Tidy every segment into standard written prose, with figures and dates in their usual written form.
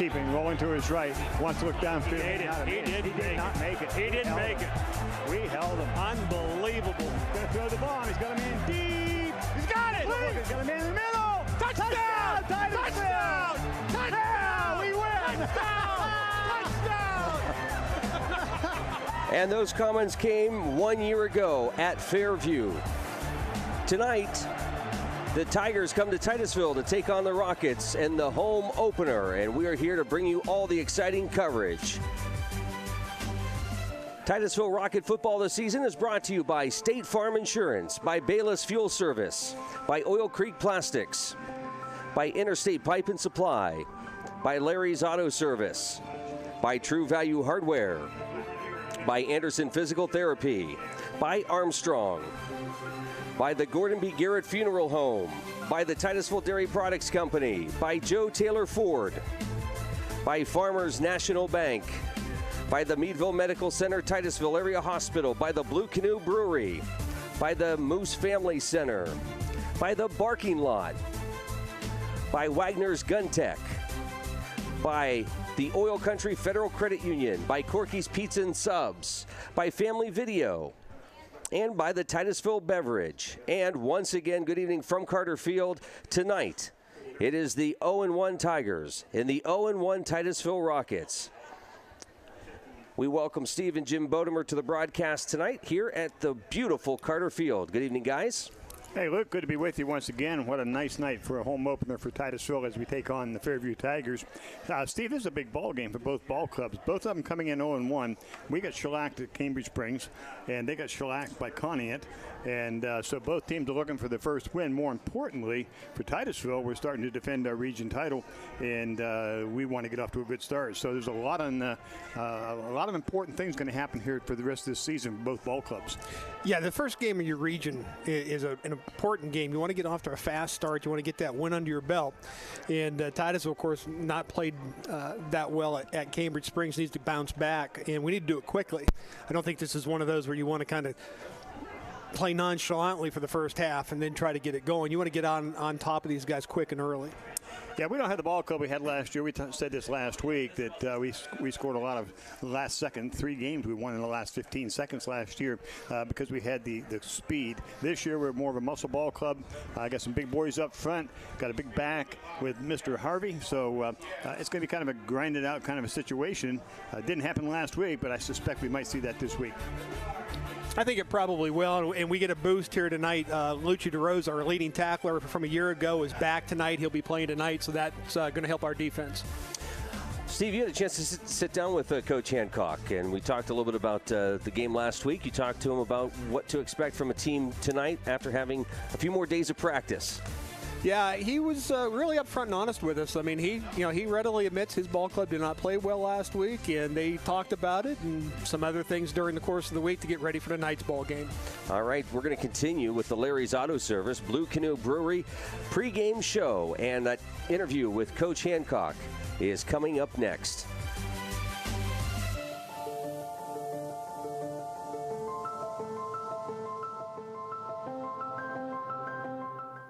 keeping, rolling to his right, wants to look downfield. He did not make it. He didn't make it. We held him. Unbelievable. He's going to throw the ball. He's got a man deep. He's got it. Look, he's got a man in the middle. Touchdown! Touchdown! Touchdown! We win! Touchdown! And those comments came 1 year ago at Fairview. Tonight, the Tigers come to Titusville to take on the Rockets in the home opener, and we are here to bring you all the exciting coverage. Titusville Rocket football this season is brought to you by State Farm Insurance, by Bayless Fuel Service, by Oil Creek Plastics, by Interstate Pipe and Supply, by Larry's Auto Service, by True Value Hardware, by Anderson Physical Therapy, by Armstrong, by the Gordon B. Garrett Funeral Home, by the Titusville Dairy Products Company, by Joe Taylor Ford, by Farmers National Bank, by the Meadville Medical Center Titusville Area Hospital, by the Blue Canoe Brewery, by the Moose Family Center, by the Barking Lot, by Wagner's Gun Tech, by the Oil Country Federal Credit Union, by Corky's Pizza and Subs, by Family Video, and by the Titusville Beverage. And once again, good evening from Carter Field. Tonight, it is the 0-1 Tigers and the 0-1 Titusville Rockets. We welcome Steve and Jim Bodemer to the broadcast tonight here at the beautiful Carter Field. Good evening, guys. Hey, Luke, good to be with you once again. What a nice night for a home opener for Titusville as we take on the Fairview Tigers. Steve, this is a big ball game for both ball clubs. Both of them coming in 0-1. We got shellacked at Cambridge Springs, and they got shellacked by Conneaut. And so both teams are looking for the first win. More importantly, for Titusville, we're starting to defend our region title, and we want to get off to a good start. So there's a lot of important things going to happen here for the rest of this season for both ball clubs. Yeah, the first game of your region is an important game. You want to get off to a fast start. You want to get that win under your belt. And Titusville, of course, not played that well at Cambridge Springs, needs to bounce back, and we need to do it quickly. I don't think this is one of those where you want to kind of play nonchalantly for the first half and then try to get it going. You want to get on top of these guys quick and early. Yeah, we don't have the ball club we had last year. We said this last week that we scored a lot of last second. 3 games we won in the last 15 seconds last year because we had the speed. This year we're more of a muscle ball club. I got some big boys up front. Got a big back with Mr. Harvey. So it's going to be kind of a grinded out kind of a situation. Didn't happen last week, but I suspect we might see that this week. I think it probably will, and we get a boost here tonight. Lucci DeRosa, our leading tackler from a year ago, is back tonight. He'll be playing tonight, so that's going to help our defense. Steve, you had a chance to sit down with Coach Hancock, and we talked a little bit about the game last week. You talked to him about what to expect from a team tonight after having a few more days of practice. Yeah, he was really upfront and honest with us. I mean, he readily admits his ball club did not play well last week, and they talked about it and some other things during the course of the week to get ready for tonight's ball game. All right, we're going to continue with the Larry's Auto Service Blue Canoe Brewery pregame show, and that interview with Coach Hancock is coming up next.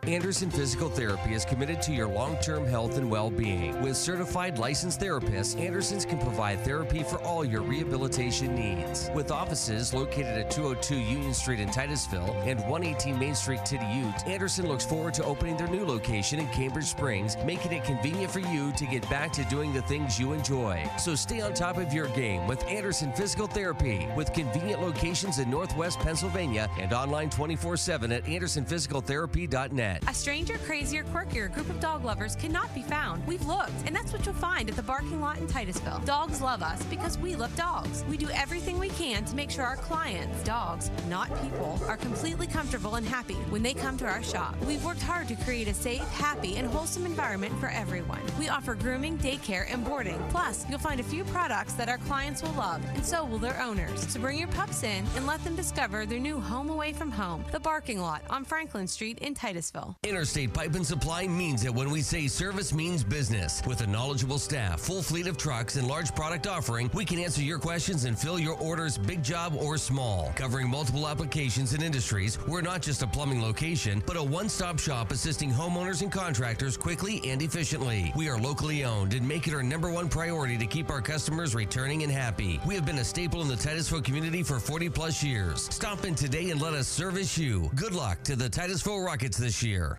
Anderson Physical Therapy is committed to your long-term health and well-being. With certified licensed therapists, Andersons can provide therapy for all your rehabilitation needs. With offices located at 202 Union Street in Titusville and 118 Main Street, Tidiute, Anderson looks forward to opening their new location in Cambridge Springs, making it convenient for you to get back to doing the things you enjoy. So stay on top of your game with Anderson Physical Therapy, with convenient locations in Northwest Pennsylvania and online 24/7 at andersonphysicaltherapy.net. A stranger, crazier, quirkier group of dog lovers cannot be found. We've looked, and that's what you'll find at the Barking Lot in Titusville. Dogs love us because we love dogs. We do everything we can to make sure our clients, dogs, not people, are completely comfortable and happy when they come to our shop. We've worked hard to create a safe, happy, and wholesome environment for everyone. We offer grooming, daycare, and boarding. Plus, you'll find a few products that our clients will love, and so will their owners. So bring your pups in and let them discover their new home away from home, the Barking Lot on Franklin Street in Titusville. Titusville. Interstate Pipe and Supply means it when we say service means business. With a knowledgeable staff, full fleet of trucks, and large product offering, we can answer your questions and fill your orders, big job or small. Covering multiple applications and industries, we're not just a plumbing location, but a one-stop shop assisting homeowners and contractors quickly and efficiently. We are locally owned and make it our #1 priority to keep our customers returning and happy. We have been a staple in the Titusville community for 40+ years. Stop in today and let us service you. Good luck to the Titusville Rockets this year.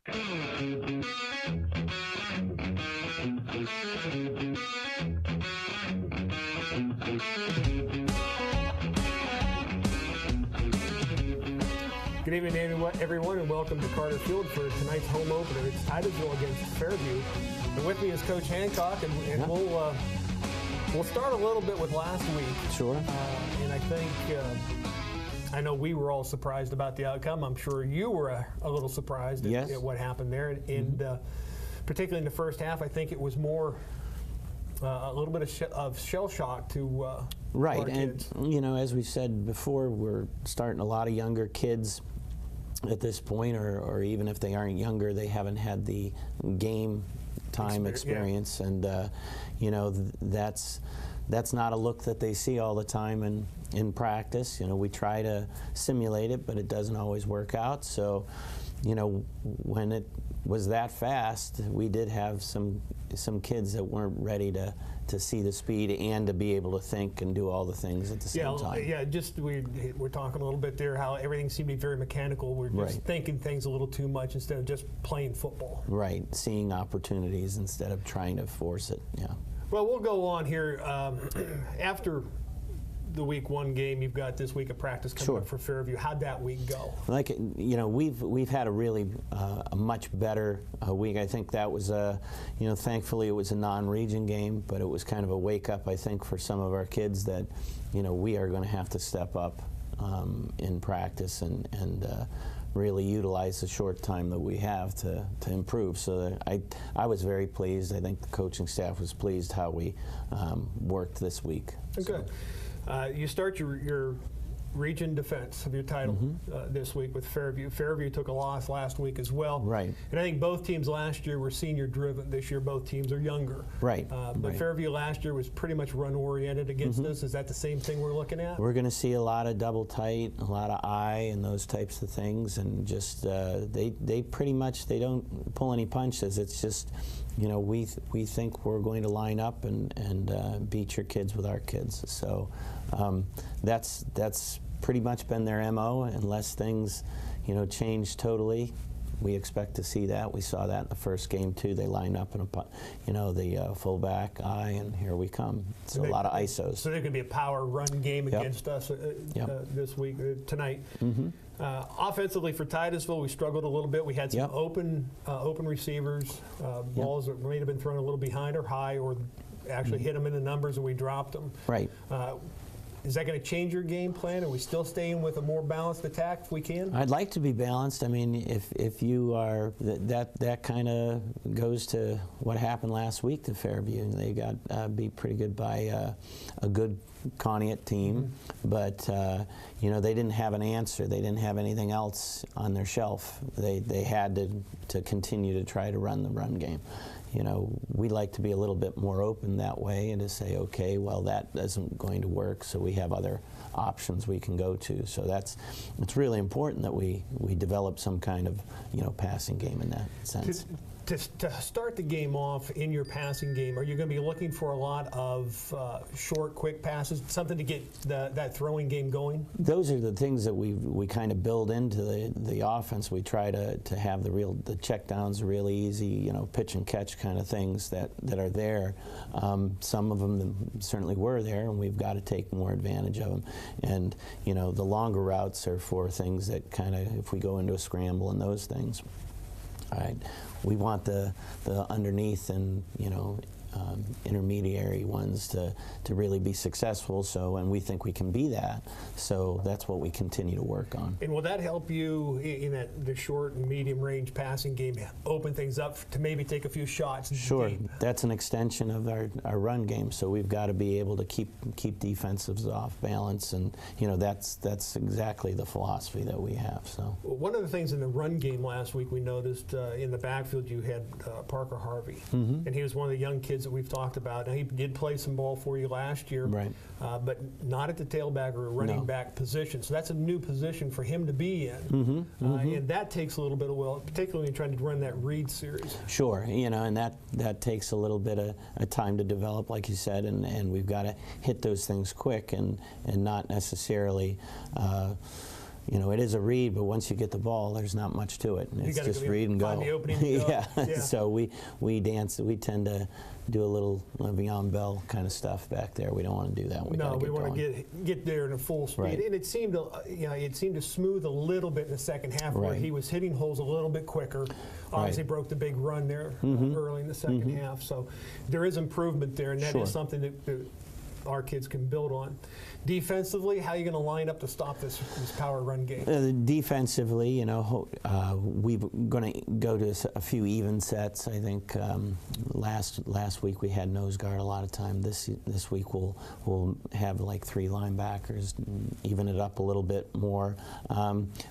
Good evening, everyone, and welcome to Carter Field for tonight's home opener. It's Titusville against Fairview. And with me is Coach Hancock, and we'll start a little bit with last week. Sure. And I think, I know we were all surprised about the outcome. I'm sure you were a little surprised at what happened there. And particularly in the first half, I think it was more a little bit of shell shock to right. our kids. And, you know, as we said before, we're starting a lot of younger kids at this point, or even if they aren't younger, they haven't had the game time experience. Yeah. And, you know, that's not a look that they see all the time in practice. You know, we try to simulate it, but it doesn't always work out. So, you know, when it was that fast, we did have some kids that weren't ready to see the speed and to be able to think and do all the things at the same time. Yeah, just we're talking a little bit there how everything seemed to be very mechanical. We're just thinking things a little too much instead of just playing football. Right, seeing opportunities instead of trying to force it, yeah. Well, we'll go on here. After the week 1 game, you've got this week of practice coming up for Fairview. How'd that week go? Like, you know, we've had a really a much better week. I think that was you know, thankfully it was a non-region game, but it was kind of a wake up, I think, for some of our kids that, you know, we are going to have to step up in practice and really utilize the short time that we have to improve. So I was very pleased. I think the coaching staff was pleased how we worked this week. Okay. You start your region defense of your title this week with Fairview. Fairview took a loss last week as well. Right. And I think both teams last year were senior driven. This year both teams are younger. Right. But Fairview last year was pretty much run oriented against us. Is that the same thing we're looking at? We're going to see a lot of double tight, a lot of eye and those types of things, and just they pretty much, they don't pull any punches. It's just, you know, we think we're going to line up and beat your kids with our kids. So that's pretty much been their MO, unless things, you know, change totally. We expect to see that. We saw that in the first game too. They lined up in the fullback eye, and here we come. So a lot of ISOs. So there could be a power run game against us this week, tonight. Offensively for Titusville, we struggled a little bit. We had some open receivers, balls that may have been thrown a little behind or high, or actually hit them in the numbers and we dropped them. Right. Is that going to change your game plan? Are we still staying with a more balanced attack if we can? I'd like to be balanced. I mean, if you are, that kind of goes to what happened last week to Fairview. They got beat pretty good by a good Conneaut team, but you know, they didn't have an answer. They didn't have anything else on their shelf. They had to continue to try to run the run game. You know, we like to be a little bit more open that way and to say, okay, well, that isn't going to work, so we have other options we can go to. So it's really important that we develop some kind of, you know, passing game in that sense. To start the game off in your passing game, are you going to be looking for a lot of short, quick passes, something to get that throwing game going? Those are the things that we kind of build into the offense. We try to have the check downs really easy, you know, pitch and catch kind of things that are there. Some of them certainly were there, and we've got to take more advantage of them. And, you know, the longer routes are for things that kind of, if we go into a scramble and those things. All right. We want the underneath and, you know, intermediary ones to really be successful. So, and we think we can be that. So that's what we continue to work on. And will that help you in the short and medium range passing game, open things up to maybe take a few shots? Sure, deep? That's an extension of our run game. So we've got to be able to keep defensives off balance, and that's exactly the philosophy that we have. So one of the things in the run game last week we noticed in the backfield you had Parker Harvey, and he was one of the young kids that we've talked about. Now, he did play some ball for you last year, right? But not at the tailback or running back position. So that's a new position for him to be in, and that takes a little bit of will, particularly when you're trying to run that read series. Sure, and that takes a little bit of time to develop, like you said, and we've got to hit those things quick and not necessarily. It is a read, but once you get the ball, there's not much to it. It's just read and go. Find the opening and go. Yeah. So we tend to do a little Le'Veon Bell kind of stuff back there. We don't want to do that. We want to get there in a full speed. Right. And it seemed to smooth a little bit in the second half, where he was hitting holes a little bit quicker. Obviously broke the big run there early in the second half. So there is improvement there, and that is something that our kids can build on. Defensively, how are you going to line up to stop this power run game? Defensively, we're going to go to a few even sets. I think last week we had nose guard a lot of time. This week we'll have like 3 linebackers, even it up a little bit more.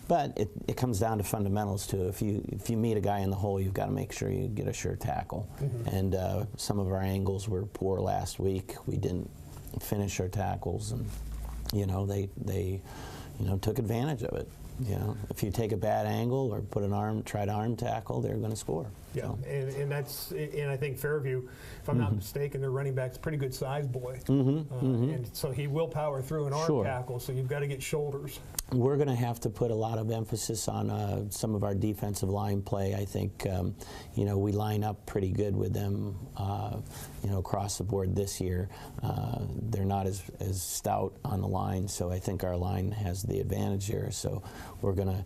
But it comes down to fundamentals too. If you meet a guy in the hole, you've got to make sure you get a sure tackle. And some of our angles were poor last week. We didn't finish our tackles, and they took advantage of it. If you take a bad angle or try to arm tackle, they're going to score. Yeah, so. and I think Fairview, if I'm not mistaken, their running back's a pretty good size boy, and so he will power through an arm tackle. So you've got to get shoulders. We're going to have to put a lot of emphasis on some of our defensive line play. I think we line up pretty good with them, across the board this year. They're not as stout on the line, so I think our line has the advantage here. So we're going to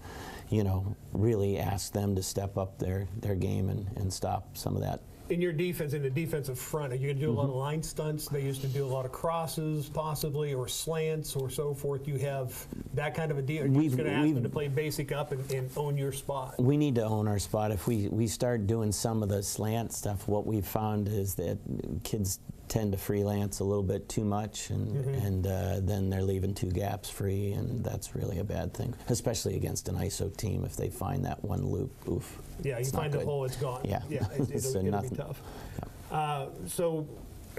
really ask them to step up their game and stop some of that. In your defense, in the defensive front, are you going to do a lot of line stunts? They used to do a lot of crosses, possibly, or slants, or so forth. You have that kind of a deal. Are you just going to ask them to play basic up and own your spot? We need to own our spot. If we start doing some of the slant stuff, what we've found is that kids tend to freelance a little bit too much, and then they're leaving 2 gaps free, and that's really a bad thing, especially against an ISO team. If they find that one loop, oof. Yeah, you find a hole, it's gone. Yeah, it'll be tough. Yeah. So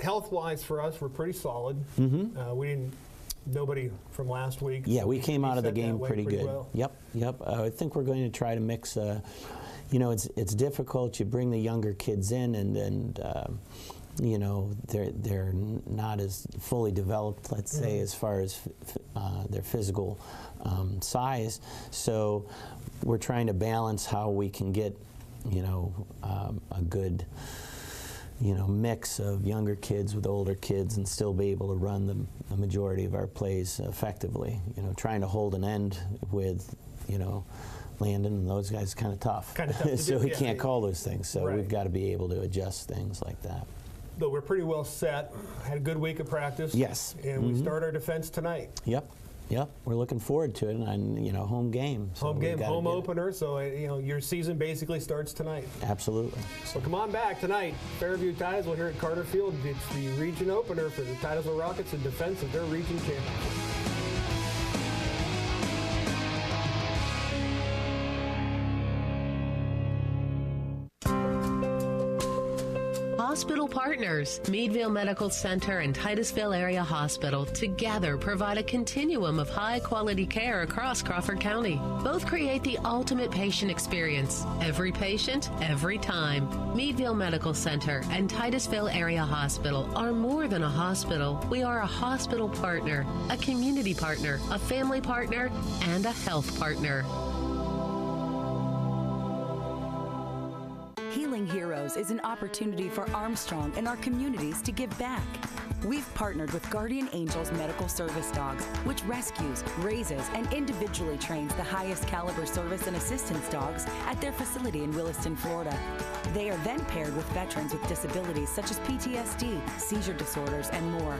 health-wise for us, we're pretty solid. Nobody from last week. Yeah, we came out of the game pretty good. Well. Yep. I think we're going to try to mix. It's difficult. You bring the younger kids in, and they're not as fully developed, let's say, as far as their physical size. So we're trying to balance how we can get, a good, mix of younger kids with older kids and still be able to run the majority of our plays effectively. Trying to hold an end with, Landon and those guys is kind of tough. So he can't call those things. So we've got to be able to adjust things like that. But we're pretty well set. Had a good week of practice. Yes. And we start our defense tonight. Yep, we're looking forward to it, and home game. So home opener. So your season basically starts tonight. Absolutely. So come on back tonight. Fairview Tigers here at Carter Field. It's the region opener for the Titusville Rockets in defense of their region championship. Hospital partners, Meadville Medical Center and Titusville Area Hospital together provide a continuum of high-quality care across Crawford County. Both create the ultimate patient experience. Every patient, every time. Meadville Medical Center and Titusville Area Hospital are more than a hospital. We are a hospital partner, a community partner, a family partner, and a health partner. Healing Heroes is an opportunity for Armstrong and our communities to give back. We've partnered with Guardian Angels Medical Service Dogs, which rescues, raises, and individually trains the highest caliber service and assistance dogs at their facility in Williston, Florida. They are then paired with veterans with disabilities such as PTSD, seizure disorders, and more.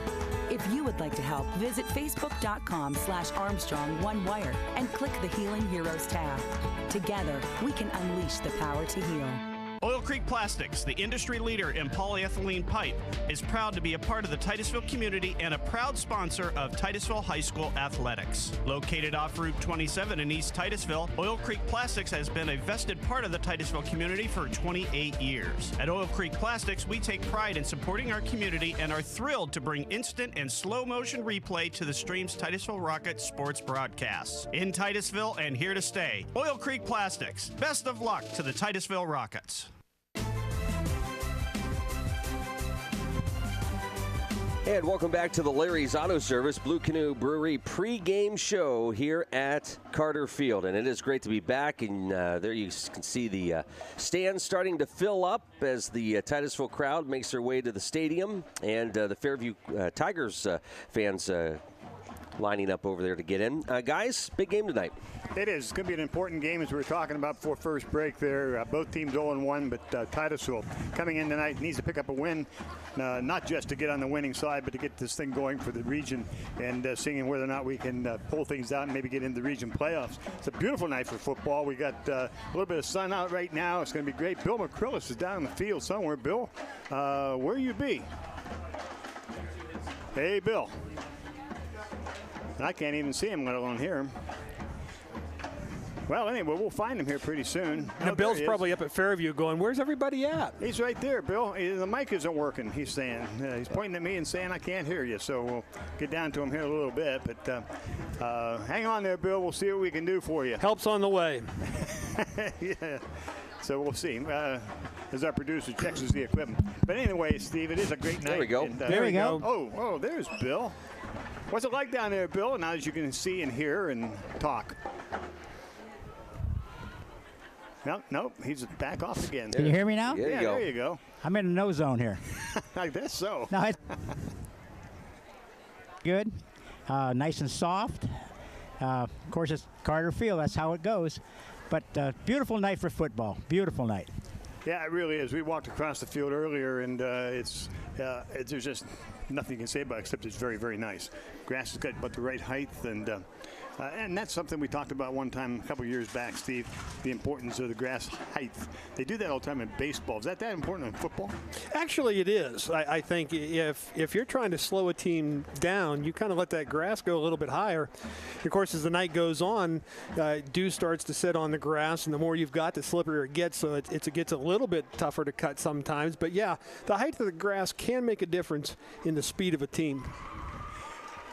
If you would like to help, visit facebook.com/ArmstrongOneWire and click the Healing Heroes tab. Together, we can unleash the power to heal. Oil Creek Plastics, the industry leader in polyethylene pipe, is proud to be a part of the Titusville community and a proud sponsor of Titusville High School athletics. Located off Route 27 in East Titusville, Oil Creek Plastics has been a vested part of the Titusville community for 28 years. At Oil Creek Plastics, we take pride in supporting our community and are thrilled to bring instant and slow motion replay to the stream's Titusville Rocket sports broadcasts. In Titusville and here to stay, Oil Creek Plastics. Best of luck to the Titusville Rockets. And welcome back to the Larry's Auto Service Blue Canoe Brewery pregame show here at Carter Field. And it is great to be back. And there you can see the stands starting to fill up as the Titusville crowd makes their way to the stadium. And the Fairview Tigers fans lining up over there to get in. Guys, big game tonight. It is. It's going to be an important game, as we were talking about before first break there. Both teams 0-1, but Titusville coming in tonight needs to pick up a win, not just to get on the winning side, but to get this thing going for the region and seeing whether or not we can pull things out and maybe get into the region playoffs. It's a beautiful night for football. We got a little bit of sun out right now. It's going to be great. Bill McCrillis is down in the field somewhere. Bill, where you be? Hey, Bill. I can't even see him, let alone hear him. Well, anyway, we'll find him here pretty soon. Now, Bill's probably up at Fairview going, where's everybody at? He's right there, Bill. The mic isn't working, he's saying. He's pointing at me and saying, I can't hear you. So we'll get down to him here in a little bit. But hang on there, Bill. We'll see what we can do for you. Help's on the way. Yeah. So we'll see. As our producer checks the equipment. But anyway, Steve, it is a great night. There we go. And, there we go. Oh, there's Bill. What's it like down there, Bill? Now as you can see and hear and talk. No, he's back off again. Can you hear me now? Yeah, there you go. I'm in a no zone here. I guess so. No, it's good. Nice and soft. Of course, it's Carter Field. That's how it goes. But beautiful night for football. Beautiful night. Yeah, it really is. We walked across the field earlier, and there's just nothing you can say about it except it's very, very nice. Grass has got about the right height, and that's something we talked about one time a couple of years back, Steve, the importance of the grass height. They do that all the time in baseball. Is that important in football? Actually, it is. I think if you're trying to slow a team down, you kind of let that grass go a little bit higher. Of course, as the night goes on, dew starts to sit on the grass, and the more you've got, the slipperier it gets, so it gets a little bit tougher to cut sometimes. But, yeah, the height of the grass can make a difference in the speed of a team.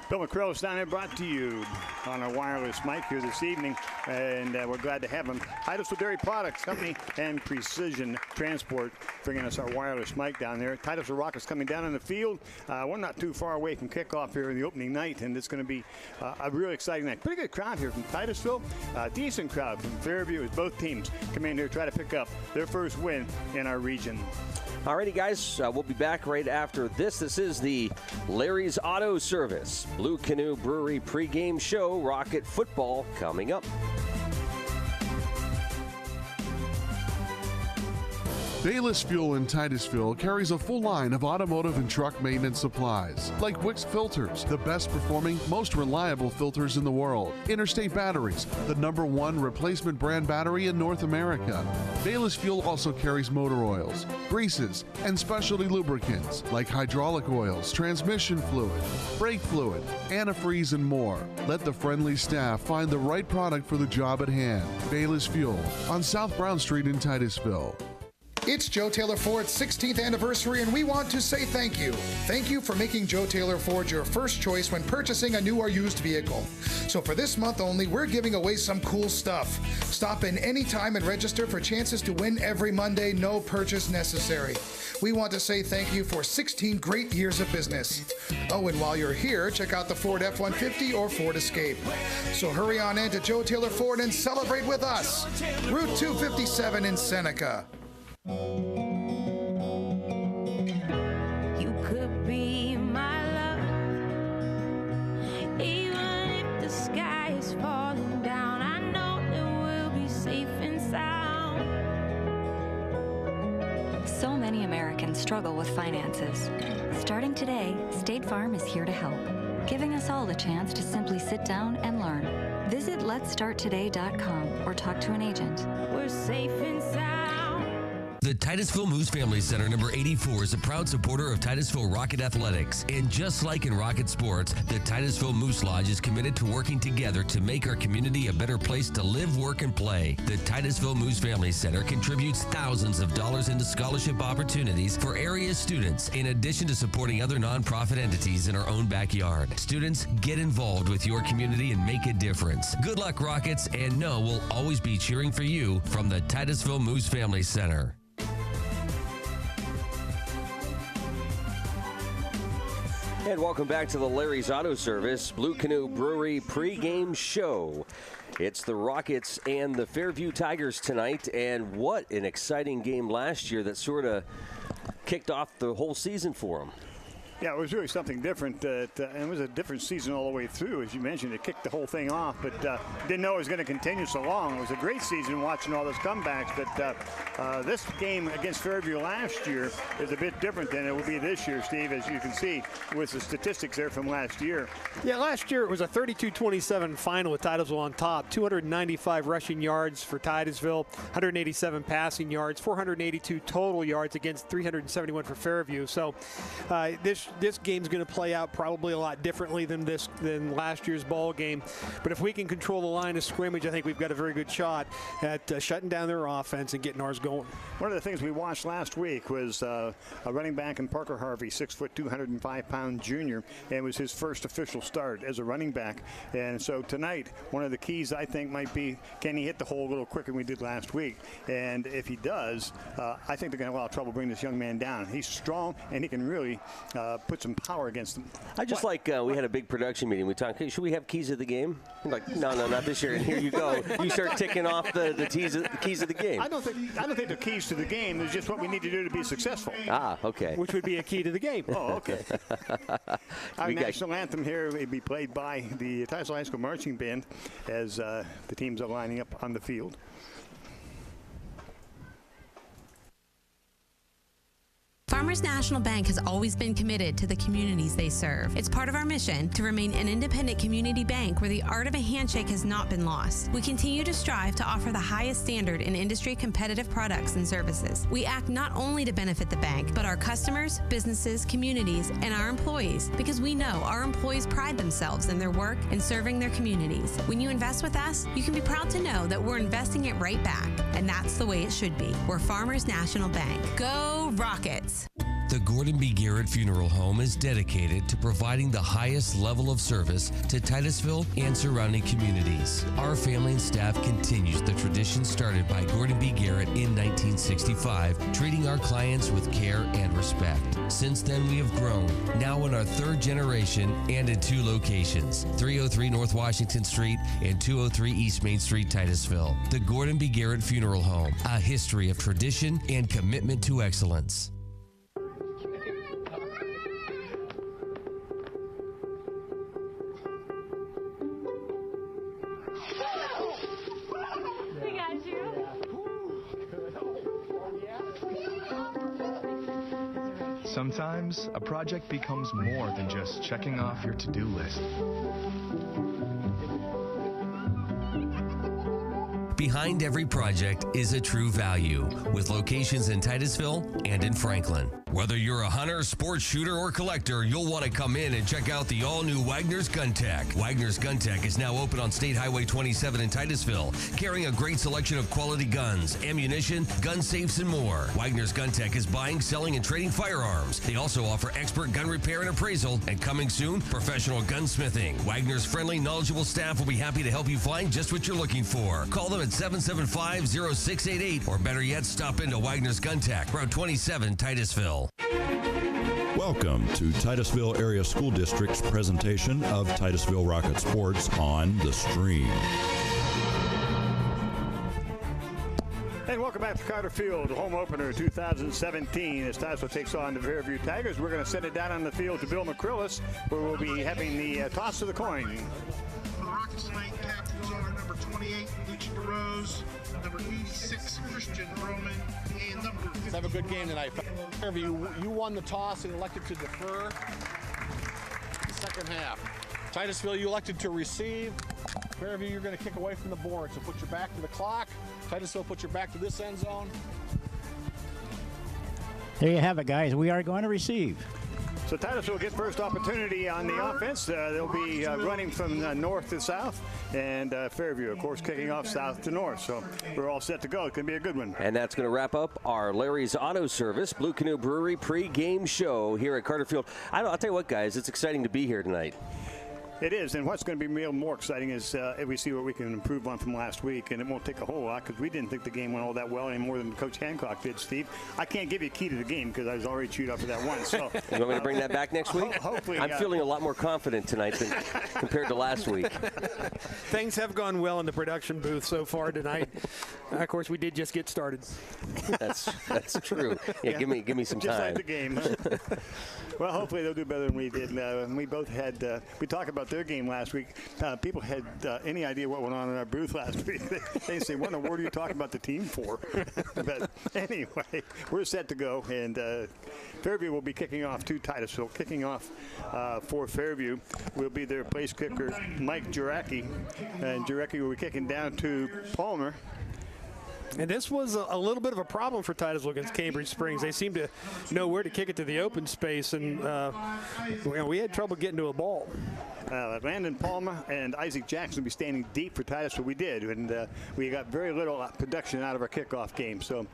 Bill McCrillis down there, brought to you on our wireless mic here this evening, and we're glad to have him. Titusville Dairy Products Company and Precision Transport bringing us our wireless mic down there. Titusville Rockets coming down in the field. We're not too far away from kickoff here in the opening night, and it's going to be a really exciting night. Pretty good crowd here from Titusville. Decent crowd from Fairview as both teams come in here to try to pick up their first win in our region. Alrighty, guys, we'll be back right after this. This is the Larry's Auto Service Blue Canoe Brewery pregame show. Rocket football coming up. Bayless Fuel in Titusville carries a full line of automotive and truck maintenance supplies, like Wix Filters, the best performing, most reliable filters in the world. Interstate Batteries, the #1 replacement brand battery in North America. Bayless Fuel also carries motor oils, greases, and specialty lubricants, like hydraulic oils, transmission fluid, brake fluid, antifreeze, and more. Let the friendly staff find the right product for the job at hand. Bayless Fuel on South Brown Street in Titusville. It's Joe Taylor Ford's 16th anniversary, and we want to say thank you. Thank you for making Joe Taylor Ford your first choice when purchasing a new or used vehicle. So for this month only, we're giving away some cool stuff. Stop in anytime and register for chances to win every Monday, no purchase necessary. We want to say thank you for 16 great years of business. Oh, and while you're here, check out the Ford F-150 or Ford Escape. So hurry on in to Joe Taylor Ford and celebrate with us. Route 257 in Seneca. You could be my love, even if the sky is falling down. I know that we'll be safe and sound. So many Americans struggle with finances. Starting today, State Farm is here to help, giving us all the chance to simply sit down and learn. Visit letstarttoday.com or talk to an agent. We're safe and sound. The Titusville Moose Family Center number 84 is a proud supporter of Titusville Rocket Athletics. And just like in Rocket Sports, the Titusville Moose Lodge is committed to working together to make our community a better place to live, work, and play. The Titusville Moose Family Center contributes thousands of dollars into scholarship opportunities for area students, in addition to supporting other nonprofit entities in our own backyard. Students, get involved with your community and make a difference. Good luck, Rockets, and know we'll always be cheering for you from the Titusville Moose Family Center. And welcome back to the Larry's Auto Service Blue Canoe Brewery pregame show. It's the Rockets and the Fairview Tigers tonight, and what an exciting game last year that sort of kicked off the whole season for them. Yeah, it was really something different. And it was a different season all the way through. As you mentioned, it kicked the whole thing off, but didn't know it was going to continue so long. It was a great season watching all those comebacks, but this game against Fairview last year is a bit different than it will be this year, Steve, as you can see with the statistics there from last year. Yeah, last year it was a 32-27 final with Titusville on top. 295 rushing yards for Titusville, 187 passing yards, 482 total yards against 371 for Fairview. So this game's going to play out probably a lot differently than last year's ball game. But if we can control the line of scrimmage, I think we've got a very good shot at shutting down their offense and getting ours going. One of the things we watched last week was a running back in Parker Harvey, 6', 205-pound junior, and it was his first official start as a running back. And so tonight, one of the keys I think might be, can he hit the hole a little quicker than we did last week? And if he does, I think they're going to have a lot of trouble bringing this young man down. He's strong, and he can really put some power against them. I just we had a big production meeting. We talked, hey, should we have keys of the game? I'm like, no, not this year. And here you go. You start ticking off the keys of the game. I don't think the keys to the game is just what we need to do to be successful. Ah, okay. Which would be a key to the game. Oh, okay. Our national anthem here will be played by the Titusville High School Marching Band as the teams are lining up on the field. Farmers National Bank has always been committed to the communities they serve. It's part of our mission to remain an independent community bank where the art of a handshake has not been lost. We continue to strive to offer the highest standard in industry competitive products and services. We act not only to benefit the bank, but our customers, businesses, communities, and our employees, because we know our employees pride themselves in their work and serving their communities. When you invest with us, you can be proud to know that we're investing it right back, and that's the way it should be. We're Farmers National Bank. Go Rockets! The Gordon B. Garrett Funeral Home is dedicated to providing the highest level of service to Titusville and surrounding communities. Our family and staff continues the tradition started by Gordon B. Garrett in 1965, treating our clients with care and respect. Since then, we have grown, now in our third generation and in 2 locations, 303 North Washington Street and 203 East Main Street, Titusville. The Gordon B. Garrett Funeral Home, a history of tradition and commitment to excellence. Sometimes a project becomes more than just checking off your to-do list. Behind every project is a true value, with locations in Titusville and in Franklin. Whether you're a hunter, sports shooter, or collector, you'll want to come in and check out the all-new Wagner's Gun Tech. Wagner's Gun Tech is now open on State Highway 27 in Titusville, carrying a great selection of quality guns, ammunition, gun safes, and more. Wagner's Gun Tech is buying, selling, and trading firearms. They also offer expert gun repair and appraisal, and coming soon, professional gunsmithing. Wagner's friendly, knowledgeable staff will be happy to help you find just what you're looking for. Call them at 775-0688, or better yet, stop into Wagner's Gun Tech, Route 27, Titusville. Welcome to Titusville Area School District's presentation of Titusville Rocket Sports on The Stream. And welcome Welcome back to Carter Field, home opener 2017. As Titusville takes on the Fairview Tigers, we're going to send it down on the field to Bill McCrillis, where we'll be having the toss of the coin. The Rockets tonight, captains are number 28, Luigi DeRose, number 86, Christian Roman, and number 50. Let's have a good game tonight. Fairview, you won the toss and elected to defer the second half. Titusville, you elected to receive. Fairview, you're going to kick away from the board, so put your back to the clock. Titusville, put your back to this end zone. There you have it, guys. We are going to receive. So Titusville will get first opportunity on the offense. They'll be running from north to south, and Fairview, of course, kicking off south to north. So we're all set to go. It's going to be a good one. And that's going to wrap up our Larry's Auto Service Blue Canoe Brewery pre-game show here at Carter Field. I'll tell you what, guys, it's exciting to be here tonight. It is, and what's going to be real more exciting is if we see what we can improve on from last week, and it won't take a whole lot because we didn't think the game went all that well any more than Coach Hancock did, Steve. I can't give you a key to the game because I was already chewed up for that one. So you want me to bring that back next week? Hopefully. I'm feeling a lot more confident tonight than compared to last week. Things have gone well in the production booth so far tonight. Of course, we did just get started. That's true. Yeah, give me some just time. Just like the game. Well, hopefully they'll do better than we did. We both had, we talked about their game last week. People had any idea what went on in our booth last week. They say, what in the world are you talking about the team for? But anyway, we're set to go. And Fairview will be kicking off to Titusville. Kicking off for Fairview will be their place kicker, Mike Jarecki. And Jarecki will be kicking down to Palmer. And this was a little bit of a problem for Titusville against Cambridge Springs. They seemed to know where to kick it to the open space, and we had trouble getting to a ball. Landon Palmer and Isaac Jackson will be standing deep for Titusville. We did, and we got very little production out of our kickoff game, so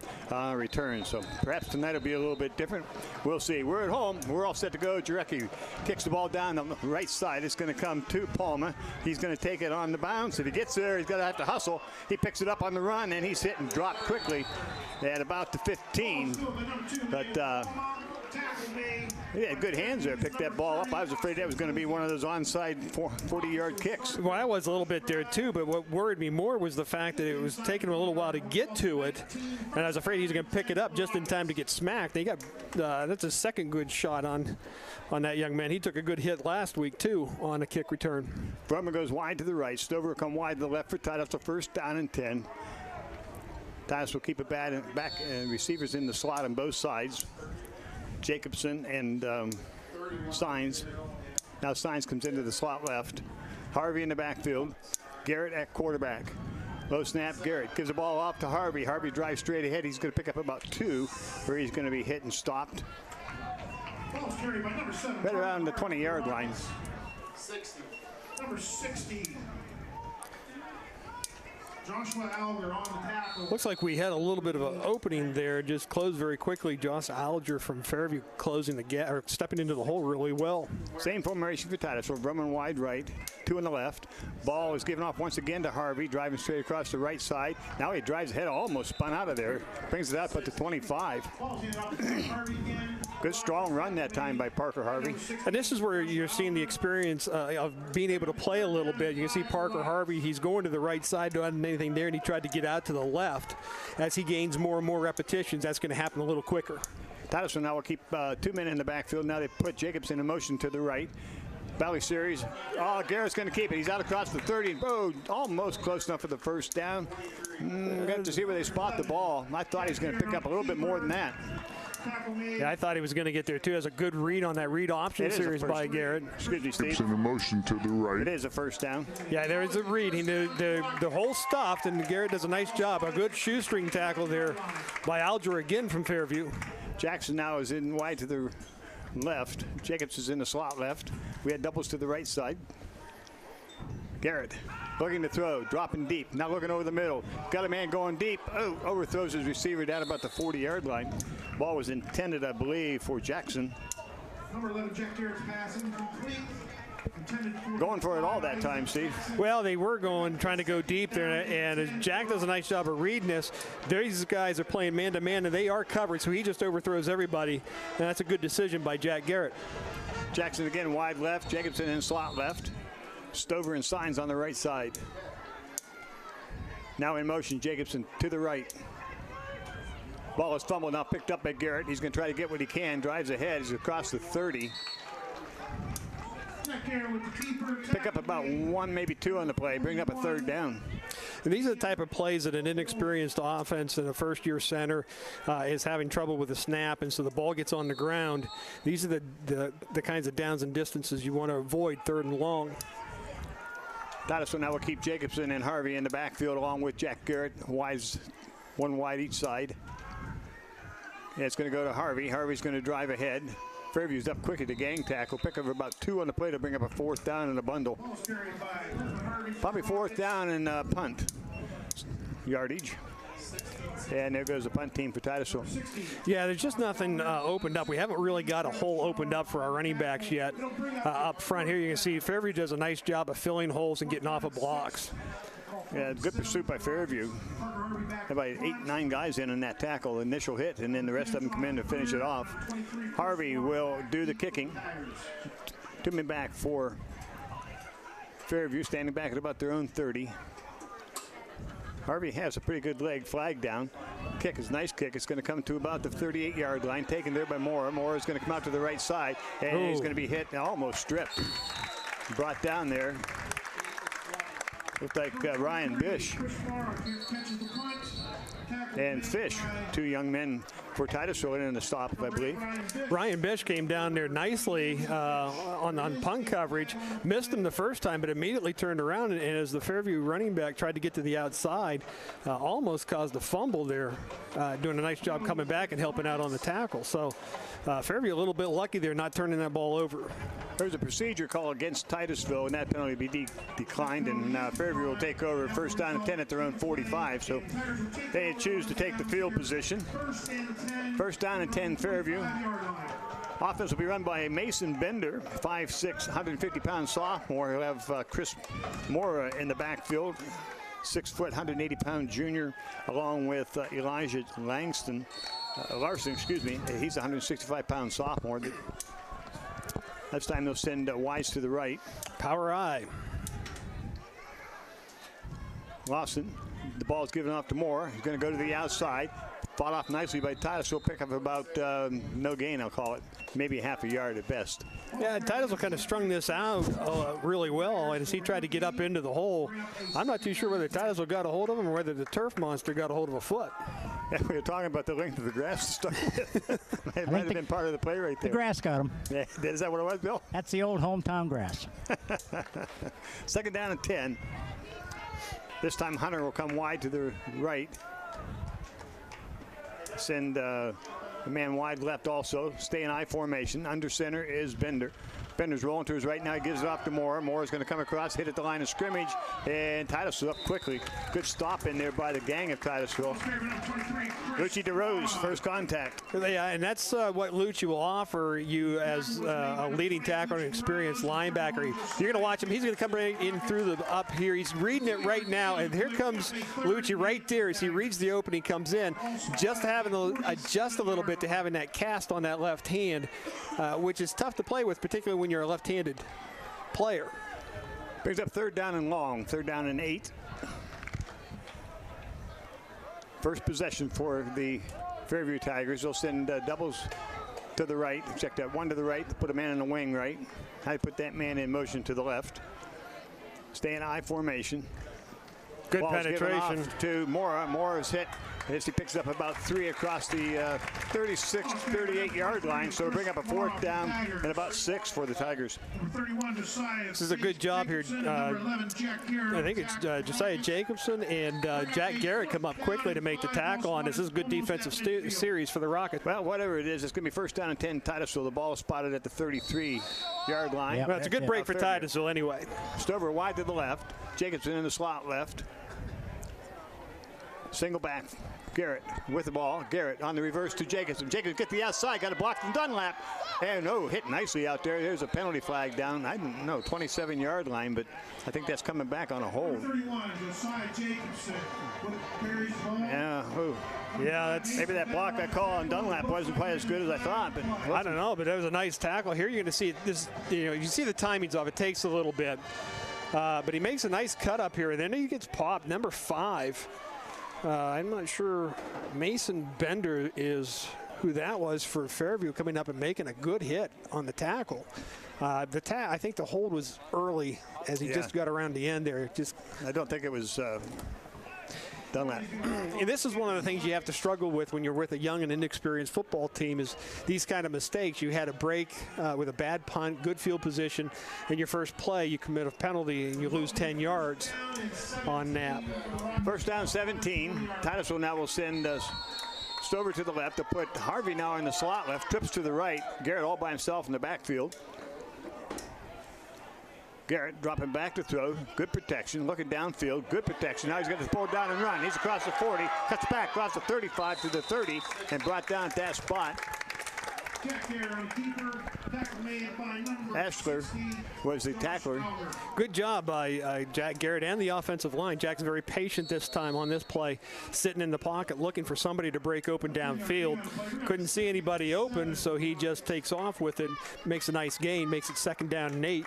return. So perhaps tonight will be a little bit different. We'll see. We're at home. We're all set to go. Jarecki kicks the ball down the right side. It's going to come to Palmer. He's going to take it on the bounce. If he gets there, he's going to have to hustle. He picks it up on the run, and he's hit and dropped quickly at about the 15. But he had good hands there, picked that ball up. I was afraid that was going to be one of those onside 40-yard kicks. Well, I was a little bit there too, but what worried me more was the fact that it was taking him a little while to get to it, and I was afraid he was going to pick it up just in time to get smacked. They got that's a second good shot on that young man. He took a good hit last week too on a kick return. Brumman goes wide to the right. Stover will come wide to the left for Titusville. First down and 10. Titusville will keep it back and receivers in the slot on both sides. Jacobson and Sines. Now Sines comes into the slot left. Harvey in the backfield. Garrett at quarterback. Low snap, Garrett gives the ball off to Harvey. Harvey drives straight ahead. He's going to pick up about 2, where he's going to be hit and stopped. Right around the 20-yard line. 60. Number 60. Joshua Alger on the tackle. Looks like we had a little bit of an opening there. Just closed very quickly. Josh Alger from Fairview closing the gap, or stepping into the hole really well. Same formation for Titusville. Brumman wide right, 2 on the left. Ball is given off once again to Harvey, driving straight across the right side. Now he drives ahead, almost spun out of there. Brings it up at the 25. Good strong run that time by Parker Harvey. And this is where you're seeing the experience of being able to play a little bit. You can see Parker Harvey, he's going to the right side, doing anything there, and he tried to get out to the left. As he gains more and more repetitions, that's going to happen a little quicker. Titusville now will keep 2 men in the backfield. Now they put Jacobson in motion to the right. Valley Series. Oh, Garrett's going to keep it. He's out across the 30. Oh, almost close enough for the first down. We're going to see where they spot the ball. I thought he was going to pick up a little bit more than that. Yeah, I thought he was going to get there too. Has a good read on that read option series by Garrett. Excuse me, Steve. In motion to the right. It is a first down. Yeah, there is a read. The hole stopped, and Garrett does a nice job. A good shoestring tackle there by Alger again from Fairview. Jackson now is in wide to the left. Jacobs is in the slot left. We had doubles to the right side. Garrett looking to throw, dropping deep, now looking over the middle. Got a man going deep. Oh, overthrows his receiver down about the 40-yard line. Ball was intended, I believe, for Jackson. Number 11, Jack Garrett's pass incomplete. Going for it all that time, Steve. Well, they were trying to go deep there, and Jack does a nice job of reading this. These guys are playing man-to-man, and they are covered, so he just overthrows everybody, and that's a good decision by Jack Garrett. Jackson again wide left, Jacobson in slot left. Stover and Sines on the right side. Now in motion, Jacobson to the right. Ball is fumbled, now picked up by Garrett. He's going to try to get what he can. Drives ahead. He's across the 30. Pick up about 1, maybe 2 on the play. Bring up a 3rd down. And these are the type of plays that an inexperienced offense and a first-year center is having trouble with the snap, and so the ball gets on the ground. These are the kinds of downs and distances you want to avoid, 3rd and long. Titusville now will keep Jacobson and Harvey in the backfield along with Jack Garrett. One wide each side. And it's going to go to Harvey. Harvey's going to drive ahead. Fairview's up quick at the gang tackle. Pick up about 2 on the play to bring up a 4th down in a bundle. Probably 4th down and punt yardage. And there goes the punt team for Titusville. Yeah, there's just nothing opened up. We haven't really got a hole opened up for our running backs yet. Up front here you can see Fairview does a nice job of filling holes and getting off of blocks. Yeah, good pursuit by Fairview. About 8, 9 guys in on that tackle, initial hit, and then the rest of them come in to finish it off. Harvey will do the kicking. 2 men back for Fairview, standing back at about their own 30. Harvey has a pretty good leg, flag down. Kick is a nice kick. It's going to come to about the 38-yard line, taken there by Moore. Moore is going to come out to the right side, and he's going to be hit, almost stripped. Brought down there. Looked like Ryan Bish and Fish, 2 young men for Titusville in the stop, I believe. Ryan Bish came down there nicely on punt coverage. Missed him the first time, but immediately turned around, and as the Fairview running back tried to get to the outside, almost caused a fumble there, doing a nice job coming back and helping out on the tackle. So Fairview a little bit lucky there not turning that ball over. There's a procedure call against Titusville, and that penalty will be declined, and Fairview will take over 1st down and 10 at their own 45. So they choose to take the field position. 1st down and 10, Fairview. Offense will be run by Mason Bender, 5'6", 150-pound sophomore. He'll have Chris Mora in the backfield, 6 foot, 180-pound junior, along with Elijah Larson, excuse me. He's a 165-pound sophomore. This time they'll send Wise to the right. Power I. Lawson, the ball is given off to Moore. He's going to go to the outside. Fought off nicely by Titusville. Pick up about no gain, I'll call it. Maybe half a yard at best. Yeah, Titusville kind of strung this out really well, and as he tried to get up into the hole, I'm not too sure whether Titusville got a hold of him or whether the turf monster got a hold of a foot. Yeah, we were talking about the length of the grass to start with. It might have been part of the play right there. The grass got him. Yeah, is that what it was, Bill? That's the old hometown grass. 2nd down and 10. This time Hunter will come wide to the right. Send a man wide left also. Stay in I formation. Under center is Bender. Bender's rolling to his right now. He gives it off to Moore. Moore is going to come across, hit at the line of scrimmage, and Titusville up quickly. Good stop in there by the gang of Titusville. Lucci DeRose, first contact. Yeah, and that's what Lucci will offer you as a leading tackler and experienced linebacker. You're going to watch him. He's going to come right in through the up here. He's reading it right now, and here comes Lucci right there as he reads the opening, comes in, just having to adjust a little bit to having that cast on that left hand, which is tough to play with, particularly when you're a left-handed player. Brings up 3rd down and long, 3rd down and 8. First possession for the Fairview Tigers. They'll send doubles to the right. Check that, 1 to the right, put a man in the wing right. How do you put that man in motion to the left? Stay in I formation. Good Ball's penetration. Off to Mora. Mora is hit. As he picks up about 3 across the 36, 38-yard line. So bring up a 4th down and about 6 for the Tigers. This is a good job here. I think it's Josiah Jacobson and Jack Garrett come up quickly to make the tackle on this. This is a good defensive series for the Rockets. Well, whatever it is, it's going to be 1st down and 10 Titusville. The ball is spotted at the 33-yard line. Yep, well, it's a good break for Titusville anyway. Stover wide to the left. Jacobson in the slot left. Single back. Garrett with the ball. Garrett on the reverse to Jacobson. Jacobson get the outside. Got a block from Dunlap. And hit nicely out there. There's a penalty flag down. I don't know, 27-yard line, but I think that's coming back on a hold. Yeah. Yeah, maybe that block I call on Dunlap wasn't quite as good as I thought, but I don't know. But that was a nice tackle. Here you're going to see this. You see the timings of it. Takes a little bit, but he makes a nice cut up here, and then he gets popped. Number 5. I'm not sure Mason Bender is who that was for Fairview, coming up and making a good hit on the tackle. I think the hold was early as he just got around the end there. I don't think it was Dunlap. And this is one of the things you have to struggle with when you're with a young and inexperienced football team is these kind of mistakes. You had a break with a bad punt, good field position. In your first play, you commit a penalty and you lose 10 yards on that. First down 17. Titusville now will send Stover to the left to put Harvey now in the slot left, trips to the right. Garrett all by himself in the backfield. Garrett dropping back to throw. Good protection. Looking downfield. Good protection. Now he's got to pull down and run. He's across the 40. Cuts back across the 35 to the 30 and brought down at that spot. Ashler was the tackler. Good job by Jack Garrett and the offensive line. Jack's very patient this time on this play, sitting in the pocket looking for somebody to break open downfield. Couldn't see anybody open, so he just takes off with it, makes a nice gain, makes it 2nd down and 8.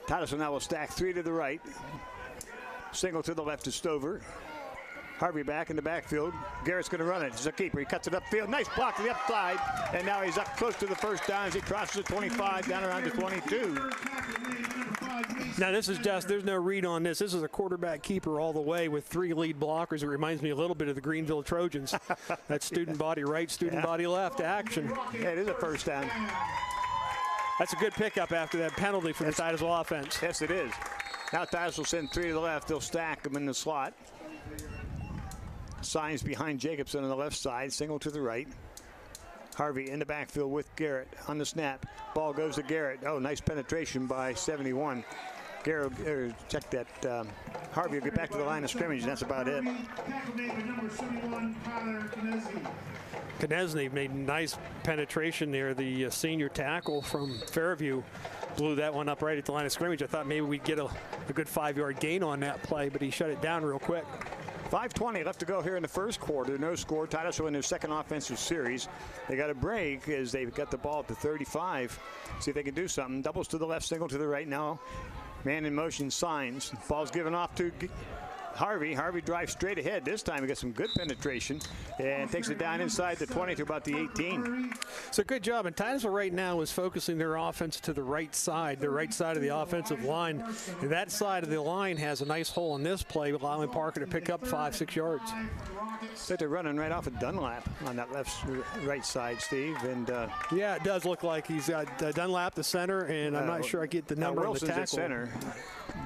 Titusville now will stack 3 to the right. Single to the left to Stover. Harvey back in the backfield. Garrett's going to run it. He's a keeper. He cuts it upfield. Nice block to the upside. And now he's up close to the first down as he crosses the 25 down around the 22. Now this is there's no read on this. This is a quarterback keeper all the way with 3 lead blockers. It reminds me a little bit of the Greenville Trojans. That's student body right, student body left action. Yeah, it is a first down. That's a good pickup after that penalty for the Titusville offense. Yes, it is. Now Titusville send 3 to the left. They'll stack them in the slot. Signs behind Jacobson on the left side. Single to the right. Harvey in the backfield with Garrett on the snap. Ball goes to Garrett. Oh, nice penetration by 71. Garrett, check that. Harvey will get back to the line of scrimmage, and that's about it. Knesny made nice penetration there. The senior tackle from Fairview blew that one up right at the line of scrimmage. I thought maybe we'd get a good 5-yard gain on that play, but he shut it down real quick. 5:20 left to go here in the first quarter. No score. Titusville in their second offensive series. They got a break as they've got the ball at the 35. See if they can do something. Doubles to the left, single to the right now. Man in motion, Signs. Ball's given off to Harvey. Harvey drives straight ahead. This time he got some good penetration and takes it down inside the 20 to about the 18. So good job. And Titusville right now is focusing their offense to the right side of the offensive line. And that side of the line has a nice hole in this play, allowing Parker to pick up 5-6 yards. So they're running right off of Dunlap on that right side, Steve. And yeah, it does look like he's got Dunlap the center, and I'm not sure I get the number of the tackle. At center.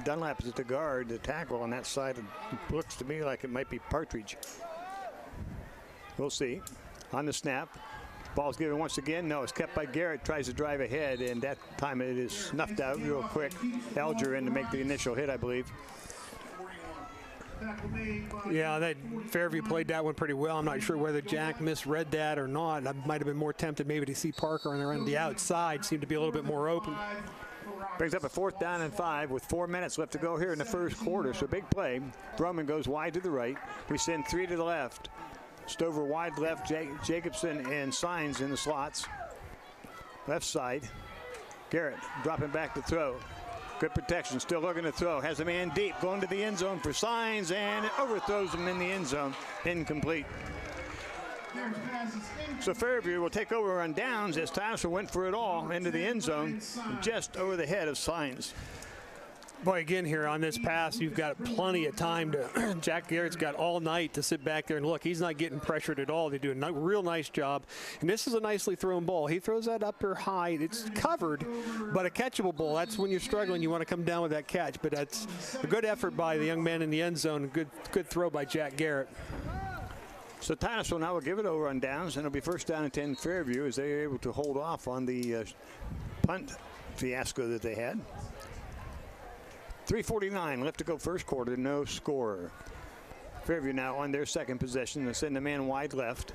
Dunlap is at the guard, the tackle on that side. It looks to me like it might be Partridge. We'll see. On the snap. Ball's given once again. No, it's kept by Garrett. Tries to drive ahead, and that time it is snuffed out real quick. Alger in to make the initial hit, I believe. Yeah, Fairview played that one pretty well. I'm not sure whether Jack misread that or not. I might have been more tempted maybe to see Parker on the outside. Seemed to be a little bit more open. Brings up a 4th down and 5 with 4 minutes left to go here in the first quarter. So big play. Broman goes wide to the right. We send 3 to the left. Stover wide left. Jacobson and Signs in the slots. Left side. Garrett dropping back to throw. Good protection, still looking to throw. Has a man deep, going to the end zone for Signs, and it overthrows him in the end zone. Incomplete. So Fairview will take over on downs as Titusville went for it all into the end zone, just over the head of Signs. Boy, again here on this pass, you've got plenty of time to. Jack Garrett's got all night to sit back there and look. He's not getting pressured at all. They do a real nice job. And this is a nicely thrown ball. He throws that up there high. It's covered, but a catchable ball. That's when you're struggling. You want to come down with that catch. But that's a good effort by the young man in the end zone. Good throw by Jack Garrett. So Titusville now will give it over on downs, and it'll be first down and 10 Fairview as they're able to hold off on the punt fiasco that they had. 3:49 left to go first quarter, no score. Fairview now on their second possession. They send the man wide left.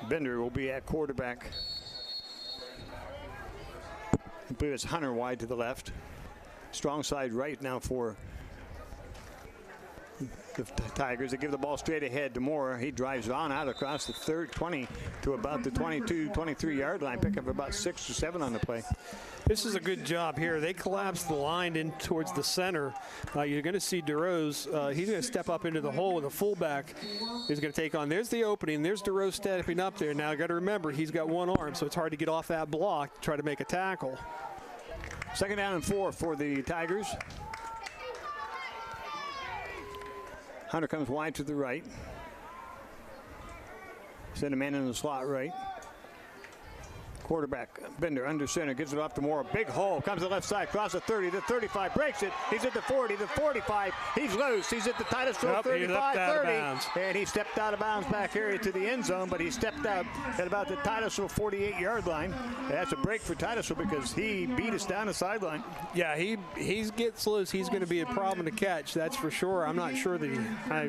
Bender will be at quarterback. I believe it's Hunter wide to the left. Strong side right now for the Tigers. They give the ball straight ahead to Moore. He drives on out across the 20 to about the 22, 23-yard line. Pick up about 6 or 7 on the play. This is a good job here. They collapse the line in towards the center. You're going to see DeRose. He's going to step up into the hole with a fullback. He's going to take on. There's the opening. There's DeRose stepping up there. Now, you got to remember, he's got one arm, so it's hard to get off that block to try to make a tackle. 2nd down and 4 for the Tigers. Hunter comes wide to the right. Send a man in the slot right. Quarterback, Bender under center, gives it off to Moore. Big hole, comes to the left side, across the 30, the 35, breaks it. He's at the 40, the 45. He's loose. He's at the Titusville 35, 30. And he stepped out of bounds back area to the end zone, but he stepped out at about the Titusville 48-yard line. That's a break for Titusville because he beat us down the sideline. Yeah, he gets loose. He's going to be a problem to catch, that's for sure. I'm not sure that I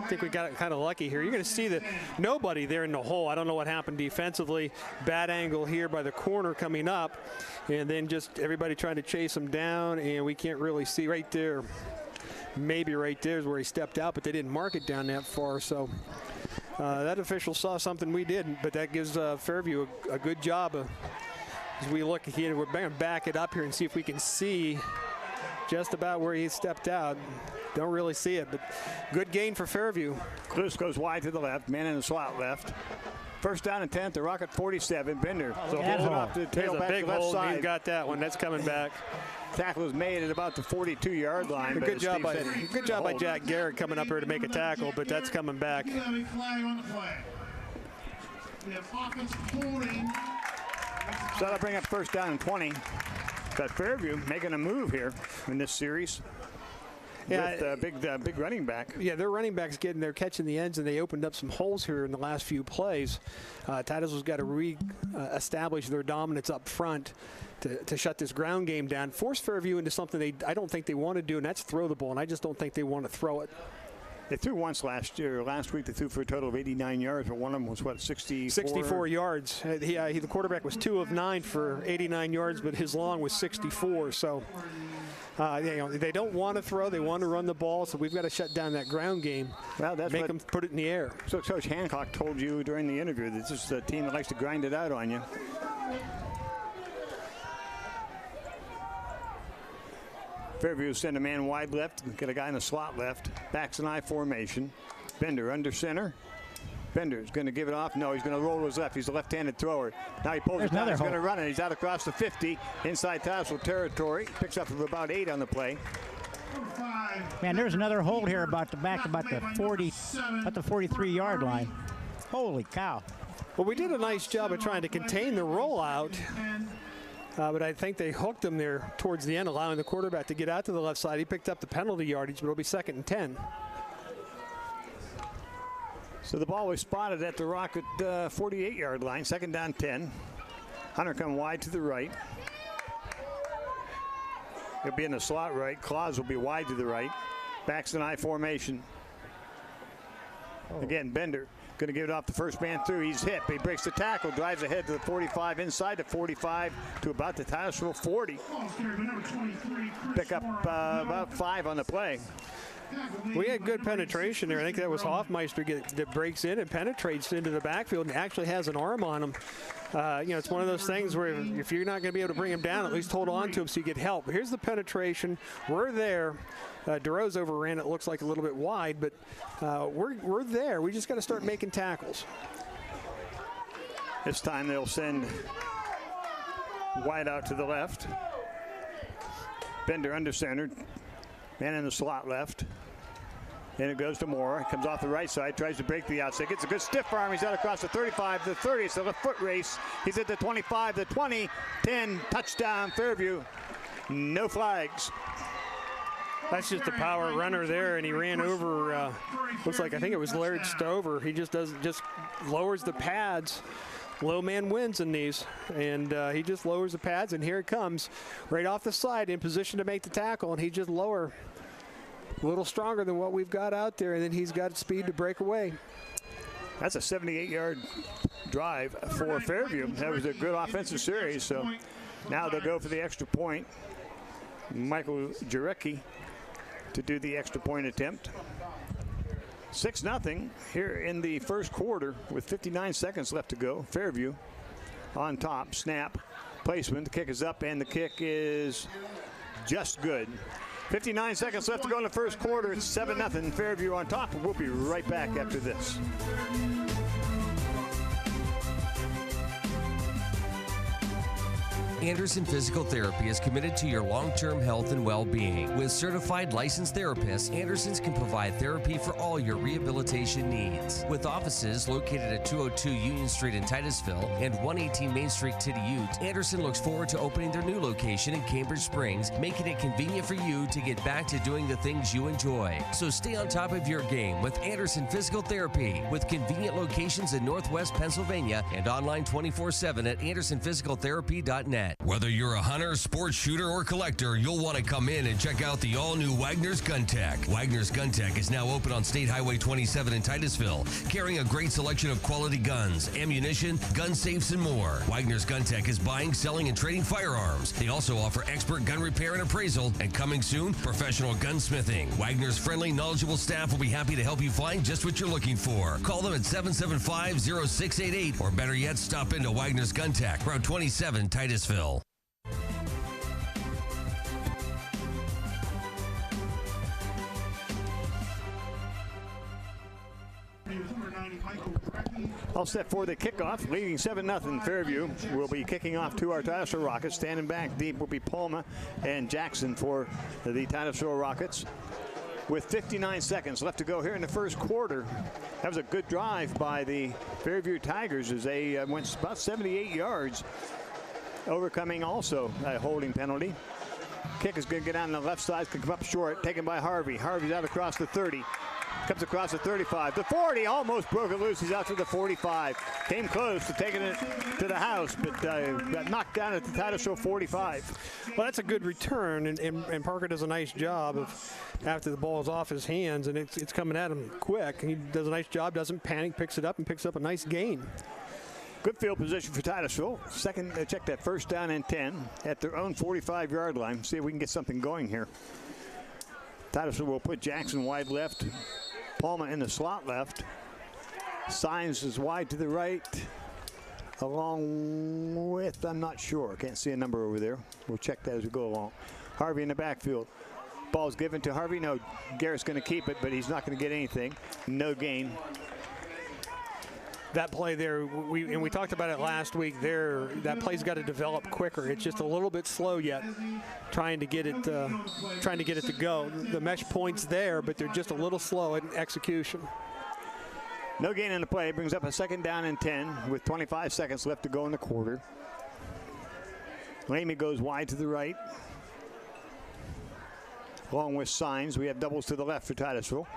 think we got kind of lucky here. You're going to see that nobody there in the hole. I don't know what happened defensively. Bad angle here by the corner coming up, and then just everybody trying to chase him down, and we can't really see right there. Maybe right there is where he stepped out, but they didn't mark it down that far. So that official saw something we didn't, but that gives Fairview a good job. As we look here, we're going to back it up here and see if we can see just about where he stepped out. Don't really see it, but good gain for Fairview. Cluse goes wide to the left, man in the slot left. 1st down and 10 at the Rocket 47. Bender gives it off to the tailback big left hole. side. He's got that one. That's coming back. Tackle is made at about the 42-yard line. Good job by Jack Garrett coming up here to make a tackle, but that's coming back. We have offensive holding. So that'll bring up 1st down and 20. Got Fairview making a move here in this series. Yeah, with big running back. Yeah, their running backs they're catching the ends, and they opened up some holes here in the last few plays. Titusville's got to re-establish their dominance up front to shut this ground game down, force Fairview into something I don't think they want to do, and that's throw the ball, and I just don't think they want to throw it. They threw once last week they threw for a total of 89 yards, but one of them was, what, 64? 64 yards. The quarterback was 2 of 9 for 89 yards, but his long was 64, so... they don't want to throw. They want to run the ball, so we've got to shut down that ground game. Well, that's make them put it in the air. So Coach Hancock told you during the interview that this is a team that likes to grind it out on you. Fairview send a man wide left, get a guy in the slot left. Backs an I formation. Bender under center. Bender's going to give it off. No, he's going to roll to his left. He's a left-handed thrower. Now he pulls it down. He's going to run it. He's out across the 50, inside Titusville territory. Picks up about 8 on the play. Man, there's another hold here about the 43-yard line. Holy cow. Well, we did a nice job of trying to contain the rollout, but I think they hooked him there towards the end, allowing the quarterback to get out to the left side. He picked up the penalty yardage, but it'll be 2nd and 10. So the ball was spotted at the Rocket 48-yard line, 2nd down 10. Hunter come wide to the right. He'll be in the slot right. Claus will be wide to the right. Backs an I formation. Again, Bender going to give it off the first man through. He's hit. He breaks the tackle, drives ahead to the 45, inside the 45 to about the Titusville 40. Pick up about 5 on the play. We had good penetration there. I think that was Hoffmeister that breaks in and penetrates into the backfield and actually has an arm on him. It's one of those things where if you're not going to be able to bring him down, at least hold on to him so you get help. Here's the penetration. We're there. DeRose overran it. Looks like a little bit wide, but we're there. We just got to start making tackles. This time they'll send wide out to the left. Bender under center. Man in the slot left. And it goes to Moore. Comes off the right side, tries to break the outside. Gets a good stiff arm. He's out across the 35 to the 30. It's a left foot race. He's at the 25, the 20, 10. Touchdown, Fairview. No flags. That's just a power runner there, and he ran over, looks like, I think it was Laird Stover. He just lowers the pads. Low man wins in these, and he just lowers the pads, and here it comes. Right off the side, in position to make the tackle, and he just lower. A little stronger than what we've got out there, and then he's got speed to break away. That's a 78-yard drive for Fairview. That was a good offensive series, so now they'll go for the extra point. Michael Jarecki to do the extra point attempt. 6-0 here in the first quarter with 59 seconds left to go. Fairview on top. Snap. Placement. The kick is up, and the kick is just good. 59 seconds left to go in the first quarter. It's 7-0. Fairview on top. We'll be right back after this. Anderson Physical Therapy is committed to your long-term health and well-being. With certified licensed therapists, Anderson's can provide therapy for all your rehabilitation needs. With offices located at 202 Union Street in Titusville and 118 Main Street, Tiddy Ute, Anderson looks forward to opening their new location in Cambridge Springs, making it convenient for you to get back to doing the things you enjoy. So stay on top of your game with Anderson Physical Therapy, with convenient locations in Northwest Pennsylvania and online 24/7 at andersonphysicaltherapy.net. Whether you're a hunter, sports shooter, or collector, you'll want to come in and check out the all-new Wagner's Gun Tech. Wagner's Gun Tech is now open on State Highway 27 in Titusville, carrying a great selection of quality guns, ammunition, gun safes, and more. Wagner's Gun Tech is buying, selling, and trading firearms. They also offer expert gun repair and appraisal, and coming soon, professional gunsmithing. Wagner's friendly, knowledgeable staff will be happy to help you find just what you're looking for. Call them at 775-0688, or better yet, stop into Wagner's Gun Tech, Route 27, Titusville. All set for the kickoff, leading 7-0. Fairview will be kicking off to our Titusville Rockets. Standing back deep will be Palma and Jackson for the Titusville Rockets. With 59 seconds left to go here in the first quarter. That was a good drive by the Fairview Tigers as they went about 78 yards, overcoming also a holding penalty. Kick is going to get on the left side, can come up short, taken by Harvey. Harvey's out across the 30. Comes across the 35, the 40, almost broke it loose. He's out to the 45. Came close to taking it to the house, but got knocked down at the Titusville 45. Well, that's a good return, and Parker does a nice job of after the ball is off his hands and it's coming at him quick. He does a nice job, doesn't panic, picks it up, and picks up a nice gain. Good field position for Titusville. Second, check that, first down and 10 at their own 45-yard line. See if we can get something going here. Titusville will put Jackson wide left. Palma in the slot left. Signs is wide to the right. Along with, I'm not sure. Can't see a number over there. We'll check that as we go along. Harvey in the backfield. Ball's given to Harvey. No, Garrett's going to keep it, but he's not going to get anything. No gain. That play there, we talked about it last week. That play's got to develop quicker. It's just a little bit slow yet, trying to get it to go. The mesh point's there, but they're just a little slow in execution. No gain in the play. Brings up a second down and 10 with 25 seconds left to go in the quarter. Lamy goes wide to the right. Along with Signs, we have doubles to the left for Titusville.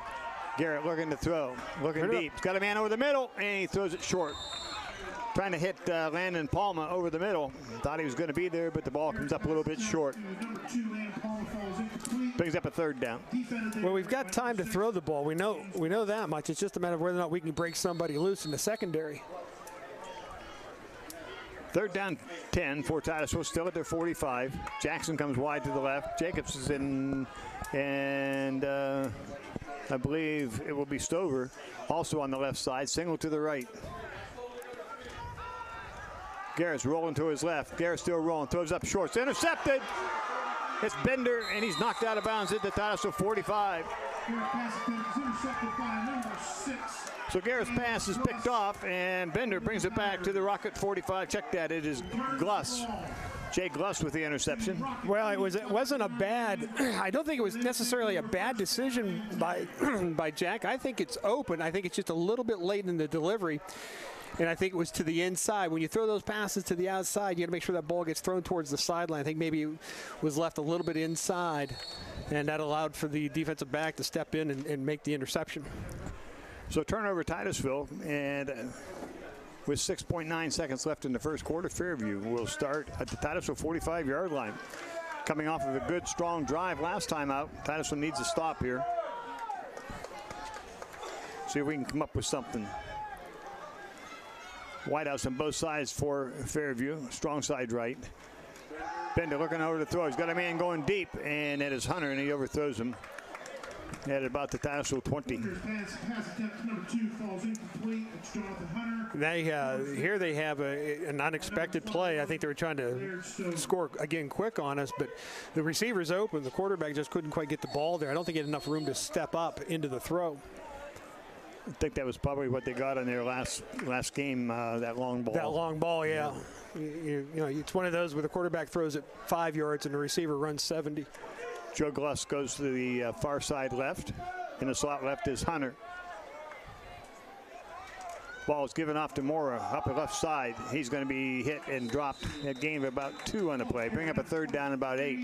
Garrett looking to throw, looking deep. He's got a man over the middle, and he throws it short. Trying to hit Landon Palma over the middle. Thought he was going to be there, but the ball comes up a little bit short. Brings up a third down. Well, we've got time to throw the ball. We know that much. It's just a matter of whether or not we can break somebody loose in the secondary. Third down 10 for Titusville, still at their 45. Jackson comes wide to the left. Jacobs is in, and I believe it will be Stover also on the left side. Single to the right. Garrett's rolling to his left. Garrett's still rolling. Throws up short. It's intercepted. It's Bender, and he's knocked out of bounds at the Titusville 45. So Garrett's pass is picked off, and Bender brings it back to the Rocket 45. Check that. It is Gluss. Jay Gluss with the interception. Well, it wasn't a bad. I don't think it was necessarily a bad decision by Jack. I think it's open. I think it's just a little bit late in the delivery. And I think it was to the inside. When you throw those passes to the outside, you got to make sure that ball gets thrown towards the sideline. I think maybe it was left a little bit inside, and that allowed for the defensive back to step in and make the interception. So turnover Titusville, and with 6.9 seconds left in the first quarter, Fairview will start at the Titusville 45-yard line. Coming off of a good, strong drive last time out, Titusville needs a stop here. See if we can come up with something. Whitehouse on both sides for Fairview. Strong side right. Bender looking over to throw. He's got a man going deep, and it is Hunter, and he overthrows him. at about the Titusville 20. Here they have an unexpected play. I think they were trying to score again quick on us, but the receiver's open. The quarterback just couldn't quite get the ball there. I don't think he had enough room to step up into the throw. I think that was probably what they got on their last game, that long ball. That long ball, yeah. You know, it's one of those where the quarterback throws it 5 yards and the receiver runs 70. Joe Gluss goes to the far side left. In the slot left is Hunter. Ball is given off to Mora, upper left side. He's going to be hit and dropped. A gain of about 2 on the play. Bring up a third down, about 8.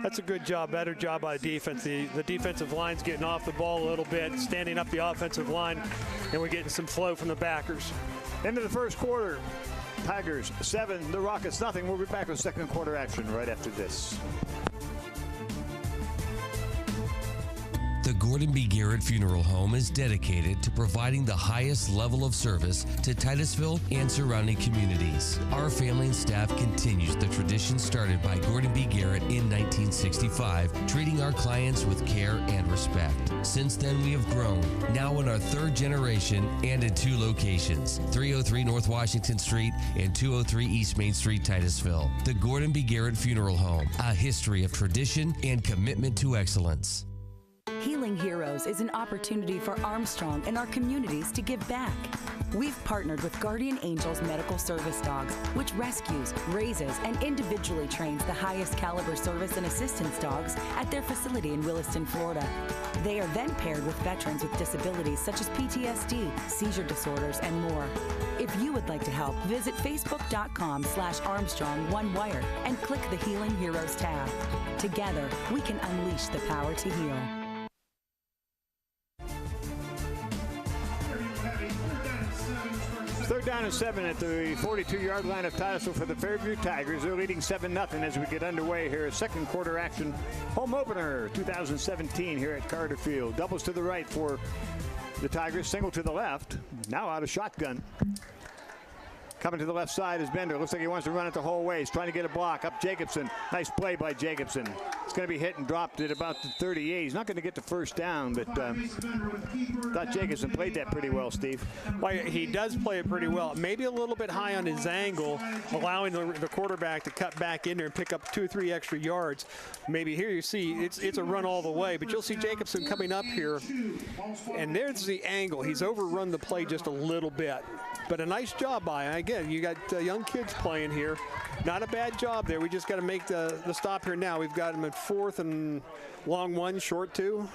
That's a good job, better job by defense. The defensive line's getting off the ball a little bit, standing up the offensive line, and we're getting some flow from the backers. Into the first quarter. Tigers 7, the Rockets nothing. We'll be back with second quarter action right after this. The Gordon B. Garrett Funeral Home is dedicated to providing the highest level of service to Titusville and surrounding communities. Our family and staff continues the tradition started by Gordon B. Garrett in 1965, treating our clients with care and respect. Since then, we have grown, now in our 3rd generation and in 2 locations, 303 North Washington Street and 203 East Main Street, Titusville. The Gordon B. Garrett Funeral Home, a history of tradition and commitment to excellence. Healing Heroes is an opportunity for Armstrong and our communities to give back. We've partnered with Guardian Angels Medical Service Dogs, which rescues, raises, and individually trains the highest caliber service and assistance dogs at their facility in Williston, Florida. They are then paired with veterans with disabilities such as PTSD, seizure disorders, and more. If you would like to help, visit facebook.com/ArmstrongOneWire and click the Healing Heroes tab. Together, we can unleash the power to heal. Third down and 7 at the 42-yard line of Titusville for the Fairview Tigers. They're leading 7-0 as we get underway here. Second quarter action. Home opener 2017 here at Carter Field. Doubles to the right for the Tigers. Single to the left. Now out of shotgun. Coming to the left side is Bender. Looks like he wants to run it the whole way. He's trying to get a block. Up Jacobson. Nice play by Jacobson. It's going to be hit and dropped at about the 38. He's not going to get the first down, but thought Jacobson played that pretty well, Steve. Well, he does play it pretty well. Maybe a little bit high on his angle, allowing the quarterback to cut back in there and pick up 2 or 3 extra yards. Maybe here you see it's a run all the way, but you'll see Jacobson coming up here, and there's the angle. He's overrun the play just a little bit, but a nice job by him. Again, you got young kids playing here. Not a bad job there. We just got to make the stop here now. We've got him at 4th and long 1, short 2.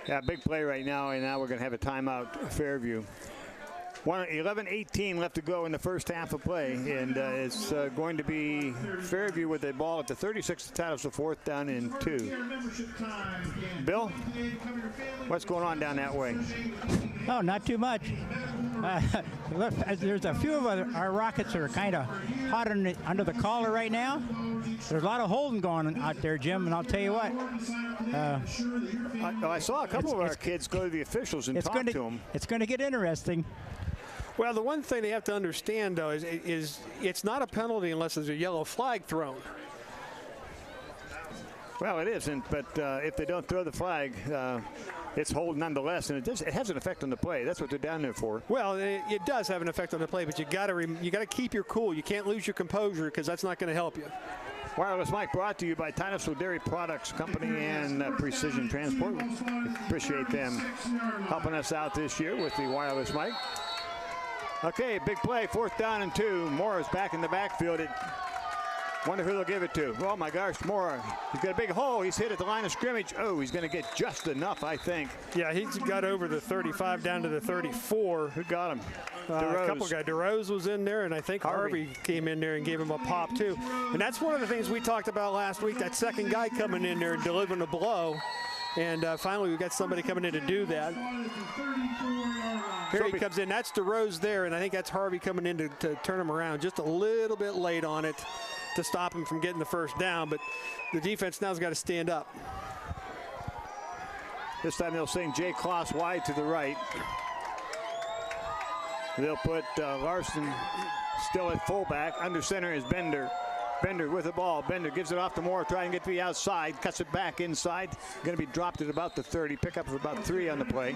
Yeah, big play right now, and now we're going to have a timeout, Fairview. 11:18 left to go in the first half of play, and it's going to be Fairview with the ball at the 36 to Titusville, 4th down and 2. Bill, what's going on down that way? Oh, not too much. Look, there's a few of our Rockets that are kind of hot under the collar right now. There's a lot of holding going on out there, Jim, and I'll tell you what. I saw a couple of our kids go to the officials and talk to them. It's going to get interesting. Well, the one thing they have to understand, though, is it's not a penalty unless there's a yellow flag thrown. Well, it isn't, but if they don't throw the flag, it's hold nonetheless, and it has an effect on the play. That's what they're down there for. Well, it does have an effect on the play, but you got to keep your cool. You can't lose your composure because that's not going to help you. Wireless Mic brought to you by Titusville Dairy Products Company and Precision Transport. We appreciate them helping us out this year with the Wireless Mic. Okay, big play, 4th down and 2. Mora's back in the backfield. Wonder who they'll give it to. Oh my gosh, Mora. He's got a big hole. He's hit at the line of scrimmage. Oh, he's going to get just enough, I think. Yeah, he's got over the 35 down to the 34. Who got him? A couple guys. DeRose was in there, and I think Harvey came in there and gave him a pop too. And that's one of the things we talked about last week, that second guy coming in there and delivering a blow. And finally, we've got somebody coming in to do that. Here he comes in. That's DeRose there, and I think that's Harvey coming in to turn him around. Just a little bit late on it to stop him from getting the first down, but the defense now's got to stand up. This time they'll send Jay Kloss wide to the right. They'll put Larson still at fullback. Under center is Bender. Bender with the ball. Bender gives it off to Moore, trying to get to the outside. Cuts it back inside. Going to be dropped at about the 30. Pick up for about 3 on the play.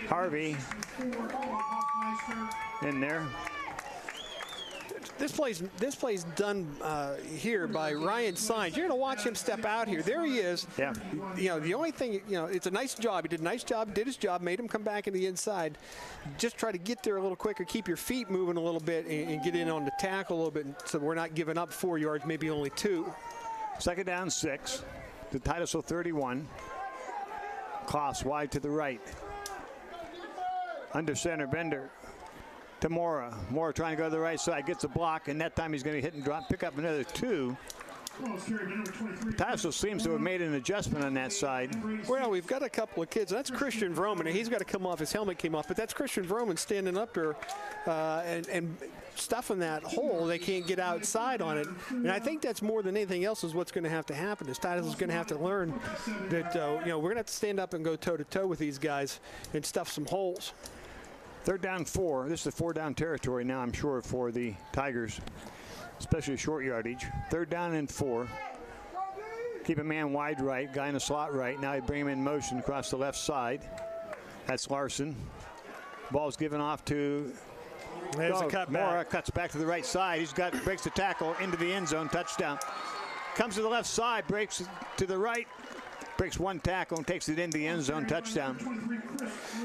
Harvey in there. This play's done here by Ryan Sines. You're going to watch him step out here. There he is. Yeah. You know, the only thing, you know, it's a nice job. He did a nice job, did his job, made him come back in the inside. Just try to get there a little quicker, keep your feet moving a little bit, and get in on the tackle a little bit so we're not giving up 4 yards, maybe only 2. Second down, 6. The Titusville 31. Kloss wide to the right. Under center, Bender. To Mora. Mora trying to go to the right side, gets a block, and that time he's going to hit and drop, pick up another 2. Titusville seems to have made an adjustment on that side. Well, we've got a couple of kids. That's Christian Vroman, and he's got to come off. His helmet came off, but that's Christian Vroman standing up there and stuffing that hole. They can't get outside on it, and I think that's more than anything else is what's going to have to happen. Is Titusville's going to have to learn that you know, we're going to have to stand up and go toe-to-toe with these guys and stuff some holes. Third down, 4. This is 4-down territory now, I'm sure, for the Tigers, especially short yardage. Third down and 4. Keep a man wide right, guy in the slot right. Now you bring him in motion across the left side. That's Larson. Ball's given off to Mora. Cuts back to the right side. Breaks the tackle into the end zone. Touchdown. Comes to the left side, breaks to the right. Breaks one tackle and takes it into the end zone. Touchdown.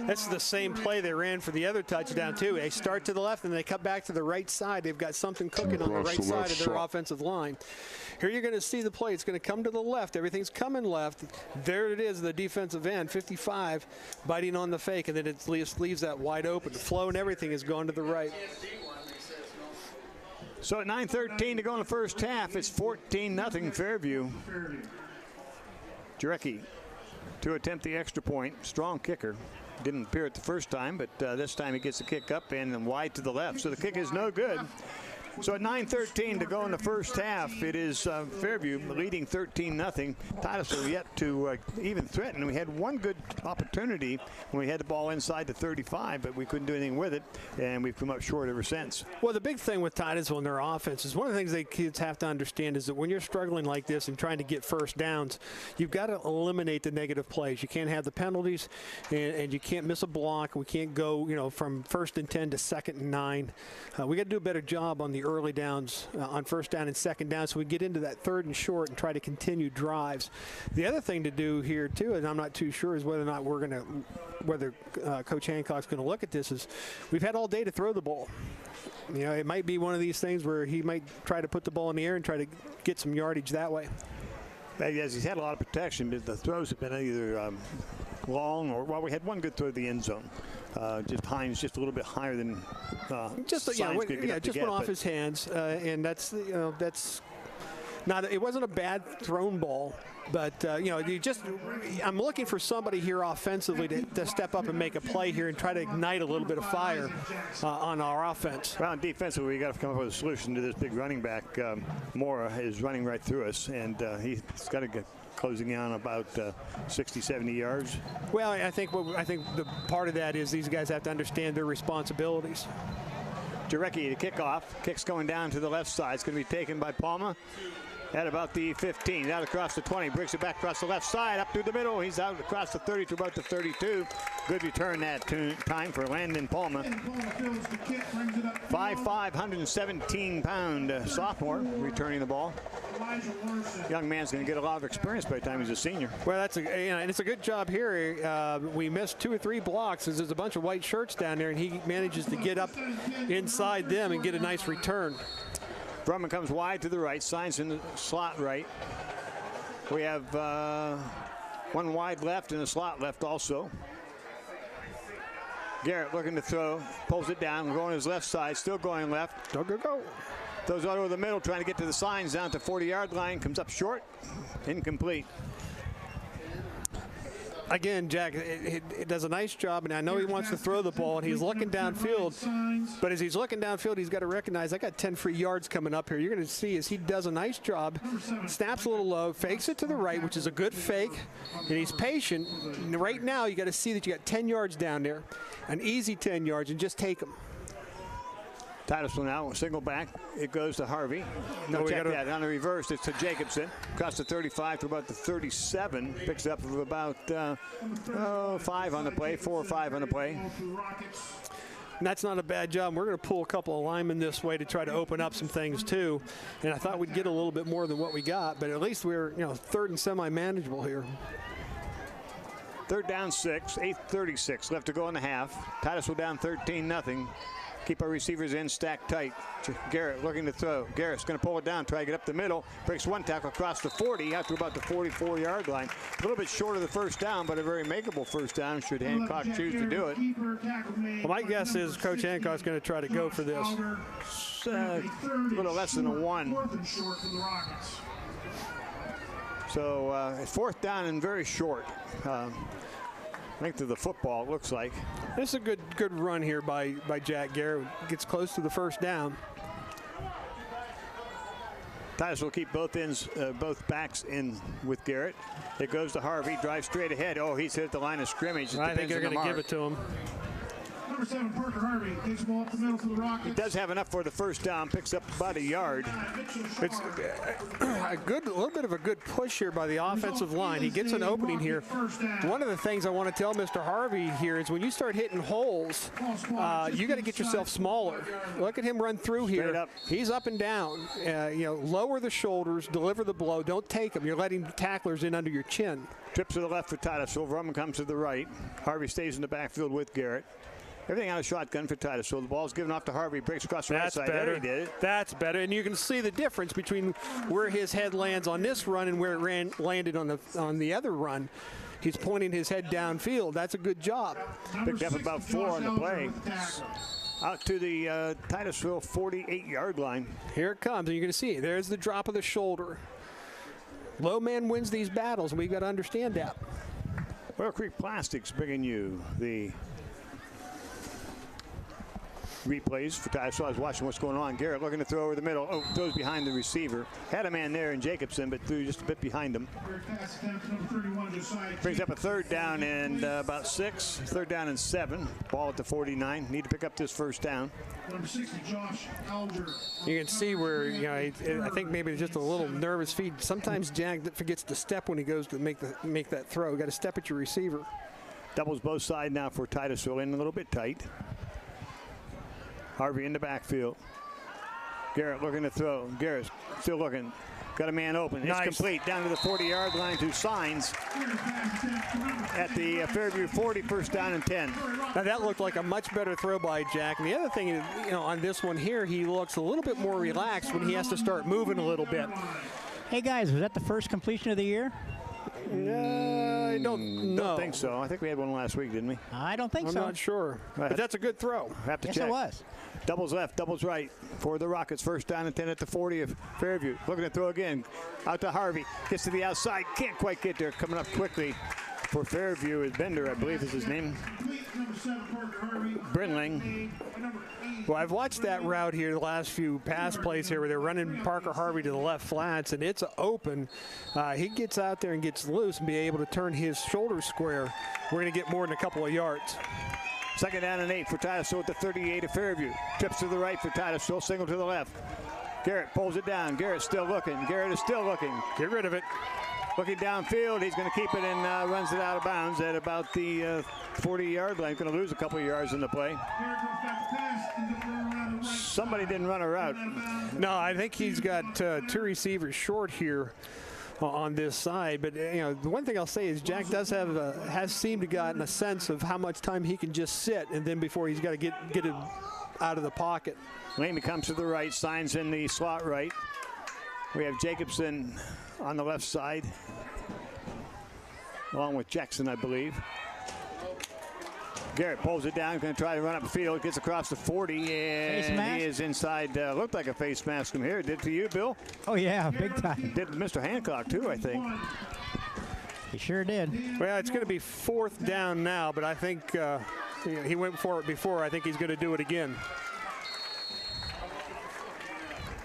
That's the same play they ran for the other touchdown, too. They start to the left and they cut back to the right side. They've got something cooking on the right side of their offensive line. Here you're going to see the play. It's going to come to the left. Everything's coming left. There it is, the defensive end, 55, biting on the fake, and then it leaves that wide open. The flow and everything has gone to the right. So at 9:13 to go in the first half, it's 14-0 Fairview. Jarecki to attempt the extra point. Strong kicker. Didn't appear at the first time, but this time he gets the kick up and wide to the left. So the kick is no good. So at 9:13 to go in the first half, it is Fairview leading 13-0. Titusville yet to even threaten. We had one good opportunity when we had the ball inside the 35, but we couldn't do anything with it, and we've come up short ever since. Well, the big thing with Titusville and their offense is one of the things that kids have to understand is that when you're struggling like this and trying to get first downs, you've got to eliminate the negative plays. You can't have the penalties, and you can't miss a block. We can't go, you know, from 1st and 10 to 2nd and 9. We got to do a better job on the early downs on 1st down and 2nd down, so we get into that 3rd and short and try to continue drives. The other thing to do here too, and I'm not too sure, is whether or not whether Coach Hancock's going to look at this, is we've had all day to throw the ball. You know, it might be one of these things where he might try to put the ball in the air and try to get some yardage that way. Yes, he's had a lot of protection, but the throws have been either long or, well, we had one good throw to the end zone. Just Hines just a little bit higher than just went off his hands, and that's not. It wasn't a bad thrown ball, but I'm looking for somebody here offensively to step up and make a play here and try to ignite a little bit of fire on our offense. Well, defensively, we got to come up with a solution to this big running back. Mora is running right through us, and he's got to get closing in on about 60, 70 yards. Well, I think the part of that is these guys have to understand their responsibilities. Jarecki to kick off. Kick's going down to the left side. It's going to be taken by Palma at about the 15. Out across the 20. Brings it back across the left side. Up through the middle. He's out across the 30 to about the 32. Good return that time for Landon Palma. 5'5", 117-pound sophomore returning the ball. Young man's going to get a lot of experience by the time he's a senior. Well, and it's a good job here. We missed 2 or 3 blocks as there's a bunch of white shirts down there, and he manages to get up inside them and get a nice return. Drummond comes wide to the right, signs in the slot right. We have one wide left and a slot left also. Garrett looking to throw, pulls it down, going to his left side, still going left. Go. Throws out over the middle, trying to get to the signs down to the 40-yard line, comes up short, incomplete. Again, Jack, it does a nice job, and I know he wants to throw the ball, and he's looking downfield. But as he's looking downfield, he's got to recognize I got 10 free yards coming up here. You're going to see as he does a nice job, snaps a little low, fakes it to the right, which is a good fake, and he's patient. And right now, you got to see that you got 10 yards down there, an easy 10 yards, and just take them. Titusville now, single back. It goes to Harvey. No, check that. On the reverse, it's to Jacobson. Across the 35 to about the 37. Picks up about 5 on the play, 4 or 5 on the play. And that's not a bad job. We're going to pull a couple of linemen this way to try to open up some things too. And I thought we'd get a little bit more than what we got, but at least we're, third and semi-manageable here. Third down 6, 8:36 left to go in the half. Titusville down 13-0. Keep our receivers in, stacked tight. Garrett looking to throw. Garrett's going to pull it down, try to get up the middle. Breaks one tackle across the 40 out to about the 44-yard line. A little bit short of the first down, but a very makeable first down should Hancock choose to do it. Well, my guess is Coach Hancock's going to try to go for this. A little less than a 1. So it's fourth down and very short. Length of the football, it looks like. This is a good run here by Jack Garrett. Gets close to the first down. Titus will keep both backs in with Garrett. It goes to Harvey, drives straight ahead. Oh, he's hit the line of scrimmage. I think they're going to give it to him. Number 7, Parker Harvey, takes the ball up the middle to the Rockets. He does have enough for the first down, picks up about a yard. It's a little bit of a good push here by the offensive line. He gets an opening here. One of the things I want to tell Mr. Harvey here is when you start hitting holes, you got to get yourself smaller. Look at him run through here. Up. He's up and down. Lower the shoulders, deliver the blow. Don't take them. You're letting tacklers in under your chin. Trips to the left for Titusville. Rumman comes to the right. Harvey stays in the backfield with Garrett. Everything out of shotgun for Titusville. The ball's given off to Harvey. Breaks across the right side. There he did it. That's better. And you can see the difference between where his head lands on this run and where it landed on the other run. He's pointing his head downfield. That's a good job. Picked up about 4 on the play. Out to the Titusville 48-yard line. Here it comes. And you're going to see it. There's the drop of the shoulder. Low man wins these battles, and we've got to understand that. Oil Creek Plastics bringing you the replays for Titusville. I was watching what's going on. Garrett looking to throw over the middle. Oh, throws behind the receiver. Had a man there in Jacobson, but threw just a bit behind him. Brings up a third down and about 6. Third down and 7. Ball at the 49. Need to pick up this first down. Number 60, Josh Alger. You can see where, I think maybe just a little nervous feet. Sometimes Jack forgets to step when he goes to make that throw. You got to step at your receiver. Doubles both sides now for Titusville, in a little bit tight. Harvey in the backfield. Garrett looking to throw. Garrett still looking. Got a man open. Nice. It's complete. Down to the 40-yard line to Signs at the Fairview 40, first down and 10. Now that looked like a much better throw by Jack. And the other thing is, on this one here, he looks a little bit more relaxed when he has to start moving a little bit. Hey guys, was that the first completion of the year? I don't know. Don't think so. I think we had one last week, didn't we? I don't think so. I'm not sure. But that's a good throw. Have to yes, check. it was. Doubles left, doubles right for the Rockets. First down and 10 at the 40 of Fairview. Looking to throw again. Out to Harvey. Gets to the outside. Can't quite get there. Coming up quickly for Fairview is Bender, I believe is his name. Brinling. Well, I've watched that route here the last few pass plays here where they're running Parker Harvey to the left flats, and it's open. He gets out there and gets loose and be able to turn his shoulder square. We're going to get more than a couple of yards. Second down and 8 for Titusville at the 38 of Fairview. Trips to the right for Titusville, single to the left. Garrett pulls it down. Garrett's still looking. Garrett is still looking. Get rid of it. Looking downfield, he's going to keep it and runs it out of bounds at about the 40-yard line. Going to lose a couple of yards in the play. Somebody didn't run a route. No, I think he's got 2 receivers short here on this side. But the one thing I'll say is Jack does has seemed to gotten a sense of how much time he can just sit, and then before he's got to get it out of the pocket. Lamy comes to the right, Signs in the slot right. We have Jacobson on the left side, along with Jackson, I believe. Garrett pulls it down, going to try to run up the field, gets across the 40, and he is inside. Looked like a face mask from here. Did to you, Bill? Oh, yeah, big time. Did Mr. Hancock, too, I think. He sure did. Well, it's going to be 4th down now, but I think he went for it before. I think he's going to do it again.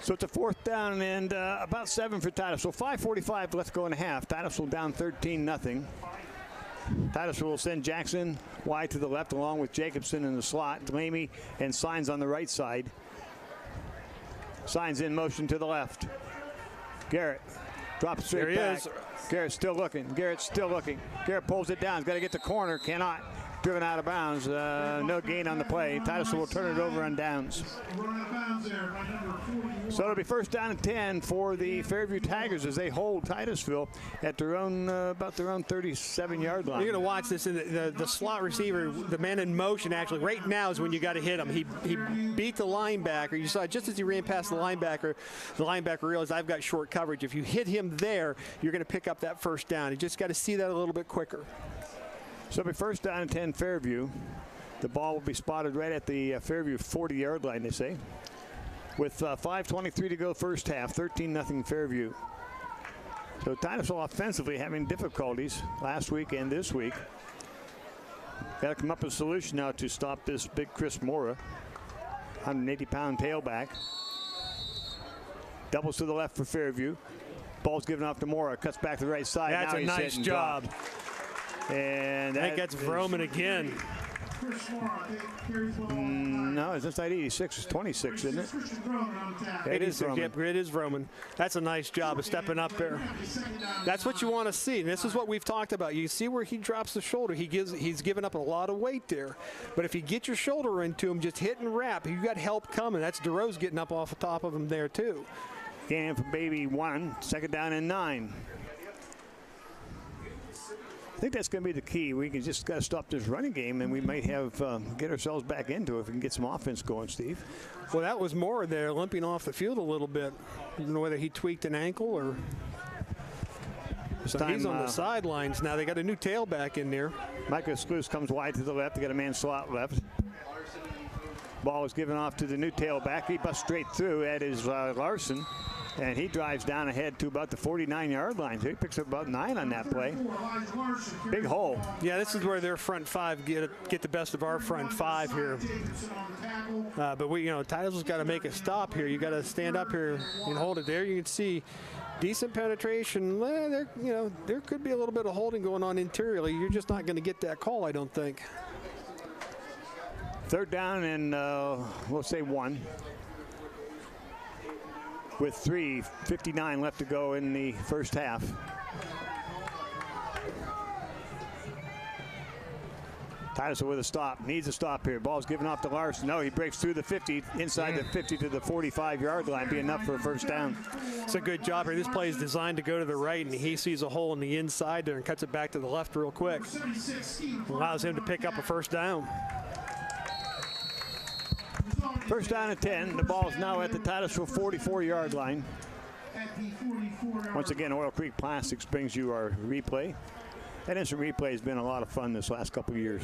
So it's a 4th down and about 7 for Titusville. 5:45 left to go in the half. Titusville down 13-0. Titusville will send Jackson wide to the left along with Jacobson in the slot. Lamy and Signs on the right side. Signs in motion to the left. Garrett drops straight back. Garrett's still looking. Garrett pulls it down. He's got to get the corner. Cannot. Driven out of bounds. No gain on the play. Titusville will turn it over on downs. So it'll be first down and 10 for the Fairview Tigers as they hold Titusville at their own about their own 37-yard line. You're going to watch this. In the slot receiver, the man in motion, actually, right now is when you got to hit him. He beat the linebacker. You saw just as he ran past the linebacker realized I've got short coverage. If you hit him there, you're going to pick up that first down. You just got to see that a little bit quicker. So it'll be first down and 10 Fairview. The ball will be spotted right at the Fairview 40-yard line, they say. With 5:23 to go first half, 13-0 Fairview. So Titusville offensively having difficulties last week and this week. Got to come up with a solution now to stop this big Chris Mora, 180-pound tailback. Doubles to the left for Fairview. Ball's given off to Mora, cuts back to the right side. That's now a nice job. And I think that's Vroman again. No, it's inside 86. It's 26, isn't it? It is Vroman. That's a nice job of stepping up there. That's what you want to see. And this is what we've talked about. You see where he drops the shoulder. He's given up a lot of weight there. But if you get your shoulder into him, just hit and wrap. You got help coming. That's DeRose getting up off the top of him there too. Gain for Baby 1. Second down and 9. I think that's going to be the key. We can just got to stop this running game, and we might have get ourselves back into it if we can get some offense going, Steve. Well, that was more there, limping off the field a little bit. I don't know whether he tweaked an ankle or. So he's on the sidelines now. They got a new tailback in there. Micah Sluice comes wide to the left. They got a man slot left. Ball is given off to the new tailback. He busts straight through. That is Larson. And he drives down ahead to about the 49-yard line. So he picks up about 9 on that play. Big hole. Yeah, this is where their front five get the best of our front five here. But Titusville's got to make a stop here. You got to stand up here and hold it there. You can see decent penetration. There could be a little bit of holding going on interiorly. You're just not going to get that call, I don't think. Third down and we'll say 1. With 3:59 left to go in the first half. Titusville with a stop. Needs a stop here. Ball's given off to Larson. No, he breaks through the 50, inside the 50 to the 45-yard line. Be enough for a first down. It's a good job here. This play is designed to go to the right, and he sees a hole in the inside there and cuts it back to the left real quick. Allows him to pick up a first down. First down and 10. The ball is now at the Titusville 44-yard line. Once again, Oil Creek Plastics brings you our replay. That instant replay has been a lot of fun this last couple of years.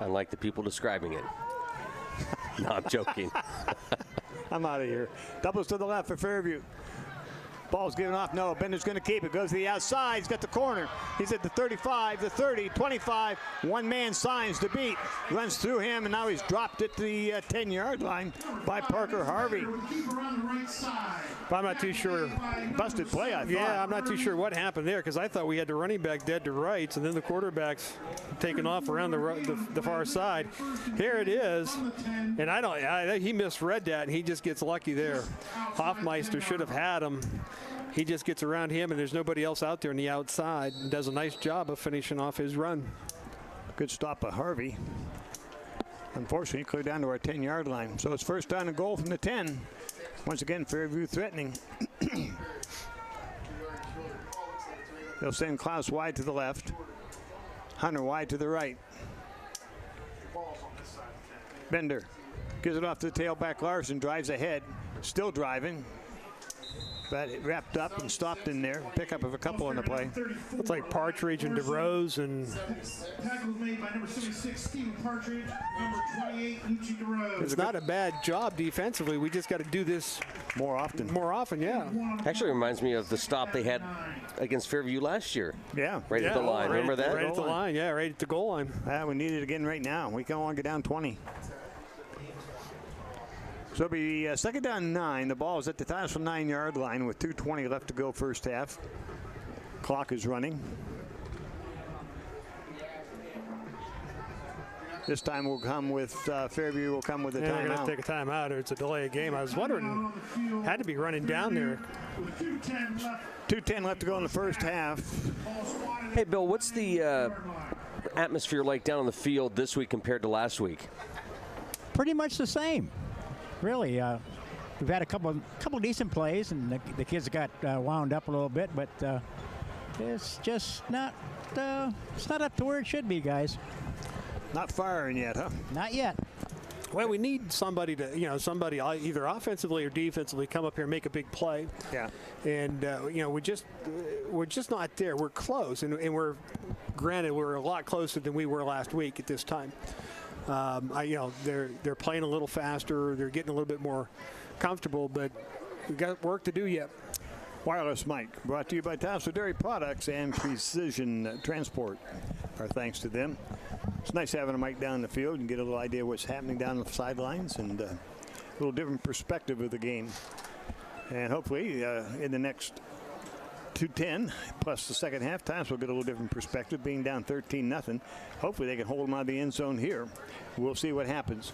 Unlike the people describing it. No, I'm joking. I'm out of here. Doubles to the left for Fairview. Ball's given off. No, Bender's going to keep it. Goes to the outside. He's got the corner. He's at the 35, the 30, 25. One man signs to beat. Runs through him, and now he's dropped at the 10-yard line by Parker Harvey. I'm not too sure. Busted play, I thought. Yeah, I'm not too sure what happened there because I thought we had the running back dead to rights, and then the quarterback's taking off around the far side. Here it is, and he misread that, and he just gets lucky there. Hoffmeister should have had him. He just gets around him, and there's nobody else out there on the outside, and does a nice job of finishing off his run. Good stop by Harvey. Unfortunately, clear down to our 10-yard line. So it's first down and goal from the 10. Once again, Fairview threatening. They'll send Klaus wide to the left. Hunter wide to the right. Bender gives it off to the tailback. Larson drives ahead. Still driving. But it wrapped up and stopped in there. Pickup of a couple on the play. Looks like Partridge and DeRose and. Tackle was made by number 76, Stephen Partridge, number 28, Lucci DeRose. It's not a bad job defensively. We just got to do this more often. More often, yeah. Actually reminds me of the stop they had against Fairview last year. Yeah. Right at the line. Remember that? Right at the line, yeah, right at the goal line. We need it again right now. We can only get down 20. So it'll be second down 9. The ball is at the Titusville 9-yard line with 2:20 left to go first half. Clock is running. This time will come with Fairview will come with a they're going timeout. to take a timeout, or it's a delay of game. I was wondering, had to be running down there. 2:10 left to go in the first half. Hey, Bill, what's the atmosphere like down on the field this week compared to last week? Pretty much the same, really. We've had a couple decent plays, and the kids got wound up a little bit, but it's just not up to where it should be, guys. Not firing yet, huh? Not yet. Well, we need somebody to, somebody either offensively or defensively come up here and make a big play. Yeah. And we're just not there. We're close, and we're a lot closer than we were last week at this time. They're playing a little faster. They're getting a little bit more comfortable, but we've got work to do yet. Wireless mic brought to you by Titusville Dairy Products and Precision Transport. Our thanks to them. It's nice having a mic down the field and get a little idea of what's happening down the sidelines and a little different perspective of the game. And hopefully in the next 2:10 plus the second half, Titusville will get a little different perspective, being down 13-0. Hopefully they can hold them out of the end zone here. We'll see what happens.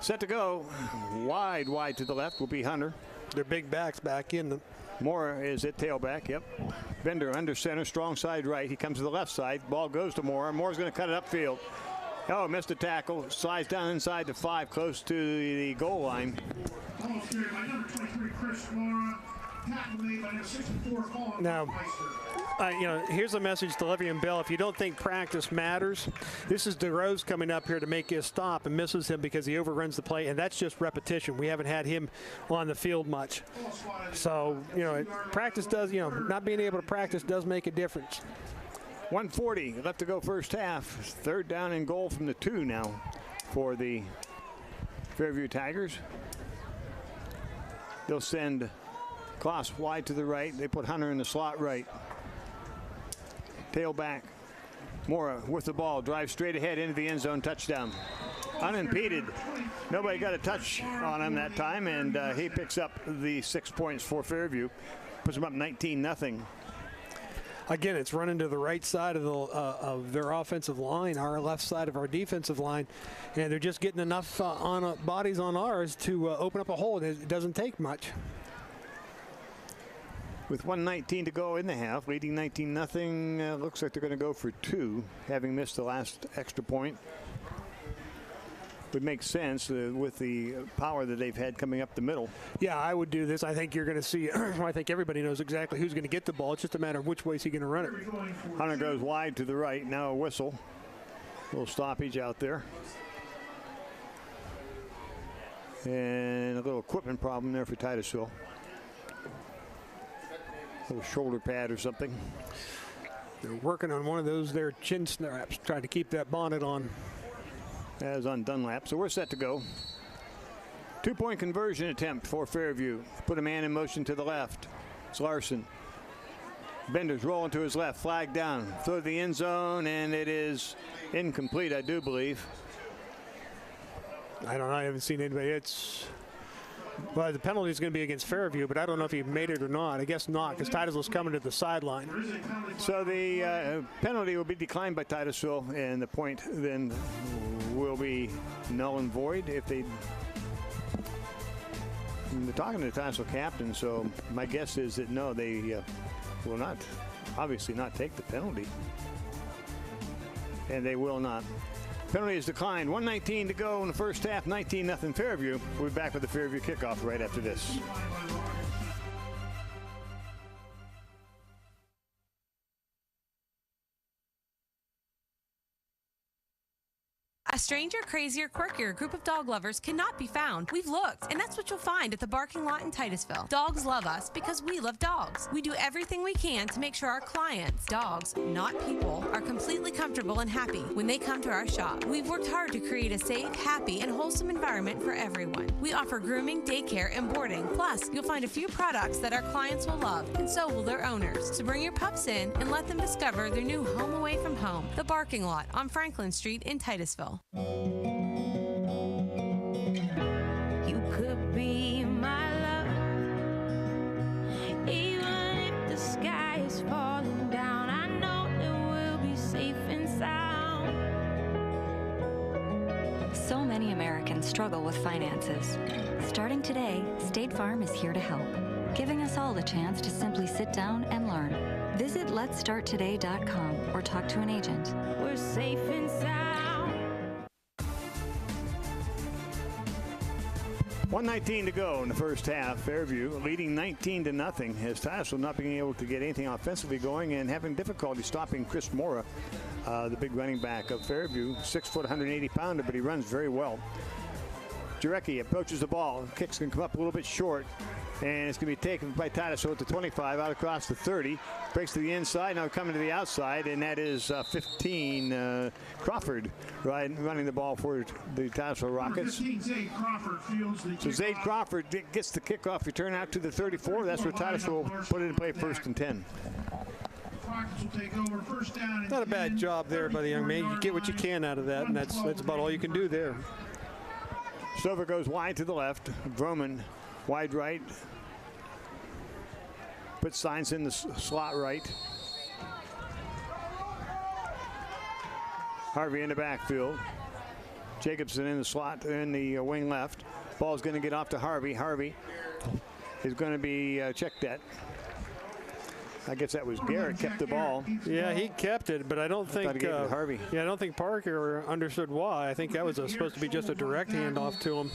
Set to go. Wide to the left will be Hunter. Their big backs back in them. Moore is at tailback, yep. Bender under center, strong side right. He comes to the left side. Ball goes to Moore. Moore's going to cut it upfield. Oh, missed a tackle. Slides down inside the 5, close to the goal line. Now, here's a message to Levy and Bell. If you don't think practice matters, this is DeRose coming up here to make his stop and misses him because he overruns the play, and that's just repetition. We haven't had him on the field much. So, practice does, not being able to practice does make a difference. 1:40 left to go first half. Third down and goal from the 2 now for the Fairview Tigers. They'll send Kloss wide to the right. They put Hunter in the slot right. Tailback. Mora with the ball. Drives straight ahead into the end zone. Touchdown. Unimpeded. Nobody got a touch on him that time, and he picks up the 6 points for Fairview. Puts them up 19-0. Again, it's running to the right side of their offensive line, our left side of our defensive line, and they're just getting enough bodies on ours to open up a hole. It doesn't take much. With 1:19 to go in the half, leading 19-0, looks like they're going to go for 2, having missed the last extra point. Would make sense with the power that they've had coming up the middle. Yeah, I would do this. I think you're going to see, I think everybody knows exactly who's going to get the ball. It's just a matter of which way is he going to run it. Hunter goes wide to the right. Now a whistle. A little stoppage out there. And a little equipment problem there for Titusville. A little shoulder pad or something. They're working on one of those their chin straps, trying to keep that bonnet on. As on Dunlap. So we're set to go. 2-point conversion attempt for Fairview. Put a man in motion to the left. It's Larson. Bender's rolling to his left. Flag down. Through the end zone, and it is incomplete, I do believe. I don't know. I haven't seen anybody. Well, the penalty is going to be against Fairview, but I don't know if he made it or not. I guess not, because Titusville's coming to the sideline. So the penalty will be declined by Titusville, and the point then will be null and void if they. They're talking to the Titusville captain, so my guess is that no, they will not, obviously not take the penalty, and they will not. Penalty is declined. 1:19 to go in the first half. 19-0 Fairview. We'll be back with the Fairview kickoff right after this. A stranger, crazier, quirkier group of dog lovers cannot be found. We've looked, and that's what you'll find at the parking lot in Titusville. Dogs love us because we love dogs. We do everything we can to make sure our clients, dogs, not people, are completely comfortable and happy when they come to our shop. We've worked hard to create a safe, happy, and wholesome environment for everyone. We offer grooming, daycare, and boarding. Plus, you'll find a few products that our clients will love, and so will their owners. So bring your pups in and let them discover their new home away from home, the Barking Lot on Franklin Street in Titusville. You could be my love, even if the sky is falling down. I know that we'll be safe and sound. So many Americans struggle with finances. Starting today, State Farm is here to help, giving us all the chance to simply sit down and learn. Visit letstarttoday.com or talk to an agent. We're safe and sound. 1:19 to go in the first half. Fairview leading 19-0 as Titusville not being able to get anything offensively going and having difficulty stopping Chris Mora, the big running back of Fairview, 6 foot, 180-pounder, but he runs very well. Jarecki approaches the ball. Kicks can come up a little bit short, and it's going to be taken by Titusville at the 25, out across the 30. Breaks to the inside, now coming to the outside, and that is 15, Crawford running the ball for the Titusville Rockets. 15, Zayd Crawford fields the So Zayd Crawford gets the kickoff return out to the 34. That's where Titusville put it in play, 1st and 10. Rockets will take over first down. Not a bad job there by the young man. You get what you can out of that, and that's about all you can do there. Stover goes wide to the left. Vroman wide right. Puts Signs in the slot right. Harvey in the backfield. Jacobson in the slot in the wing left. Ball's going to get off to Harvey. Harvey is going to be checked at. I guess that was Garrett kept the ball. Yeah, he kept it, but I don't think Harvey. Yeah, I don't think Parker understood why. I think that was supposed to be just a direct handoff to him.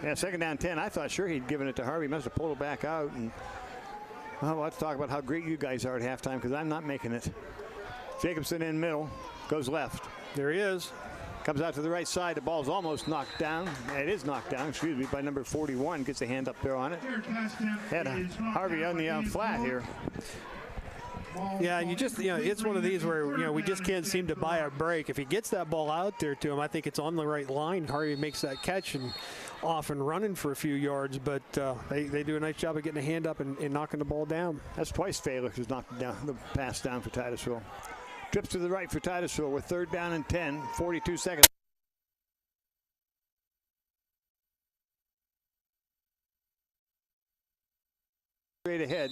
Yeah, 2nd down 10. I thought sure he'd given it to Harvey. Must have pulled it back out. And well, let's talk about how great you guys are at halftime, because I'm not making it. Jacobson in middle, goes left. There he is. Comes out to the right side. The ball's almost knocked down. It is knocked down, excuse me, by number 41. Gets a hand up there on it. Had Harvey on the flat here. Yeah, and it's one of these where, we just can't seem to buy a break. If he gets that ball out there to him, I think it's on the right line. Harvey makes that catch and off and running for a few yards, but they do a nice job of getting a hand up and knocking the ball down. That's twice Falick who's knocked down the pass down for Titusville. Trips to the right for Titusville with 3rd down and 10, 42 seconds. Straight ahead,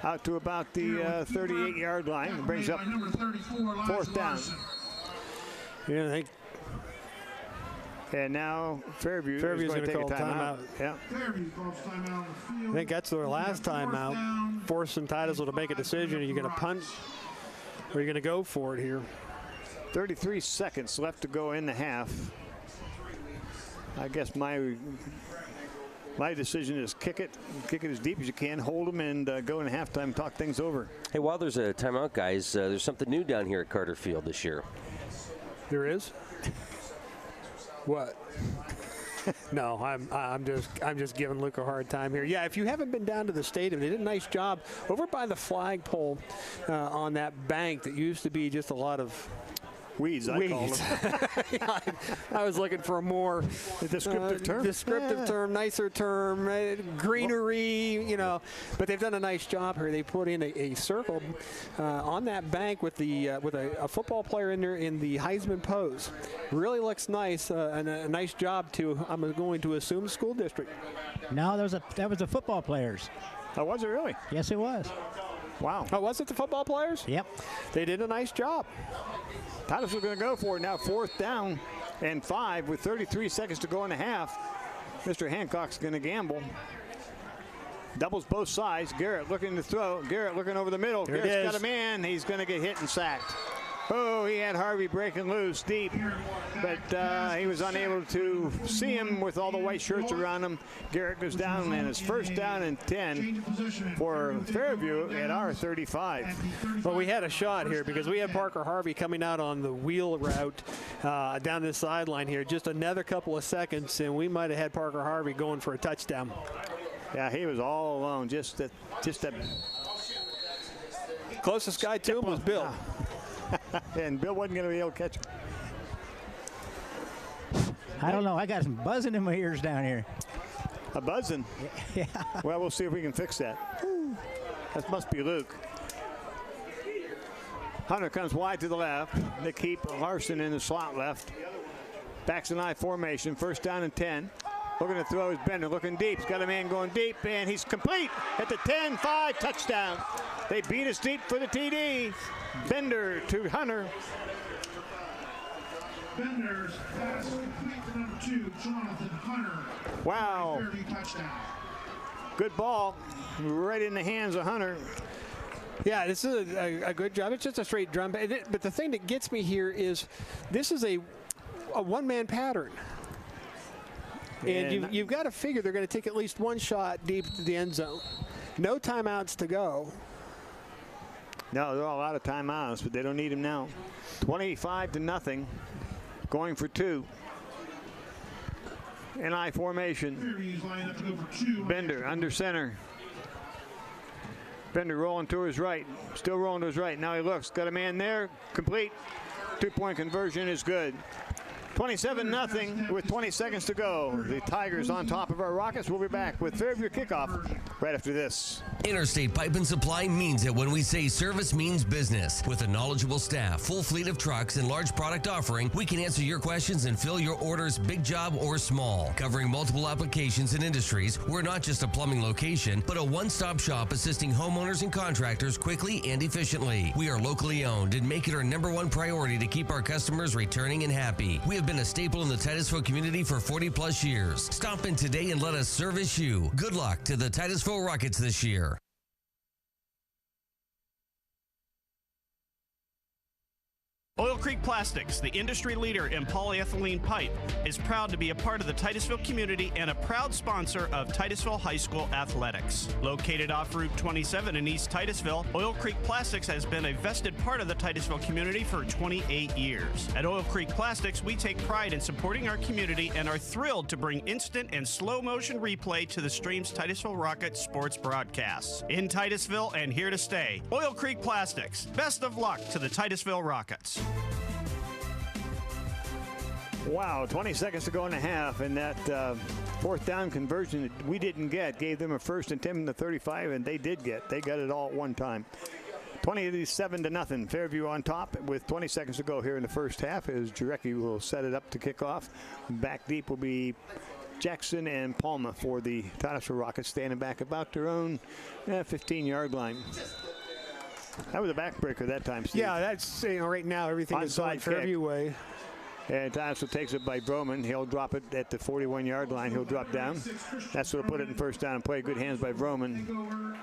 out to about the 38-yard line. It brings up 4th down. Yeah, I think. And now Fairview's going to take a timeout. Yeah. I think that's their last timeout, forcing Titusville to make a decision. Are you going to punt? Or are you going to go for it here? 33 seconds left to go in the half. I guess my decision is kick it as deep as you can, hold them, and go in halftime and talk things over. Hey, while there's a timeout, guys, there's something new down here at Carter Field this year. There is? What? No, I'm just giving Luke a hard time here. Yeah, if you haven't been down to the stadium, they did a nice job over by the flagpole on that bank that used to be just a lot of weeds. I call them. I was looking for a more descriptive term, nicer term, greenery, But they've done a nice job here. They put in a circle on that bank with a football player in there in the Heisman pose. Really looks nice, and a nice job too. I'm going to assume school district. No, that was the football players. Oh, was it really? Yes, it was. Wow. Oh, was it the football players? Yep. They did a nice job. Titusville going to go for it now, 4th down and 5 with 33 seconds to go in the half. Mr. Hancock's going to gamble. Doubles both sides. Garrett looking to throw. Garrett looking over the middle. There Garrett's got a man. He's going to get hit and sacked. Oh, he had Harvey breaking loose deep, but he was unable to see him with all the white shirts around him. Garrett goes down, and it's 1st down and 10 for Fairview at our 35. Well, we had a shot here because we had Parker Harvey coming out on the wheel route down this sideline here. Just another couple of seconds, and we might have had Parker Harvey going for a touchdown. Yeah, he was all alone. Just that. Closest guy to him was Bill. And Bill wasn't going to be able to catch him. I don't know. I got some buzzing in my ears down here. A buzzing? Yeah. Well, we'll see if we can fix that. That must be Luke. Hunter comes wide to the left. They keep Larson in the slot left. Backs an I formation. 1st down and 10. Looking to throw his Bender. Looking deep. He's got a man going deep, and he's complete at the 10-5 touchdown. They beat us deep for the TD. Bender to Hunter. Bender's pass complete to number 2, Jonathan Hunter. Wow. Fairview touchdown. Good ball. Right in the hands of Hunter. Yeah, this is a good job. It's just a straight drum. But the thing that gets me here is this is a one-man pattern. And you've got to figure they're going to take at least one shot deep to the end zone. No timeouts to go. No, they're all out of timeouts, but they don't need them now. 25-0. Going for 2. NI formation. Bender under center. Bender rolling to his right. Still rolling to his right. Now he looks. Got a man there. Complete. 2-point conversion is good. 27-0 with 20 seconds to go. The Tigers on top of our Rockets. We'll be back with Fairview kickoff right after this. Interstate Pipe and Supply means it when we say service means business. With a knowledgeable staff, full fleet of trucks, and large product offering, we can answer your questions and fill your orders, big job or small. Covering multiple applications and industries, we're not just a plumbing location, but a one-stop shop assisting homeowners and contractors quickly and efficiently. We are locally owned and make it our #1 priority to keep our customers returning and happy. We have been a staple in the Titusville community for 40+ years. Stop in today and let us service you. Good luck to the Titusville Rockets this year. Oil Creek Plastics, the industry leader in polyethylene pipe, is proud to be a part of the Titusville community and a proud sponsor of Titusville High School athletics. Located off Route 27 in East Titusville, Oil Creek Plastics has been a vested part of the Titusville community for 28 years. At Oil Creek Plastics, we take pride in supporting our community and are thrilled to bring instant and slow motion replay to the stream's Titusville Rockets sports broadcasts. In Titusville and here to stay, Oil Creek Plastics. Best of luck to the Titusville Rockets. Wow, 20 seconds to go in the half, and that 4th down conversion that we didn't get gave them a 1st and 10 in the 35, and they did get. They got it all at one time. 27-0. Fairview on top with 20 seconds to go here in the first half as Jarecki will set it up to kick off. Back deep will be Jackson and Palma for the Titusville Rockets, standing back about their own 15-yard line. That was a backbreaker that time, Steve. Yeah, that's, right now everything is going Fairview way. And Titusville takes it by Broman. He'll drop it at the 41-yard line. He'll drop down. That's what'll put it in 1st down and play. Good hands by Broman.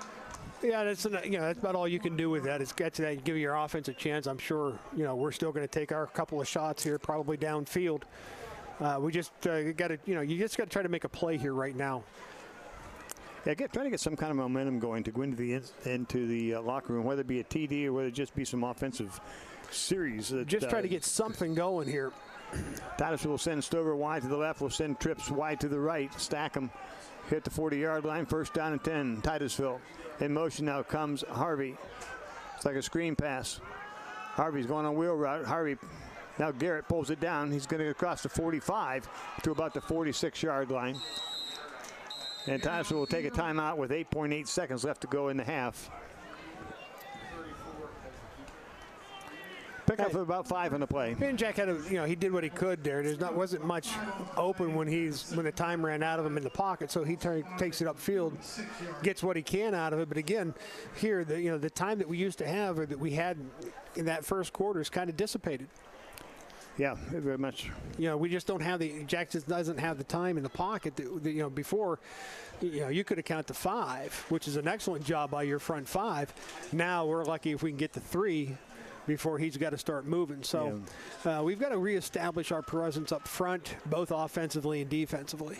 Yeah, that's about all you can do with that. Is get to that and give your offense a chance. I'm sure we're still going to take our couple of shots here, probably downfield. We just got to you just got to try to make a play here right now. Yeah, trying to get some kind of momentum going to go into the locker room, whether it be a TD or whether it just be some offensive series. Just try to get something going here. Titusville will send Stover wide to the left. We'll send Trips wide to the right. Stack them. Hit the 40-yard line. 1st down and 10. Titusville. In motion now comes Harvey. It's like a screen pass. Harvey's going on wheel route. Harvey. Now Garrett pulls it down. He's going to get across the 45 to about the 46-yard line. And Titusville will take a timeout with 8.8 seconds left to go in the half. Pick up about 5 on the play. And Jack had he did what he could there. Wasn't much open when the time ran out of him in the pocket, so he takes it upfield, gets what he can out of it. But again, here the time that we used to have or that we had in that first quarter is kind of dissipated. Yeah, very much. We just don't have Jack just doesn't have the time in the pocket that before, you could have counted to 5, which is an excellent job by your front 5. Now we're lucky if we can get to 3 before he's got to start moving. So we've got to reestablish our presence up front, both offensively and defensively.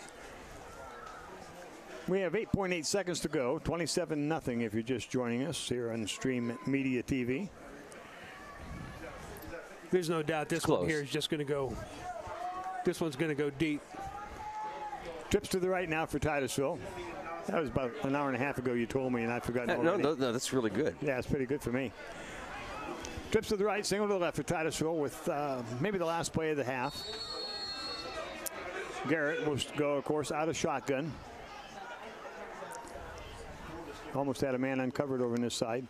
We have 8.8 seconds to go. 27-0 if you're just joining us here on Stream Media TV. There's no doubt this one here is just going to go. This one's going to go deep. Trips to the right now for Titusville. That was about an hour and a half ago you told me, and I've forgotten already. No, that's really good. Yeah, it's pretty good for me. Trips to the right, single to the left for Titusville with maybe the last play of the half. Garrett will go, of course, out of shotgun. Almost had a man uncovered over on this side.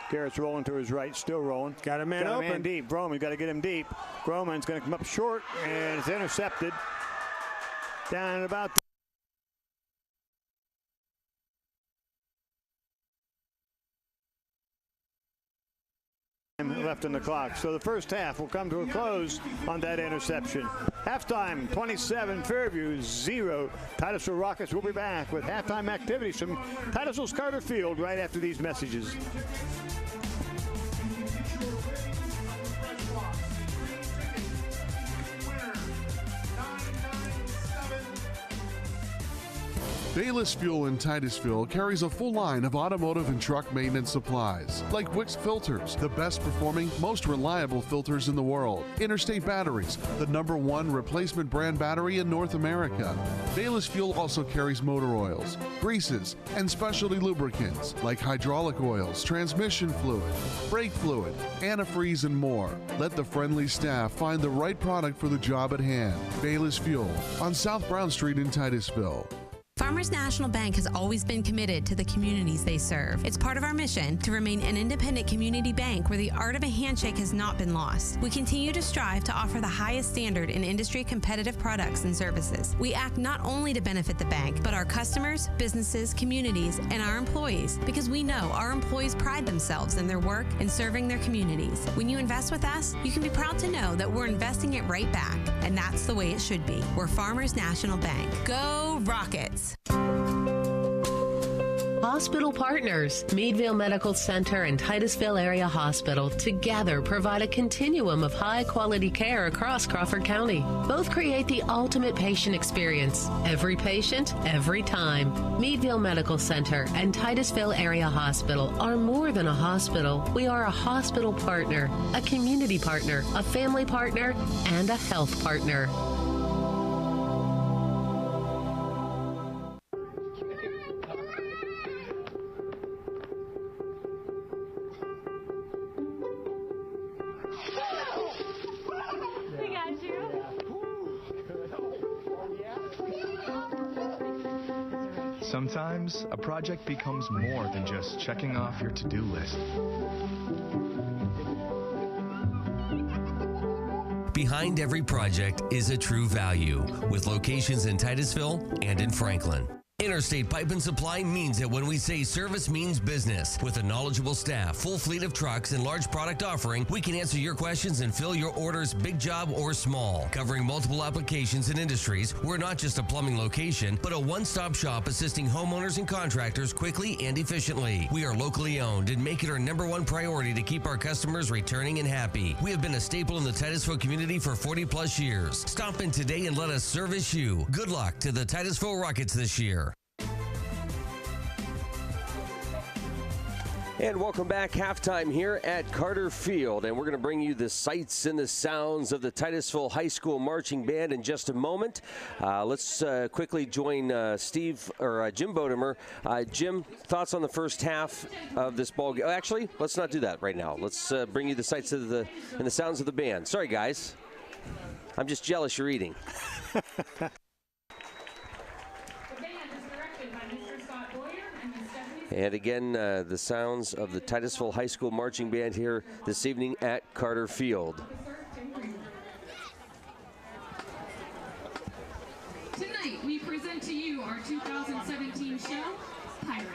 Garrett's rolling to his right, still rolling. Got a man open. Man deep. Broman got to get him deep. Broman's going to come up short, and it's intercepted. Down at about left in the clock. So the first half will come to a close on that interception. Halftime, 27 Fairview, 0 Titusville Rockets. Will be back with halftime activities from Titusville's Carter Field right after these messages. Bayless Fuel in Titusville carries a full line of automotive and truck maintenance supplies, like Wix filters, the best performing, most reliable filters in the world. Interstate Batteries, the #1 replacement brand battery in North America. Bayless Fuel also carries motor oils, greases, and specialty lubricants, like hydraulic oils, transmission fluid, brake fluid, antifreeze, and more. Let the friendly staff find the right product for the job at hand. Bayless Fuel on South Brown Street in Titusville. Farmers National Bank has always been committed to the communities they serve. It's part of our mission to remain an independent community bank where the art of a handshake has not been lost. We continue to strive to offer the highest standard in industry competitive products and services. We act not only to benefit the bank, but our customers, businesses, communities, and our employees, because we know our employees pride themselves in their work and serving their communities. When you invest with us, you can be proud to know that we're investing it right back, and that's the way it should be. We're Farmers National Bank. Go Rockets! Hospital partners, Meadville Medical Center and Titusville Area Hospital together provide a continuum of high-quality care across Crawford County. Both create the ultimate patient experience. Every patient, every time. Meadville Medical Center and Titusville Area Hospital are more than a hospital. We are a hospital partner, a community partner, a family partner, and a health partner. Sometimes a project becomes more than just checking off your to-do list. Behind every project is a true value, with locations in Titusville and in Franklin. Interstate Pipe and Supply means that when we say service means business. With a knowledgeable staff, full fleet of trucks, and large product offering, we can answer your questions and fill your orders, big job or small. Covering multiple applications and industries, we're not just a plumbing location, but a one-stop shop assisting homeowners and contractors quickly and efficiently. We are locally owned and make it our #1 priority to keep our customers returning and happy. We have been a staple in the Titusville community for 40+ years. Stop in today and let us service you. Good luck to the Titusville Rockets this year. And welcome back. Halftime here at Carter Field. And we're going to bring you the sights and the sounds of the Titusville High School Marching Band in just a moment. Let's quickly join Jim Bodemer. Jim, thoughts on the first half of this ball game? Actually, let's not do that right now. Let's bring you the sights of and the sounds of the band. Sorry, guys. I'm just jealous you're eating. And again, the sounds of the Titusville High School Marching Band here this evening at Carter Field. Tonight, we present to you our 2017 show, Pirates.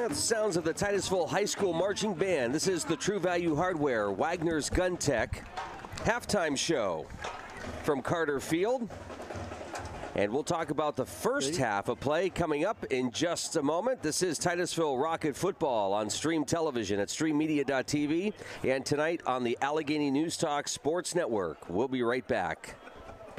Yeah, the sounds of the Titusville High School Marching Band. This is the True Value Hardware, Wagner's Gun Tech halftime show from Carter Field. And we'll talk about the first half of play coming up in just a moment. This is Titusville Rocket Football on Stream Television at streammedia.tv and tonight on the Allegheny News Talk Sports Network. We'll be right back.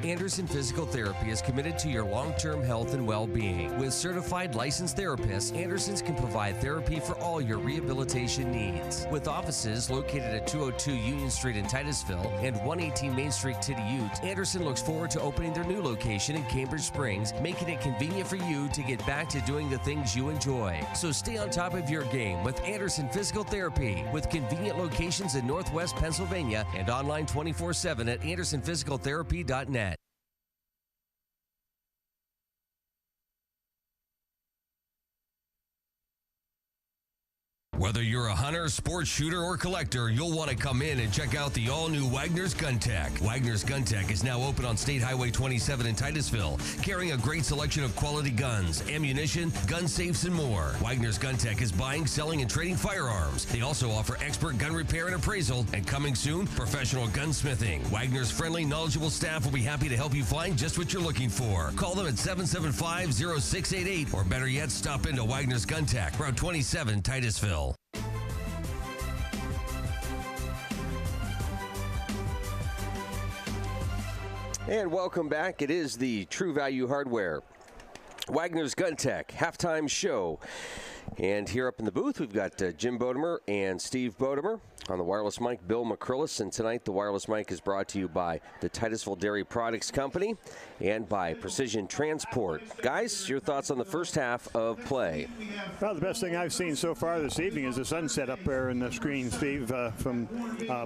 Anderson Physical Therapy is committed to your long-term health and well-being. With certified licensed therapists, Andersons can provide therapy for all your rehabilitation needs. With offices located at 202 Union Street in Titusville and 118 Main Street, Ute, Anderson looks forward to opening their new location in Cambridge Springs, making it convenient for you to get back to doing the things you enjoy. So stay on top of your game with Anderson Physical Therapy, with convenient locations in Northwest Pennsylvania and online 24/7 at andersonphysicaltherapy.net. Whether you're a hunter, sports shooter, or collector, you'll want to come in and check out the all-new Wagner's Gun Tech. Wagner's Gun Tech is now open on State Highway 27 in Titusville, carrying a great selection of quality guns, ammunition, gun safes, and more. Wagner's Gun Tech is buying, selling, and trading firearms. They also offer expert gun repair and appraisal, and coming soon, professional gunsmithing. Wagner's friendly, knowledgeable staff will be happy to help you find just what you're looking for. Call them at 775-0688, or better yet, stop into Wagner's Gun Tech, Route 27, Titusville. And welcome back. It is the True Value Hardware, Wagner's Gun Tech halftime show. And here up in the booth, we've got Jim Bodemer and Steve Bodemer. On the wireless mic, Bill McCrillis. And tonight, the wireless mic is brought to you by the Titusville Dairy Products Company and by Precision Transport. Guys, your thoughts on the first half of play? Well, the best thing I've seen so far this evening is the sunset up there in the screen, Steve, from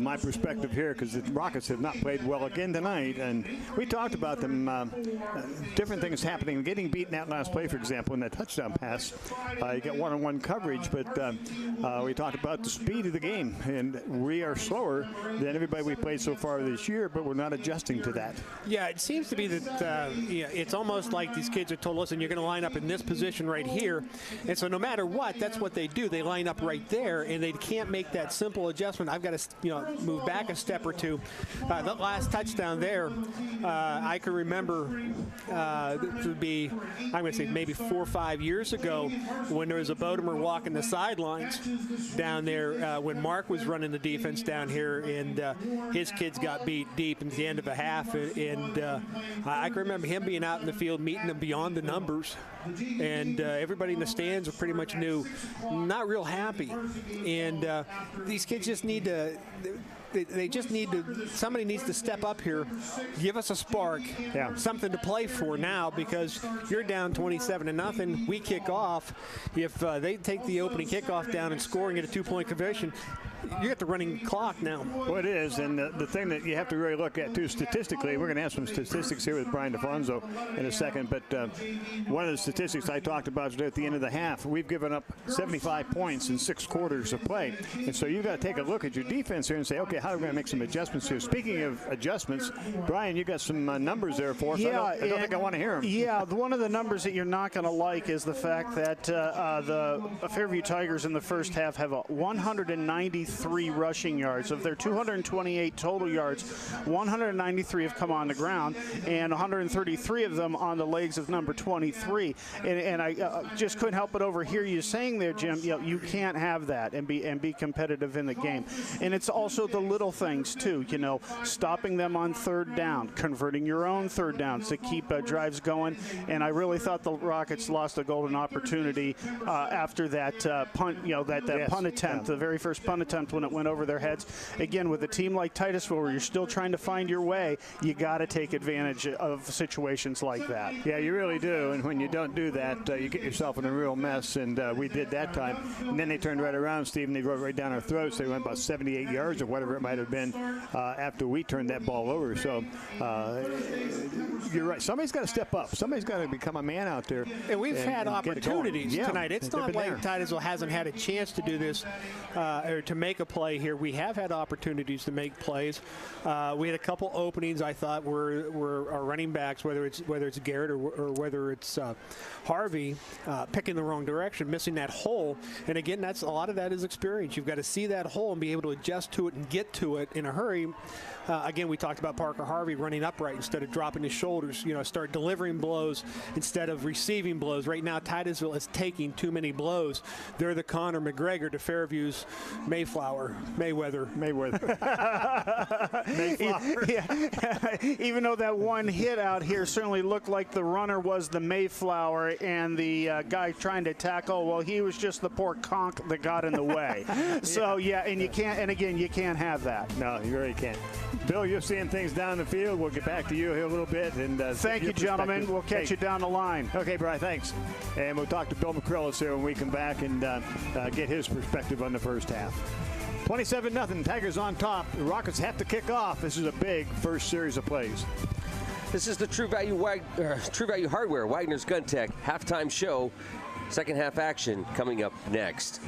my perspective here, because the Rockets have not played well again tonight. And we talked about them, different things happening. Getting beaten that last play, for example, in that touchdown pass. You get one-on-one coverage, but we talked about the speed of the game. And we are slower than everybody we played so far this year, but we're not adjusting to that. Yeah, it seems to be that it's almost like these kids are told, listen, you're going to line up in this position right here. And so no matter what, that's what they do. They line up right there, and they can't make that simple adjustment. I've got to move back a step or two. That last touchdown there, I can remember it would be, I'm going to say maybe 4 or 5 years ago when there was a Bodemer walking the sidelines down there when Mark was running the defense down here, and his kids got beat deep at the end of a half, and I can remember him being out in the field meeting them beyond the numbers, and everybody in the stands were pretty much new, not real happy, and these kids just need to somebody needs to step up here, give us a spark, something to play for now, because you're down 27-0. We kick off. If they take the opening kickoff down and scoring at a 2-point conversion, you got the running clock now. Well, it is, and the thing that you have to really look at, too, statistically, we're going to have some statistics here with Brian DeFonso in a second, but one of the statistics I talked about today at the end of the half, we've given up 75 points in 6 quarters of play, and so you've got to take a look at your defense here and say, okay, how are we going to make some adjustments here? Speaking of adjustments, Brian, you got some numbers there for us. Yeah, I don't think I want to hear them. Yeah, one of the numbers that you're not going to like is the fact that the Fairview Tigers in the first half have 193 rushing yards. Of their 228 total yards, 193 have come on the ground, and 133 of them on the legs of number 23. And I just couldn't help but overhear you saying there, Jim, you can't have that and be competitive in the game. And it's also the little things too, stopping them on third down, converting your own third downs to keep drives going. And I really thought the Rockets lost a golden opportunity after that punt, punt attempt, the very first punt attempt when it went over their heads. Again, with a team like Titusville, where you're still trying to find your way, you got to take advantage of situations like that. Yeah, you really do. And when you don't do that, you get yourself in a real mess. And we did that time. And then they turned right around, Steve, and they rode right down our throats. They went about 78 yards or whatever it might have been after we turned that ball over. So you're right. Somebody's got to step up. Somebody's got to become a man out there. And we've had opportunities tonight. It's not like Titusville hasn't had a chance to do this or to make make a play here. We have had opportunities to make plays. We had a couple openings I thought were our running backs, whether it's Garrett or whether it's Harvey, picking the wrong direction, missing that hole. And again, a lot of that is experience. You've got to see that hole and be able to adjust to it and get to it in a hurry. Again, we talked about Parker Harvey running upright instead of dropping his shoulders. Start delivering blows instead of receiving blows. Right now, Titusville is taking too many blows. They're the Conor McGregor to Fairview's Mayweather. Yeah. Even though that one hit out here certainly looked like the runner was the Mayflower and the guy trying to tackle, well, he was just the poor conch that got in the way. So, and you can't have that. No, you really can't. Bill, you're seeing things down the field. We'll get back to you here a little bit. And thank you, gentlemen. We'll catch you down the line. Okay, Brian, thanks. And we'll talk to Bill McCrillis here when we come back and get his perspective on the first half. 27-0, Tigers on top. The Rockets have to kick off. This is a big first series of plays. This is the True Value Hardware Wagner's Gun Tech halftime show. Second half action coming up next.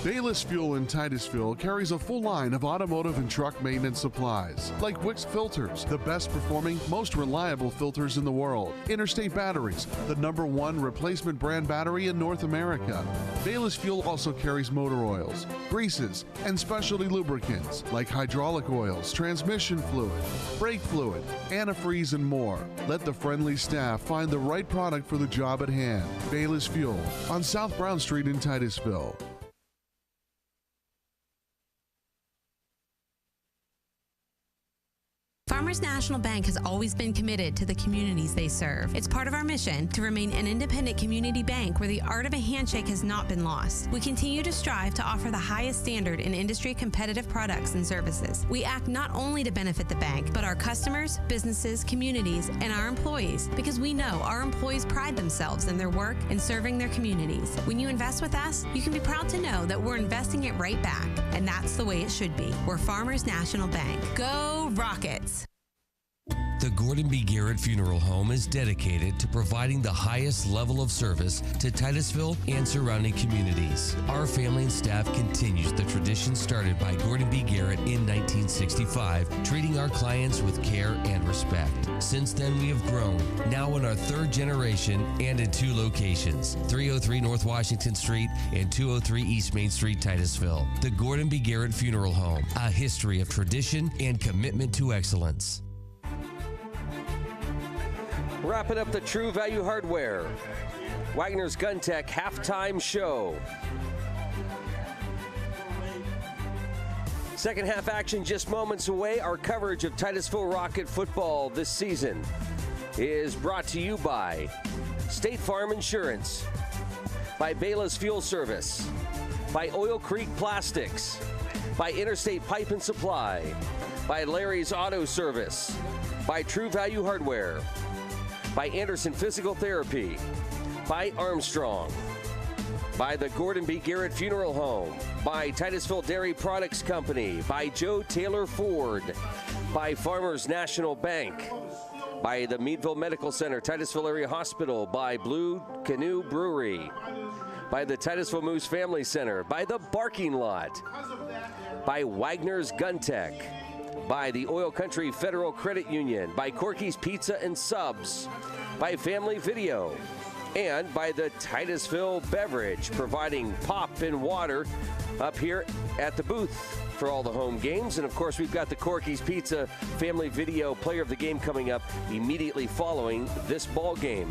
Bayless Fuel in Titusville carries a full line of automotive and truck maintenance supplies, like Wix filters, the best performing, most reliable filters in the world. Interstate Batteries, the #1 replacement brand battery in North America. Bayless Fuel also carries motor oils, greases, and specialty lubricants, like hydraulic oils, transmission fluid, brake fluid, antifreeze, and more. Let the friendly staff find the right product for the job at hand. Bayless Fuel on South Brown Street in Titusville. Farmers National Bank has always been committed to the communities they serve. It's part of our mission to remain an independent community bank where the art of a handshake has not been lost. We continue to strive to offer the highest standard in industry competitive products and services. We act not only to benefit the bank, but our customers, businesses, communities, and our employees, because we know our employees pride themselves in their work and serving their communities. When you invest with us, you can be proud to know that we're investing it right back, and that's the way it should be. We're Farmers National Bank. Go Rockets! The Gordon B. Garrett Funeral Home is dedicated to providing the highest level of service to Titusville and surrounding communities. Our family and staff continues the tradition started by Gordon B. Garrett in 1965, treating our clients with care and respect. Since then, we have grown, now in our third generation and in 2 locations, 303 North Washington Street and 203 East Main Street, Titusville. The Gordon B. Garrett Funeral Home, a history of tradition and commitment to excellence. Wrapping up the True Value Hardware Wagner's Gun Tech halftime show. Second half action just moments away. Our coverage of Titusville Rocket football this season is brought to you by State Farm Insurance, by Bayless Fuel Service, by Oil Creek Plastics, by Interstate Pipe and Supply, by Larry's Auto Service, by True Value Hardware, by Anderson Physical Therapy, by Armstrong, by the Gordon B. Garrett Funeral Home, by Titusville Dairy Products Company, by Joe Taylor Ford, by Farmers National Bank, by the Meadville Medical Center, Titusville Area Hospital, by Blue Canoe Brewery, by the Titusville Moose Family Center, by the Barking Lot, by Wagner's Gun Tech, by the Oil Country Federal Credit Union, by Corky's Pizza and Subs, by Family Video, and by the Titusville Beverage, providing pop and water up here at the booth for all the home games. And of course, we've got the Corky's Pizza Family Video Player of the Game coming up immediately following this ball game.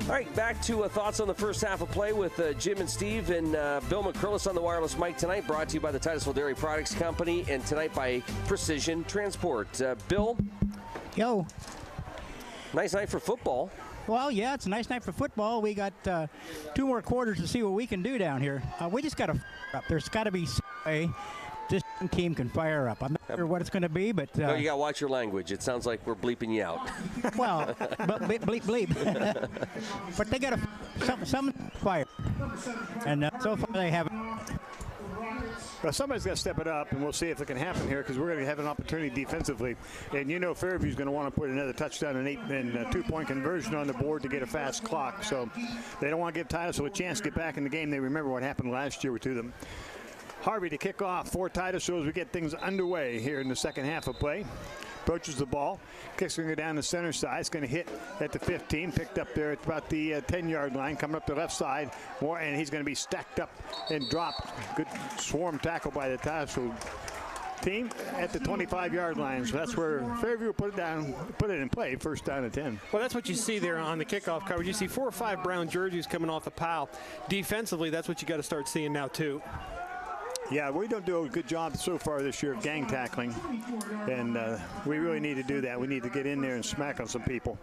All right, back to thoughts on the first half of play with Jim and Steve and Bill McCrillis on the wireless mic tonight, brought to you by the Titusville Dairy Products Company and tonight by Precision Transport. Bill? Yo. Nice night for football. Well, yeah, it's a nice night for football. We got 2 more quarters to see what we can do down here. We just got to up. There's got to be some way this team can fire up. I'm not sure what it's going to be, but... no, you got to watch your language. It sounds like we're bleeping you out. Well, but bleep. But they got some fire. And so far they haven't. Well, somebody's got to step it up, and we'll see if it can happen here because we're going to have an opportunity defensively. And you know Fairview's going to want to put another touchdown and 2-point conversion on the board to get a fast clock. So they don't want to give Titusville a chance to get back in the game. They remember what happened last year to them. Harvey to kick off for Titusville as we get things underway here in the second half of play. Approaches the ball, kicks it down the center side. It's going to hit at the 15, picked up there at about the 10-yard line, coming up the left side, and he's going to be stacked up and dropped. Good swarm tackle by the Titusville team at the 25-yard line. So that's where Fairview put it in play, first down and 10. Well, that's what you see there on the kickoff coverage. You see 4 or 5 brown jerseys coming off the pile. Defensively, that's what you got to start seeing now, too. Yeah, we don't do a good job so far this year of gang tackling, and we really need to do that. We need to get in there and smack on some people.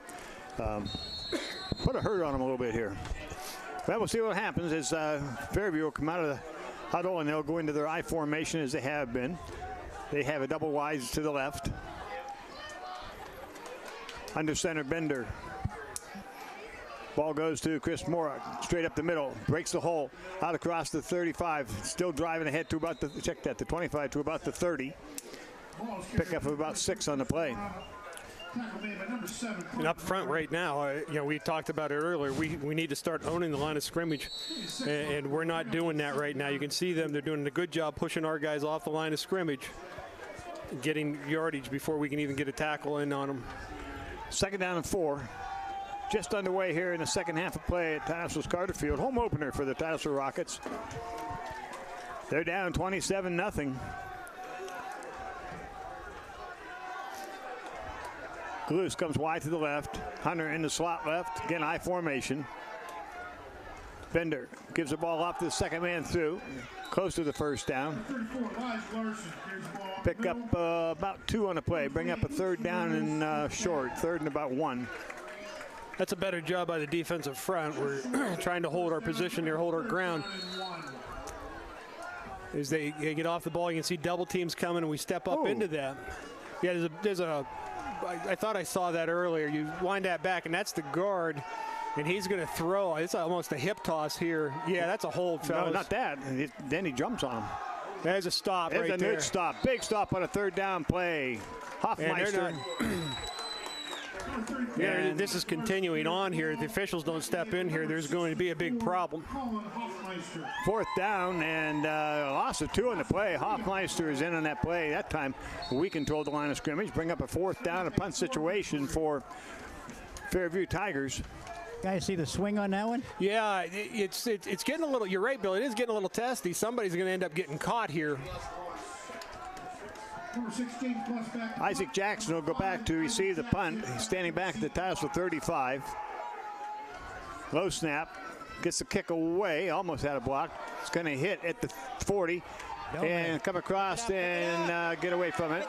Put a hurt on them a little bit here. Well, we'll see what happens as Fairview will come out of the huddle, and they'll go into their I formation as they have been. They have a double wides to the left. Under center, Bender. Ball goes to Chris Moore, straight up the middle, breaks the hole, out across the 35, still driving ahead to about the, check that, the 25 to about the 30. Pick up of about 6 on the play. And up front right now, we talked about it earlier, we need to start owning the line of scrimmage, and we're not doing that right now. You can see them, they're doing a good job pushing our guys off the line of scrimmage, getting yardage before we can even get a tackle in on them. Second down and 4. Just underway here in the second half of play at Titusville's Carter Field. Home opener for the Titusville Rockets. They're down 27-0. Gluse comes wide to the left. Hunter in the slot left. Again, I formation. Bender gives the ball off to the second man through. Close to the first down. Pick up about 2 on the play. Bring up a third down and short. Third and about 1. That's a better job by the defensive front. We're trying to hold our position here, hold our ground. As they get off the ball, you can see double teams coming, and we step up into that. Yeah, I thought I saw that earlier. You wind that back, and that's the guard, and he's going to throw. It's almost a hip toss here. Yeah, that's a hold, fellas. No, not that. Then he jumps on him. There's a stop right there. There's a good stop. Big stop on a third down play. Hoffmeister. Yeah, this is continuing on here. If the officials don't step in here, there's going to be a big problem. Fourth down and loss of 2 on the play. Hoffmeister is in on that play. That time we controlled the line of scrimmage. Bring up a fourth down, a punt situation for Fairview Tigers. Guys, see the swing on that one? Yeah, it's getting a little, you're right, Bill, it is getting a little testy. Somebody's going to end up getting caught here. Isaac Jackson will go back to receive the punt. He's standing back at the Titusville 35. Low snap. Gets the kick away. Almost had a block. It's going to hit at the 40 and come across and get away from it.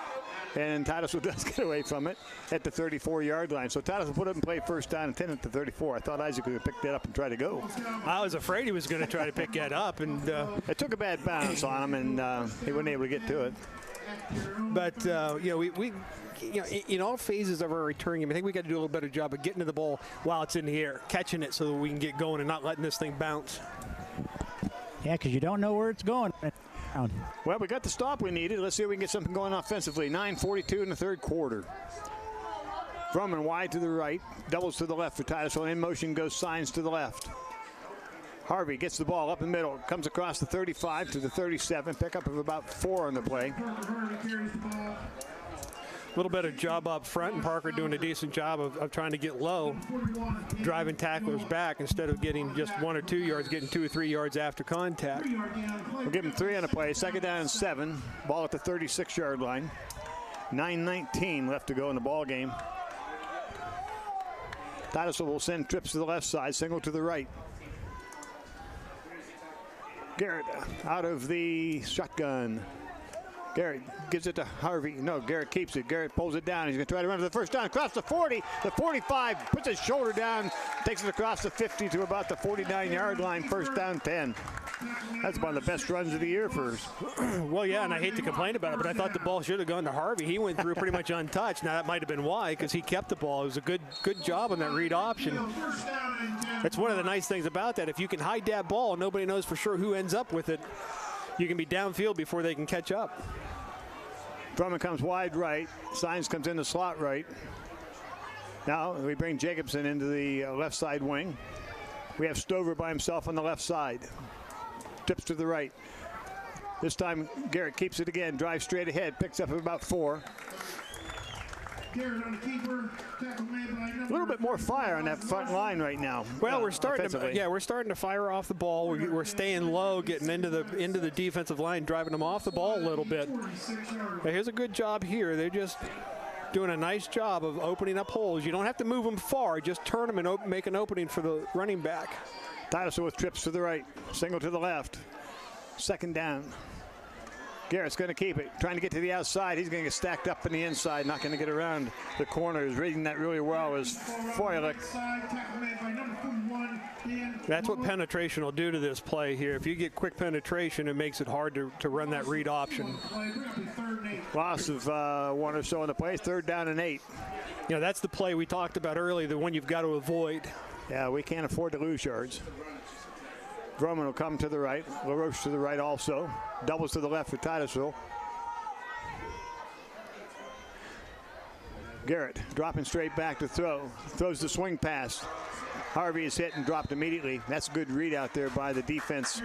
And Titusville does get away from it at the 34-yard line. So Titusville put up and play first down and 10 at the 34. I thought Isaac would pick that up and try to go. I was afraid he was going to try to pick that up. And it took a bad bounce on him, and he wasn't able to get to it. But, we in all phases of our return game, I think we got to do a little better job of getting to the ball while it's in the air, catching it so that we can get going and not letting this thing bounce. Yeah, because you don't know where it's going. Well, we got the stop we needed. Let's see if we can get something going offensively. 9:42 in the third quarter. Drummond wide to the right, doubles to the left for Titusville. In motion goes Signs to the left. Harvey gets the ball up in the middle, comes across the 35 to the 37, pickup of about 4 on the play. A little better job up front, and Parker doing a decent job of trying to get low, driving tacklers back instead of getting just 1 or 2 yards, getting 2 or 3 yards after contact. We'll give him 3 on the play. Second down and 7. Ball at the 36-yard line. 9:19 left to go in the ball game. Titusville will send trips to the left side, single to the right. Garrett out of the shotgun. Garrett gives it to Harvey. No, Garrett keeps it. Garrett pulls it down. He's going to try to run for the first down. Across the 40, the 45, puts his shoulder down, takes it across the 50 to about the 49-yard line. First down 10. That's one of the best runs of the year for us. Well, yeah, and I hate to complain about it, but I thought the ball should have gone to Harvey. He went through pretty much untouched. Now, that might have been why, because he kept the ball. It was a good job on that read option. That's one of the nice things about that. If you can hide that ball, nobody knows for sure who ends up with it. You can be downfield before they can catch up. Drummond comes wide right. Signs comes in the slot right. Now we bring Jacobson into the left side wing. We have Stover by himself on the left side. Tips to the right. This time, Garrett keeps it again, drives straight ahead, picks up about 4. Garrett on the keeper, tackle made by number. A little bit more fire on that front line right now. Well, we're starting to fire off the ball. We're staying low, getting into the defensive line, driving them off the ball a little bit. But here's a good job here. They're just doing a nice job of opening up holes. You don't have to move them far. Just turn them and make an opening for the running back. Titusville with trips to the right, single to the left. 2nd down. Garrett's going to keep it, trying to get to the outside. He's going to get stacked up in the inside, not going to get around the corners. Reading that really well is Foylik. That's what penetration will do to this play here. If you get quick penetration, it makes it hard to run that read option. Loss of 1 or so on the play, 3rd down and 8. You know, that's the play we talked about earlier, the one you've got to avoid. Yeah, we can't afford to lose yards. Groman will come to the right. LaRoche to the right also. Doubles to the left for Titusville. Garrett dropping straight back to throw. Throws the swing pass. Harvey is hit and dropped immediately. That's a good read out there by the defense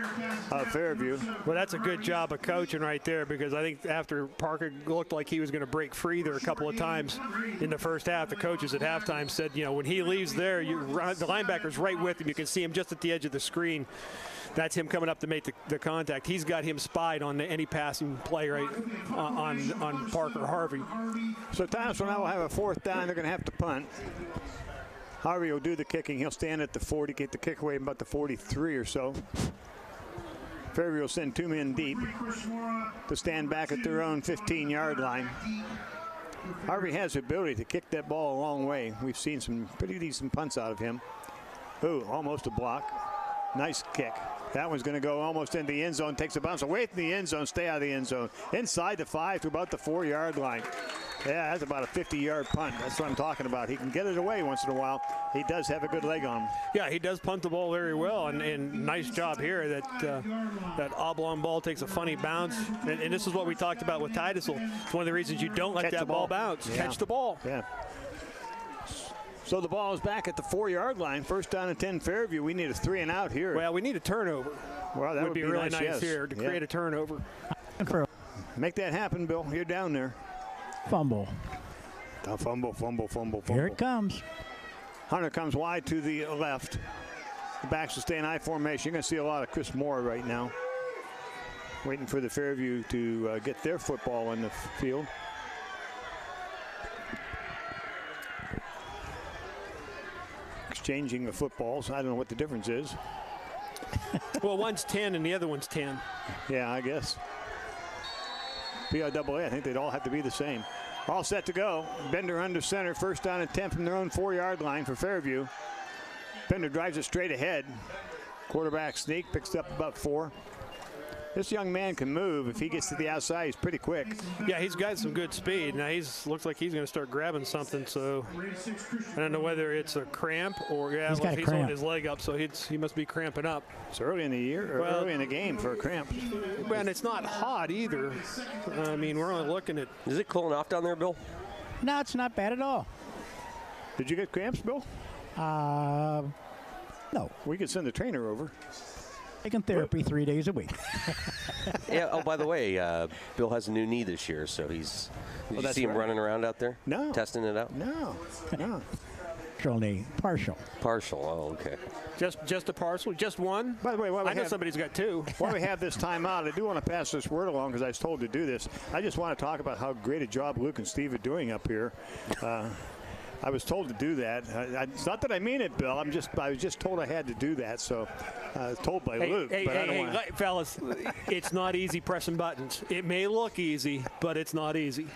of Fairview. Well, that's a good job of coaching right there, because I think after Parker looked like he was going to break free there a couple of times in the first half, the coaches at halftime said, you know, when he leaves there, the linebacker's right with him. You can see him just at the edge of the screen. That's him coming up to make the contact. He's got him spied on any passing play right on Parker Harvey. So Titusville now will have a 4th down. They're going to have to punt. Harvey will do the kicking. He'll stand at the 40, get the kick away about the 43 or so. Fairview will send 2 men deep to stand back at their own 15-yard line. Harvey has the ability to kick that ball a long way. We've seen some pretty decent punts out of him. Ooh, almost a block. Nice kick. That one's going to go almost into the end zone. Takes a bounce away from the end zone. Stay out of the end zone. Inside the 5 to about the 4-yard line. Yeah, that's about a 50-yard punt. That's what I'm talking about. He can get it away once in a while. He does have a good leg on him. Yeah, he does punt the ball very well, and nice job here. That oblong ball takes a funny bounce, and this is what we talked about with Titusville. It's one of the reasons you don't let that ball bounce. Yeah. Catch the ball. Yeah. So the ball is back at the 4-yard line. 1st down and 10 Fairview. We need a 3 and out here. Well, we need a turnover. Well, that would be really nice here to create a turnover. Make that happen, Bill. You're down there. Fumble. Fumble. Here it comes. Hunter comes wide to the left. The backs will stay in I formation. You're going to see a lot of Chris Moore right now. Waiting for the Fairview to get their football in the field. Exchanging the footballs. I don't know what the difference is. Well, one's 10 and the other one's 10. Yeah, I guess. PIAA, I think they'd all have to be the same. All set to go. Bender under center. 1st down and 10 from their own 4-yard line for Fairview. Bender drives it straight ahead. Quarterback sneak, picks up about 4. This young man can move. If he gets to the outside, he's pretty quick. Yeah, he's got some good speed. Now looks like he's going to start grabbing something. So I don't know whether it's a cramp or he's holding his leg up, so he must be cramping up. It's early in the year, or early in the game for a cramp. And it's not hot either. I mean, we're only looking at. Is it cooling off down there, Bill? No, it's not bad at all. Did you get cramps, Bill? No. We could send the trainer over. Taking therapy 3 days a week. Yeah. Oh, by the way, Bill has a new knee this year, so Did you see him running around out there? No. Testing it out? No. Partial knee. Partial. Oh, okay. Just a partial? Just one? By the way, I know somebody's got 2. While we have this timeout, I do want to pass this word along because I was told to do this. I just want to talk about how great a job Luke and Steve are doing up here. I was told to do that. It's not that I mean it, Bill. I was just told I had to do that. So I was told by Luke. Fellas, it's not easy pressing buttons. It may look easy, but it's not easy.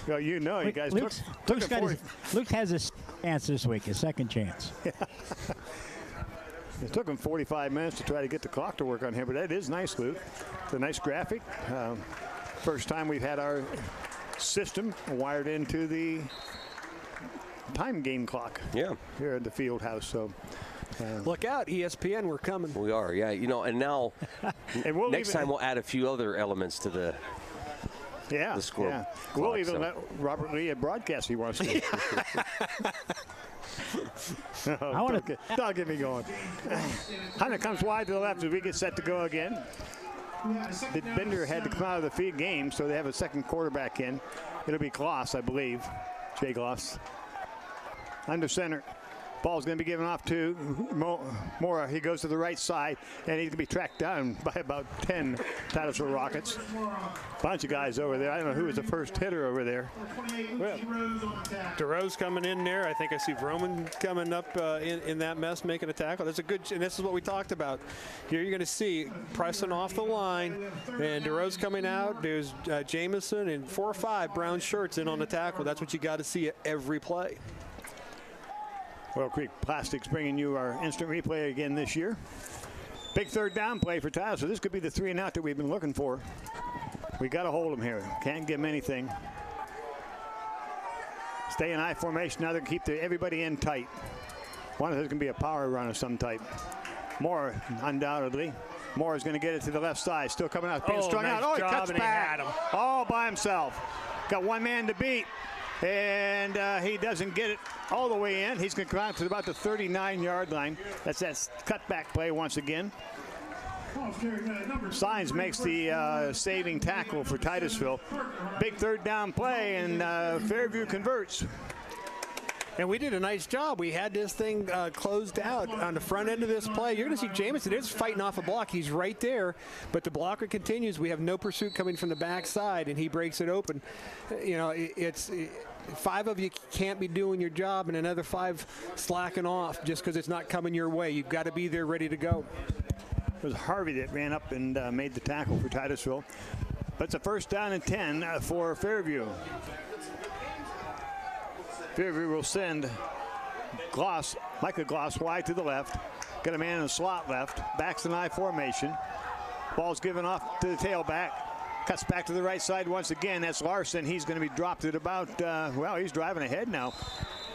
Well, you guys Luke has his chance this week, his second chance. It took him 45 minutes to try to get the clock to work on here, but that is nice, Luke. It's a nice graphic. First time we've had our system wired into the time game clock. Yeah. Here at the field house. So look out, ESPN, we're coming. We are, yeah. And now next time we'll add a few other elements to the score. Yeah. We'll even let Robert Lee broadcast he wants to. Don't get me going. Hunter comes wide to the left as we get set to go again. Bender had to come out of the game, so they have a second quarterback in. It'll be Gloss, I believe. Jay Gloss. Under center. Ball's going to be given off to Mora. He goes to the right side, and he's going to be tracked down by about 10 Titusville Rockets. Bunch of guys over there. I don't know who was the first hitter over there. Well, DeRose coming in there. I think I see Roman coming up in that mess, making a tackle. That's a good, and this is what we talked about. Here you're going to see pressing off the line, and DeRose coming out. There's Jamison and 4 or 5 brown shirts in on the tackle. That's what you got to see at every play. Oil Creek Plastics bringing you our instant replay again this year. Big third down play for Tyler, so this could be the 3 and out that we've been looking for. We got to hold them here. Can't give them anything. Stay in I formation. Now they keep everybody in tight. One of those going to be a power run of some type. Moore, undoubtedly. Moore is going to get it to the left side. Still coming out, being strung out. Oh, he cuts back. All by himself. Got one man to beat. And he doesn't get it all the way in. He's going to come out to about the 39-yard line. That's that cutback play once again. Signs makes the saving tackle for Titusville. Big third down play, and Fairview converts. And we did a nice job. We had this thing closed out on the front end of this play. You're going to see Jamison is fighting off a block. He's right there, but the blocker continues. We have no pursuit coming from the backside, and he breaks it open. You know, it's 5 of you can't be doing your job, and another 5 slacking off just because it's not coming your way. You've got to be there ready to go. It was Harvey that ran up and made the tackle for Titusville. But it's a first down and 10 for Fairview. Fairview will send Gloss, Micah Gloss, wide to the left. Got a man in the slot left. Backs an I formation. Ball's given off to the tailback. Cuts back to the right side once again. That's Larson. He's going to be dropped at about, well, he's driving ahead now.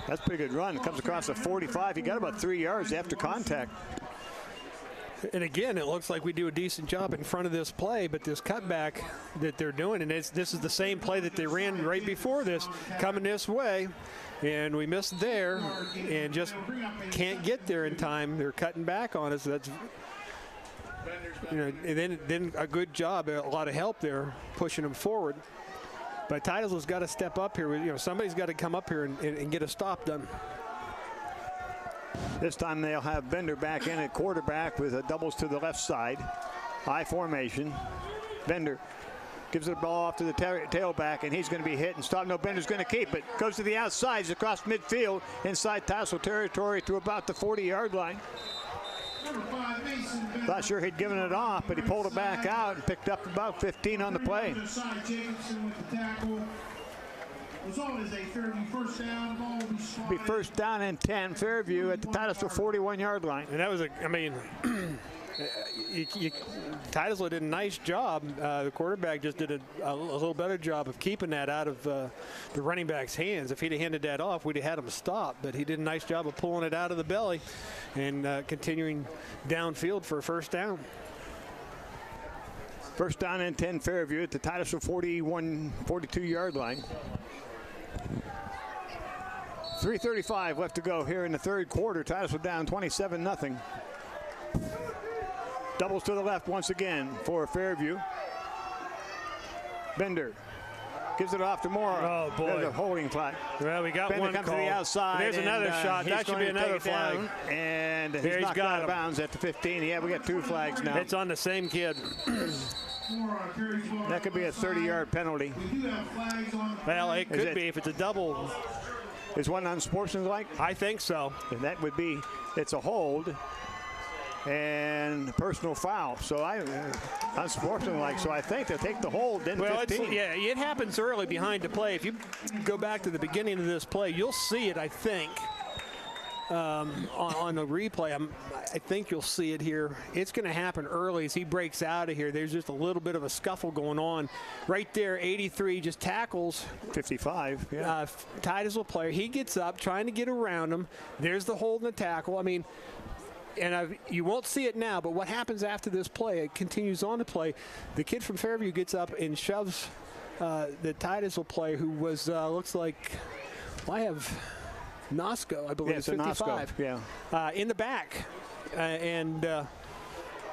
That's a pretty good run. Comes across the 45. He got about 3 yards after contact. And again, it looks like we do a decent job in front of this play, but this cutback that they're doing, and this is the same play that they ran right before this, coming this way, and we missed there and just can't get there in time. They're cutting back on us. That's, you know, and then a good job, a lot of help there, pushing them forward. But Titusville's got to step up here. You know, somebody's got to come up here and get a stop done. This time they'll have Bender back in at quarterback with a doubles to the left side. I formation. Bender gives the ball off to the tailback, and he's going to be hit and stopped. No, Bender's going to keep it. Goes to the outside. He's across midfield inside Titusville territory to about the 40-yard line. Not sure he'd given it off, but he pulled it back out and picked up about 15 on the play. Be first down and 10. Fairview at the Titusville 41-yard line. And that was I mean, Titusville did a nice job. The quarterback just did a little better job of keeping that out of the running back's hands. If he'd have handed that off, we'd have had him stop. But he did a nice job of pulling it out of the belly and continuing downfield for a first down. First down and 10 Fairview at the Titusville 42-yard line. 3:35 left to go here in the third quarter. Titusville down 27-0. Doubles to the left once again for Fairview. Bender gives it off to Moore. Oh, boy. There's a holding flag. Well, we got Bender one comes call. to the outside. There's another shot. That should be another flag. And he's knocked out of bounds at the 15. Yeah, we got 2 flags now. It's on the same kid. That could be a 30-yard penalty. Well, it could be if it's a double. Is one unsportsmanlike? I think so. And that would be, it's a hold and personal foul. So unsportsmanlike. So I think they'll take the hold, then 15. Yeah, it happens early behind the play. If you go back to the beginning of this play, you'll see it, I think. On the replay, I think you'll see it here. It's going to happen early as he breaks out of here. There's just a little bit of a scuffle going on. Right there, 83 just tackles. 55, yeah. Titusville player. He gets up, trying to get around him. There's the hold and the tackle. I mean, and you won't see it now, but what happens after this play, it continues on to play. The kid from Fairview gets up and shoves the Titusville player who was, looks like, I have Nosco, I believe, yeah, 55. Nosco, yeah. In the back. And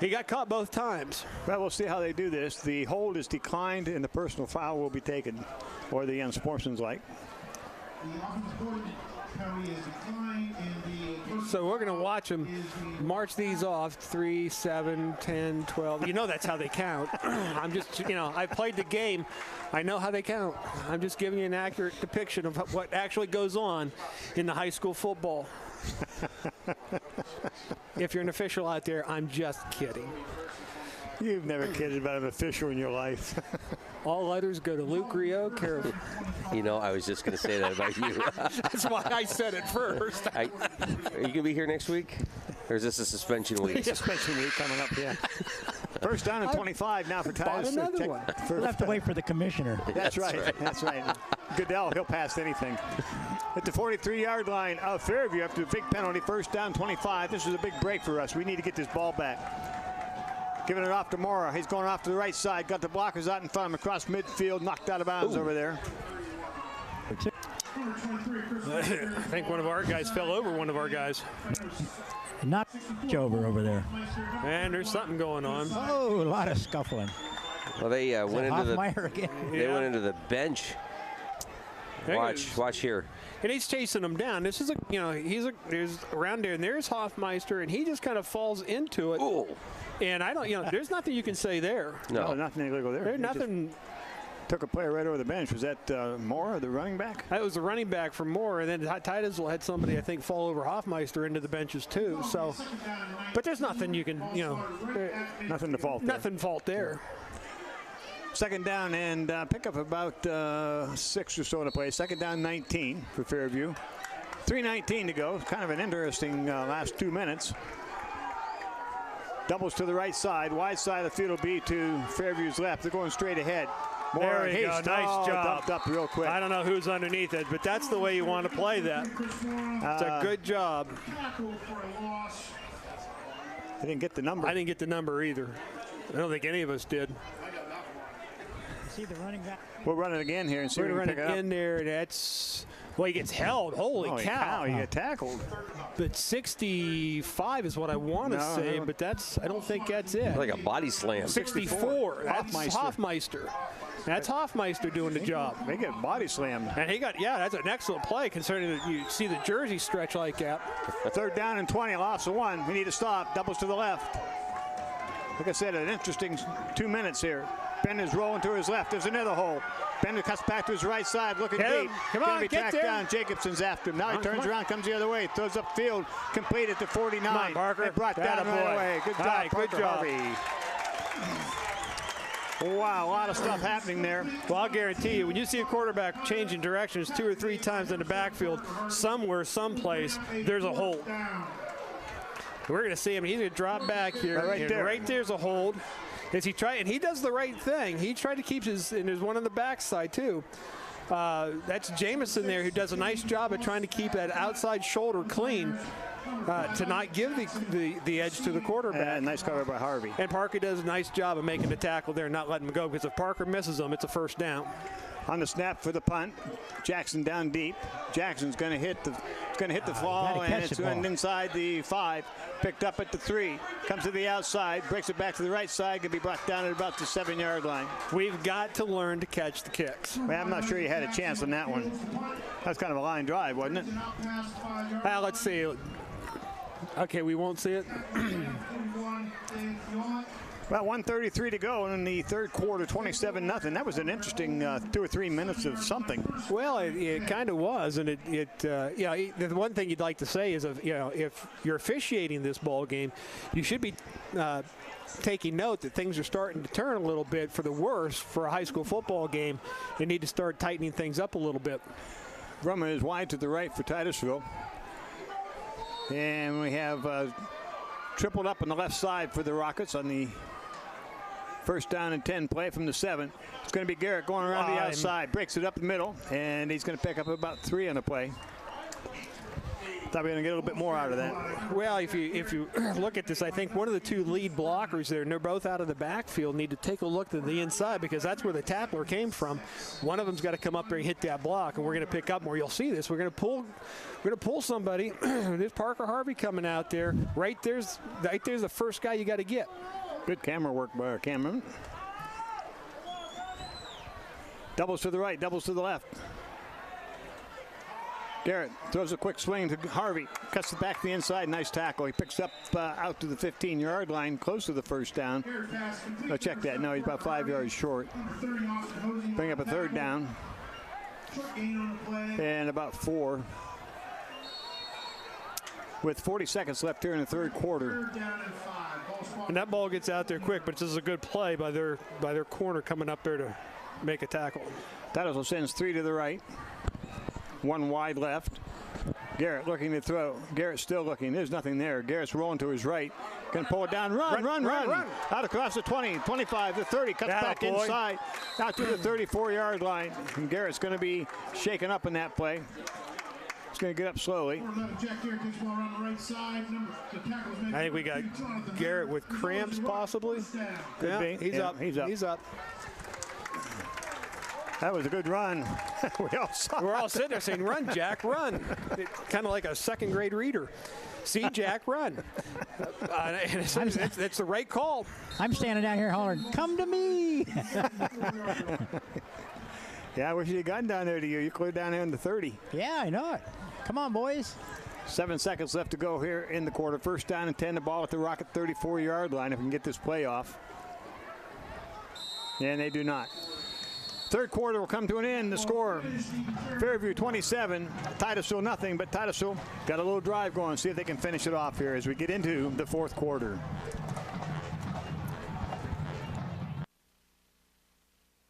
He got caught both times. Well, we'll see how they do this. The hold is declined, and the personal foul will be taken, or the unsportsmanlike. So we're going to watch them march these off 3, 7, 10, 12. You know that's how they count. I'm just, I played the game. I know how they count. I'm just giving you an accurate depiction of what actually goes on in the high school football. If you're an official out there, I'm just kidding. You've never kidded about an official in your life. All letters go to Luke Rio, care of. I was just going to say that about you. That's why I said it first. Are you going to be here next week? Or is this a suspension week? Suspension week coming up, yeah. First down and 25 now for Titus. Another one. We'll have to wait for the commissioner. That's right. That's right. Goodell, he'll pass anything. At the 43-yard line of Fairview after the big penalty, first down 25. This is a big break for us. We need to get this ball back. Giving it off to Mora. He's going off to the right side. Got the blockers out in front of him across midfield. Knocked out of bounds over there. I think one of our guys fell over one of our guys. Not over there. And there's something going on. Oh, a lot of scuffling. Well, they went into again. They went into the bench. Watch here. And he's chasing him down. This is there's around there, and there's Hoffmeister, and he just kind of falls into it. Ooh. And I don't, there's nothing you can say there. No, nothing illegal there. There's nothing. Took a player right over the bench. Was that Moore, the running back? That was the running back from Moore, and then Titusville had somebody, I think, fall over Hoffmeister into the benches too. So, but there's nothing you can, nothing to fault. Nothing fault there. Second down and pick up about 6 or so to play. Second down 19 for Fairview. 3:19 to go. Kind of an interesting last 2 minutes. Doubles to the right side. Wide side of the field will be to Fairview's left. They're going straight ahead. There you go. Nice job. Dumped up real quick. I don't know who's underneath it, but that's the way you want to play that. It's a good job. I didn't get the number. I didn't get the number either. I don't think any of us did. See the running back. We'll run it again here and see if we can pick it up. In there. That's he gets held. Holy cow! He got tackled. But 65 is what I want to say, but I don't think that's it. Like a body slam. 64. That's Hoffmeister. That's Hoffmeister doing the job. They get body slammed. And that's an excellent play considering that you see the jersey stretch like that. Third down and 20, loss of 1. We need to stop. Doubles to the left. Like I said, an interesting 2 minutes here. Ben is rolling to his left. There's another hole. Ben cuts back to his right side, looking deep. Come on, be get tracked down. Jacobson's after him. Now he turns around, comes the other way, throws upfield, completed to 49. Come on, Parker. And brought down right away. Good job, right, Parker good job. Harvey. Wow, a lot of stuff happening there. Well, I'll guarantee you, when you see a quarterback changing directions 2 or 3 times in the backfield, somewhere, someplace, there's a hold. We're going to see him. He's going to drop back here. Right there. Right there's a hold. And he does the right thing. He tried to keep and there's one on the backside too. That's Jamison there who does a nice job of trying to keep that outside shoulder clean to not give the edge to the quarterback. Nice cover by Harvey. And Parker does a nice job of making the tackle there and not letting him go, because if Parker misses him, it's a first down. On the snap for the punt, Jackson down deep. Jackson's going to hit the fall, and it's going inside the 5. Picked up at the 3. Comes to the outside, breaks it back to the right side. Can be brought down at about the 7-yard line. We've got to learn to catch the kicks. Well, I'm not sure you had a chance on that one. That's kind of a line drive, wasn't it? Let's see. Okay, we won't see it. About 1:33 to go in the third quarter, 27-0. That was an interesting 2 or 3 minutes of something. Well, it kind of was, and the one thing you'd like to say is, if you're officiating this ball game, you should be taking note that things are starting to turn a little bit for the worse for a high school football game. You need to start tightening things up a little bit. Brumman is wide to the right for Titusville, and we have tripled up on the left side for the Rockets on the first down and 10 play from the 7. It's going to be Garrett going around the outside. Breaks it up the middle, and he's going to pick up about 3 on the play. Thought we were going to get a little bit more out of that. Well, if you look at this, I think one of the two lead blockers there, and they're both out of the backfield, need to take a look to the inside because that's where the tackler came from. One of them's got to come up there and hit that block, and we're going to pick up more. You'll see this. We're going to pull somebody. There's Parker Harvey coming out there. Right there's the first guy you got to get. Good camera work by our cameraman. Doubles to the right, doubles to the left. Garrett throws a quick swing to Harvey. Cuts it back to the inside. Nice tackle. He picks up out to the 15-yard line, close to the first down. Oh, check that. No, he's about 5 yards short. Bring up a third down. And about 4. With 40 seconds left here in the third quarter. And that ball gets out there quick, but this is a good play by their corner coming up there to make a tackle. Titusville sends 3 to the right. 1 wide left. Garrett looking to throw. Garrett still looking. There's nothing there. Garrett's rolling to his right. Going to pull it down. Run. Out across the 20, 25, the 30. Cuts back inside. Out to the 34-yard line. And Garrett's going to be shaken up in that play. He's going to get up slowly. I think we got Garrett with cramps possibly. Could be. He's up. He's up. That was a good run. We're all sitting there saying, run, Jack, run. Kind of like a second grade reader. See, Jack, run. It's the right call. I'm standing down here hollering, come to me. Yeah, I wish you'd gotten down there to you. You cleared down there in the 30. Yeah, I know it. Come on, boys. 7 seconds left to go here in the quarter. First down and 10. The ball at the Rocket 34-yard line if we can get this play off. And they do not. Third quarter will come to an end. The score, Fairview 27, Titusville nothing, but Titusville got a little drive going. See if they can finish it off here as we get into the fourth quarter.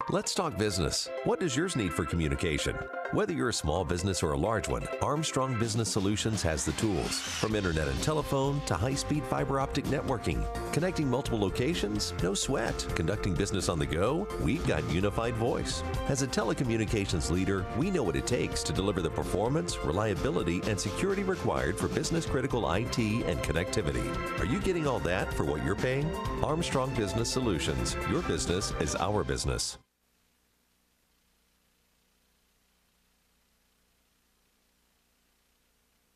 Let's talk business. What does yours need for communication? Whether you're a small business or a large one, Armstrong Business Solutions has the tools. From internet and telephone to high-speed fiber optic networking. Connecting multiple locations? No sweat. Conducting business on the go? We've got unified voice. As a telecommunications leader, we know what it takes to deliver the performance, reliability, and security required for business-critical IT and connectivity. Are you getting all that for what you're paying? Armstrong Business Solutions. Your business is our business.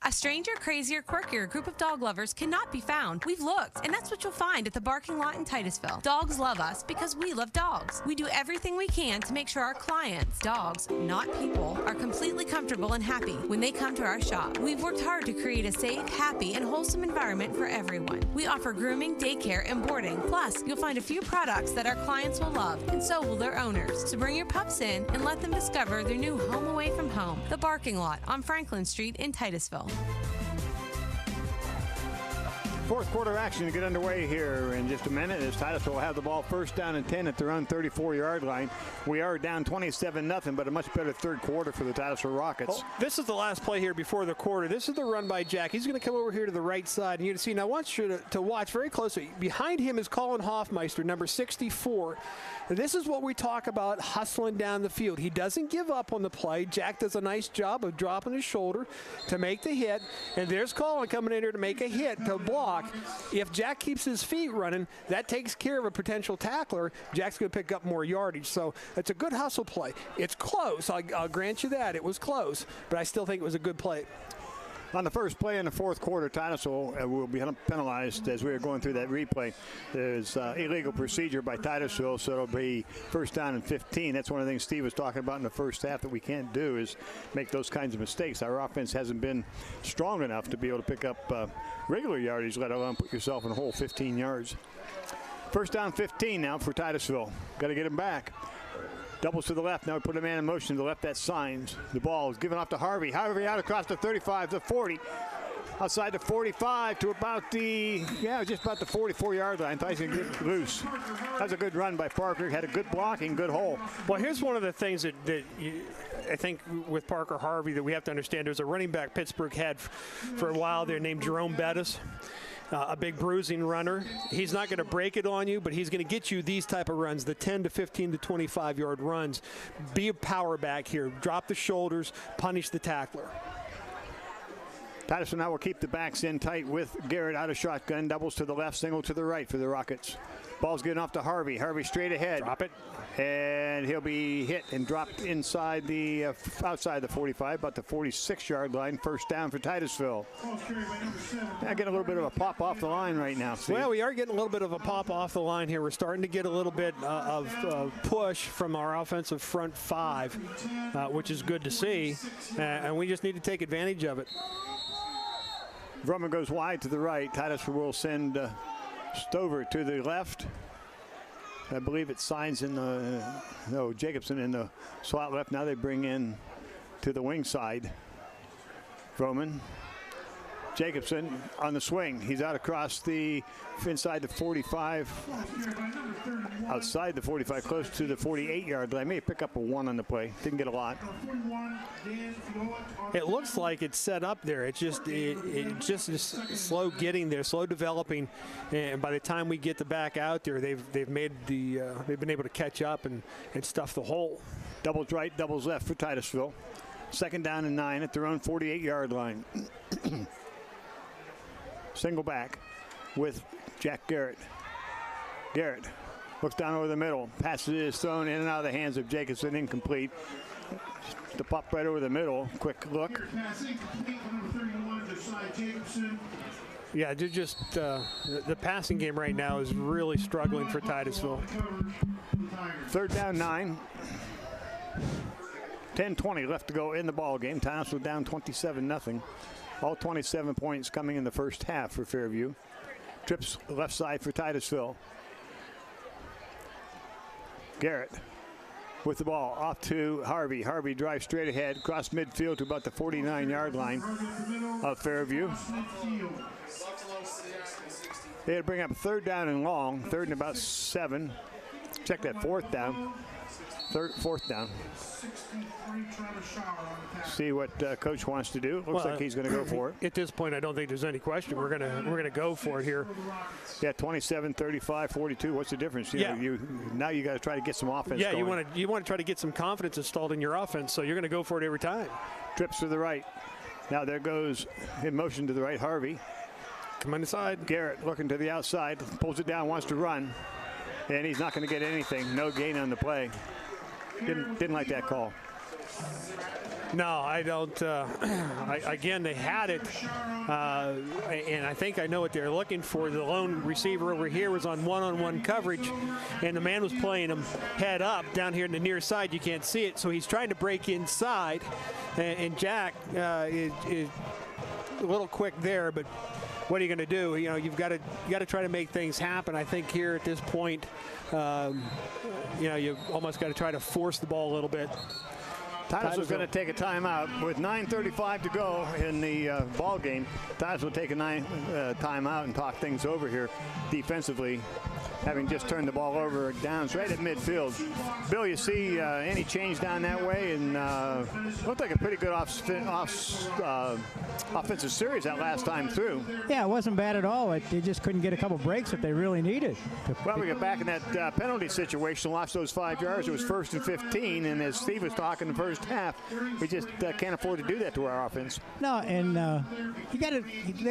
A stranger, crazier, quirkier group of dog lovers cannot be found. We've looked, and that's what you'll find at the Barking Lot in Titusville. Dogs love us because we love dogs. We do everything we can to make sure our clients, dogs, not people, are completely comfortable and happy when they come to our shop. We've worked hard to create a safe, happy, and wholesome environment for everyone. We offer grooming, daycare, and boarding. Plus, you'll find a few products that our clients will love, and so will their owners. So bring your pups in and let them discover their new home away from home. The Barking Lot on Franklin Street in Titusville. Fourth quarter action to get underway here in just a minute as Titusville will have the ball first down and 10 at their own 34-yard line. We are down 27-0, but a much better third quarter for the Titusville Rockets. Oh, this is the last play here before the quarter. This is the run by Jack. He's going to come over here to the right side. And you can see, now I want you to watch very closely. Behind him is Colin Hoffmeister, number 64. And this is what we talk about hustling down the field. He doesn't give up on the play. Jack does a nice job of dropping his shoulder to make the hit. And there's Colin coming in here to make a hit, to block. If Jack keeps his feet running, that takes care of a potential tackler. Jack's going to pick up more yardage. So it's a good hustle play. It's close. I'll grant you that. It was close, but I still think it was a good play. On the first play in the fourth quarter, Titusville will be penalized as we are going through that replay. There's illegal procedure by Titusville, so it'll be first down and 15. That's one of the things Steve was talking about in the first half that we can't do is make those kinds of mistakes. Our offense hasn't been strong enough to be able to pick up regular yardage, let alone put yourself in a hole 15 yards. First down 15 now for Titusville. Got to get him back. Doubles to the left. Now we put a man in motion to the left. That signs. The ball is given off to Harvey. Harvey out across the 35, the 40. Outside the 45 to about the, just about the 44-yard line. Thought he was going to get loose. That was a good run by Parker. Had a good blocking, good hole. Well, here's one of the things that I think with Parker Harvey that we have to understand. There's a running back Pittsburgh had for a while there named Jerome Bettis. A big bruising runner. He's not going to break it on you, but he's going to get you these type of runs, the 10 to 15 to 25-yard runs. Be a power back here. Drop the shoulders, punish the tackler. Titusville now will keep the backs in tight with Garrett out of shotgun. Doubles to the left, single to the right for the Rockets. Ball's getting off to Harvey. Harvey straight ahead. Drop it. And he'll be hit and dropped inside the outside the 45, about the 46-yard line. First down for Titusville. Yeah, getting a little bit of a pop off the line right now. Steve. Well, we are getting a little bit of a pop off the line here. We're starting to get a little bit of push from our offensive front five, which is good to see, and we just need to take advantage of it. Drummond goes wide to the right. Titusville will send Stover to the left. I believe it signs in the, no, Jacobson in the slot left. Now they bring in to the wing side. Vroman. Jacobson on the swing. He's out across the inside the 45, outside the 45, close to the 48-yard line. May pick up a 1 on the play. Didn't get a lot. It looks like it's set up there. It just is slow getting there, slow developing, and by the time we get the back out there, they've been able to catch up and stuff the hole. Doubles right, doubles left for Titusville. Second down and 9 at their own 48-yard line. Single back with Jack Garrett. Garrett looks down over the middle. Passes is thrown in and out of the hands of Jacobson, incomplete. The pop right over the middle. Quick look. Yeah, just the passing game right now is really struggling for Titusville. Third down 9. 10:20 left to go in the ball game. Titusville down 27-0. All 27 points coming in the first half for Fairview. Trips left side for Titusville. Garrett with the ball off to Harvey. Harvey drives straight ahead, across midfield to about the 49-yard line of Fairview. They'll bring up third down and long, third and about 7. Check that, fourth down. Fourth down. See what coach wants to do. Looks like he's going to go for it. At this point, I don't think there's any question. We're gonna go for it here. Yeah, 27, 35, 42. What's the difference? You know, now you got to try to get some offense. Yeah, going. you want to try to get some confidence installed in your offense. So you're going to go for it every time. Trips to the right. Now there goes in motion to the right. Harvey. Come on inside. Garrett looking to the outside, pulls it down, wants to run, and he's not going to get anything. No gain on the play. Didn't like that call. No, I don't. Again, they had it, and I think I know what they're looking for. The lone receiver over here was on one-on-one coverage, and the man was playing him head up down here in the near side. You can't see it, so he's trying to break inside, and Jack is a little quick there, but what are you going to do? You know, you've got to try to make things happen. I think here at this point, you know, you almost got to try to force the ball a little bit. Titusville's going to take a timeout with 9:35 to go in the ball game. Titusville will take a timeout and talk things over here defensively, having just turned the ball over downs right at midfield. Bill, you see any change down that way? And looked like a pretty good offensive series that last time through. Yeah, it wasn't bad at all. They just couldn't get a couple breaks that they really needed. Well, we got back in that penalty situation, lost those 5 yards. It was 1st and 15, and as Steve was talking the first half, we just can't afford to do that to our offense. No, and they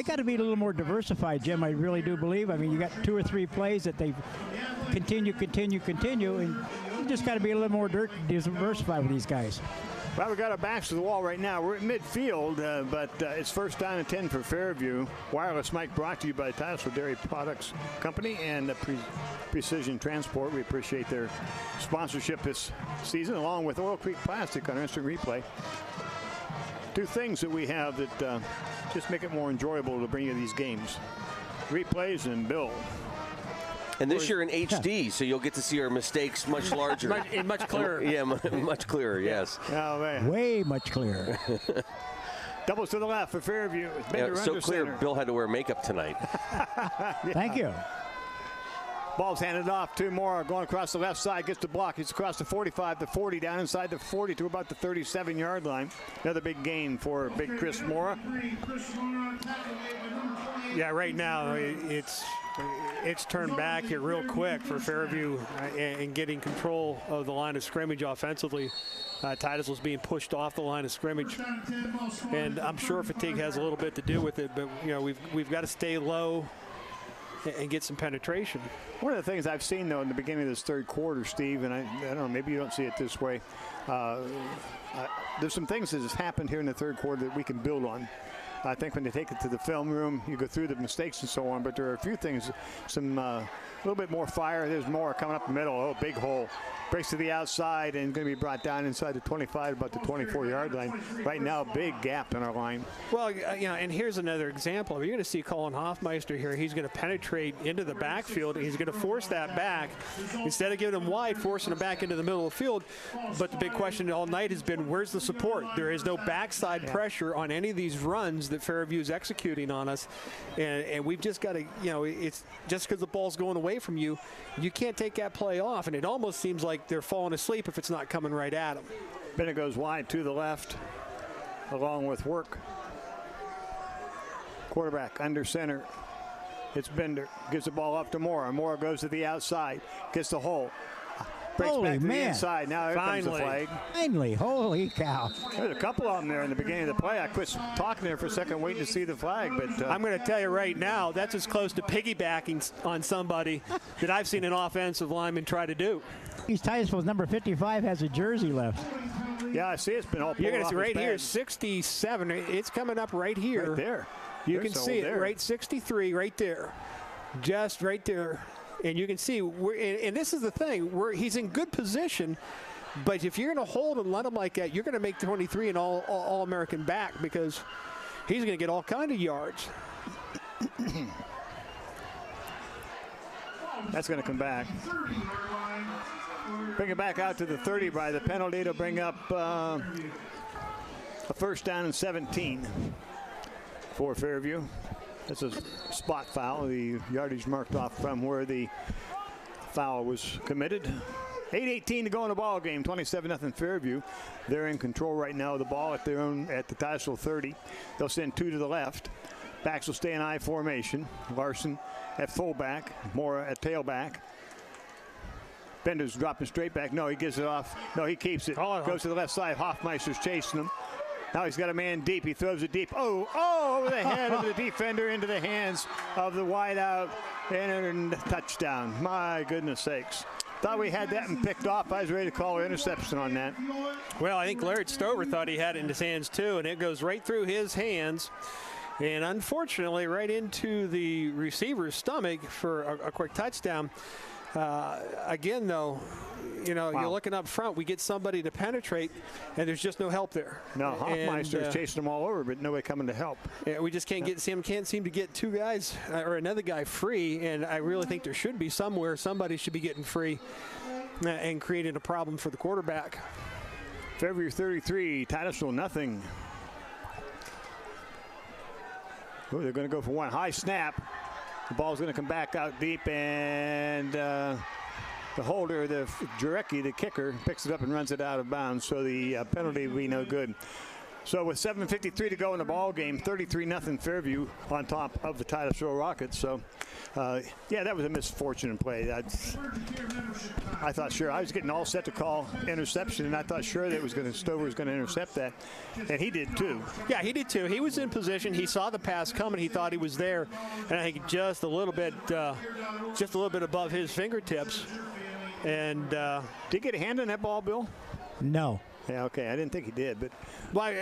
got to be a little more diversified, Jim. I really do believe. I mean, you got 2 or 3 plays that they continue, and you just got to be a little more diversified with these guys. Well, we got our backs to the wall right now. We're at midfield, but it's first down and 10 for Fairview. Wireless mic brought to you by Titusville Dairy Products Company and Precision Transport. We appreciate their sponsorship this season, along with Oil Creek Plastic on instant replay. 2 things that we have that just make it more enjoyable to bring you these games. Replays and Bill. And this year in HD, so you'll get to see our mistakes much larger. And much clearer. Yeah, much clearer, yes. Oh, man. Way much clearer. Doubles to the left for Fairview. Yeah, so clear, Bill had to wear makeup tonight. Thank you. Ball's handed off to Mora, going across the left side, gets the block. He's across the 45, the 40, down inside the 40 to about the 37-yard line. Another big gain for big Chris Mora. Yeah, right now it's turned back here real quick for Fairview and getting control of the line of scrimmage offensively. Titusville's being pushed off the line of scrimmage, and I'm sure fatigue has a little bit to do with it. But we've got to stay low and get some penetration. One of the things I've seen, though, in the beginning of this third quarter, Steve, and I don't know, maybe you don't see it this way, there's some things that has happened here in the third quarter that we can build on. I think when they take it to the film room, you go through the mistakes and so on, but there are a few things, a little bit more fire. There's more coming up the middle. Oh, big hole. Breaks to the outside and going to be brought down inside the 25, about the 24-yard line. Right now, big gap in our line. Well, and here's another example. You're going to see Colin Hoffmeister here. He's going to penetrate into the backfield. He's going to force that back. Instead of giving him wide, forcing him back into the middle of the field. But the big question all night has been, where's the support? There is no backside pressure on any of these runs that Fairview is executing on us. And we've just got to, it's just because the ball's going away from you, you can't take that play off. And it almost seems like they're falling asleep if it's not coming right at them. Bennett goes wide to the left, along with Work. Quarterback under center. It's Bender. Gives the ball up to Mora. Mora goes to the outside. Gets the hole. Breaks Holy back to man. the inside. Now here comes the flag. Finally, holy cow. There's a couple of them there in the beginning of the play. I quit talking there for a second, waiting to see the flag. But I'm going to tell you right now, that's as close to piggybacking on somebody that I've seen an offensive lineman try to do. East Titusville's number 55 has a jersey left. Yeah, I see it's been all pulled You're going to see off right his here, pad. 67. It's coming up right here. Right there. You There's can see it, there. right 63, right there. Just right there. And you can see, and this is the thing, he's in good position, but if you're going to hold and let him like that, you're going to make 23 an All-American back because he's going to get all kind of yards. That's going to come back. Bring it back out to the 30 by the penalty to bring up a first down and 17 for Fairview. That's a spot foul. The yardage marked off from where the foul was committed. 8:18 to go in the ball game. 27-0 Fairview. They're in control right now of the ball at the Titusville 30. They'll send two to the left. Backs will stay in I formation. Larson at fullback. Mora at tailback. Bender's dropping straight back. No, he gives it off. No, he keeps it. Goes to the left side. Hoffmeister's chasing him. Now he's got a man deep. He throws it deep. Over the head of the defender into the hands of the wideout. And touchdown. My goodness sakes. Thought we had that and picked off. I was ready to call an interception on that. Well, I think Larry Stover thought he had it in his hands too, and it goes right through his hands. And unfortunately, right into the receiver's stomach for a quick touchdown. Again, though, you're looking up front. We get somebody to penetrate, and there's just no help there. No, Hoffmeister is chasing them all over, but nobody coming to help. Yeah, we just can't seem to get two guys or another guy free, and I really think there should be somewhere somebody should be getting free and creating a problem for the quarterback. Fairview 33, Titusville nothing. Oh, they're going to go for one. High snap. The ball's going to come back out deep, and the holder, the Jarecki, the kicker, picks it up and runs it out of bounds. So the penalty will be no good. So with 7:53 to go in the ball game, 33-0 Fairview on top of the Titusville Rockets. So, yeah, that was a misfortune in play. I thought sure I was getting all set to call interception, and I thought sure that Stover was going to intercept that, and he did too. Yeah, he did too. He was in position. He saw the pass coming. He thought he was there, and I think just a little bit above his fingertips. And did he get a hand on that ball, Bill? No. Yeah, okay. I didn't think he did, but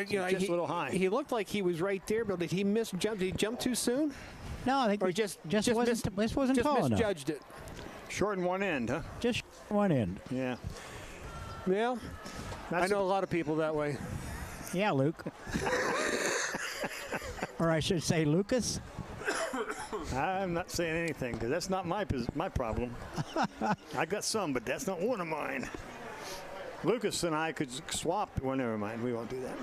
just a little high. He looked like he was right there, but did he misjump? Did he jump too soon? No, I think or he just wasn't tall enough. Misjudged it. Short in one end, huh? Just one end. Yeah. Yeah. I know a lot of people that way. Yeah, Luke. Or I should say Lucas. I'm not saying anything because that's not my problem. I got some, but that's not one of mine. Lucas and I could swap. Well, never mind. We won't do that.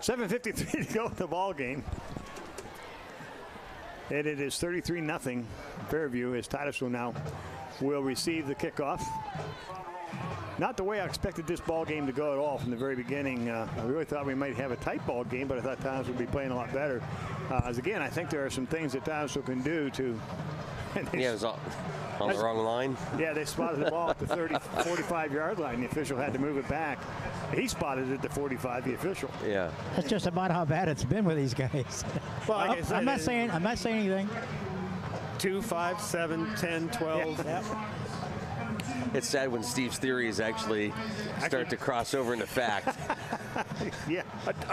7:53 to go in the ball game. And it is 33-0 Fairview as Titusville now will receive the kickoff. Not the way I expected this ball game to go at all from the very beginning. I really thought we might have a tight ball game, but I thought Titusville would be playing a lot better. As again, I think there are some things that Titusville can do to Yeah, it was on the wrong line. Yeah, they spotted the ball at the 45-yard line. The official had to move it back. He spotted it at the 45, the official. Yeah. That's just about how bad it's been with these guys. Well, like I said, I'm not saying anything. 2, 5, 7, 10, 12. Yep. It's sad when Steve's theories actually start to cross over into fact. Yeah.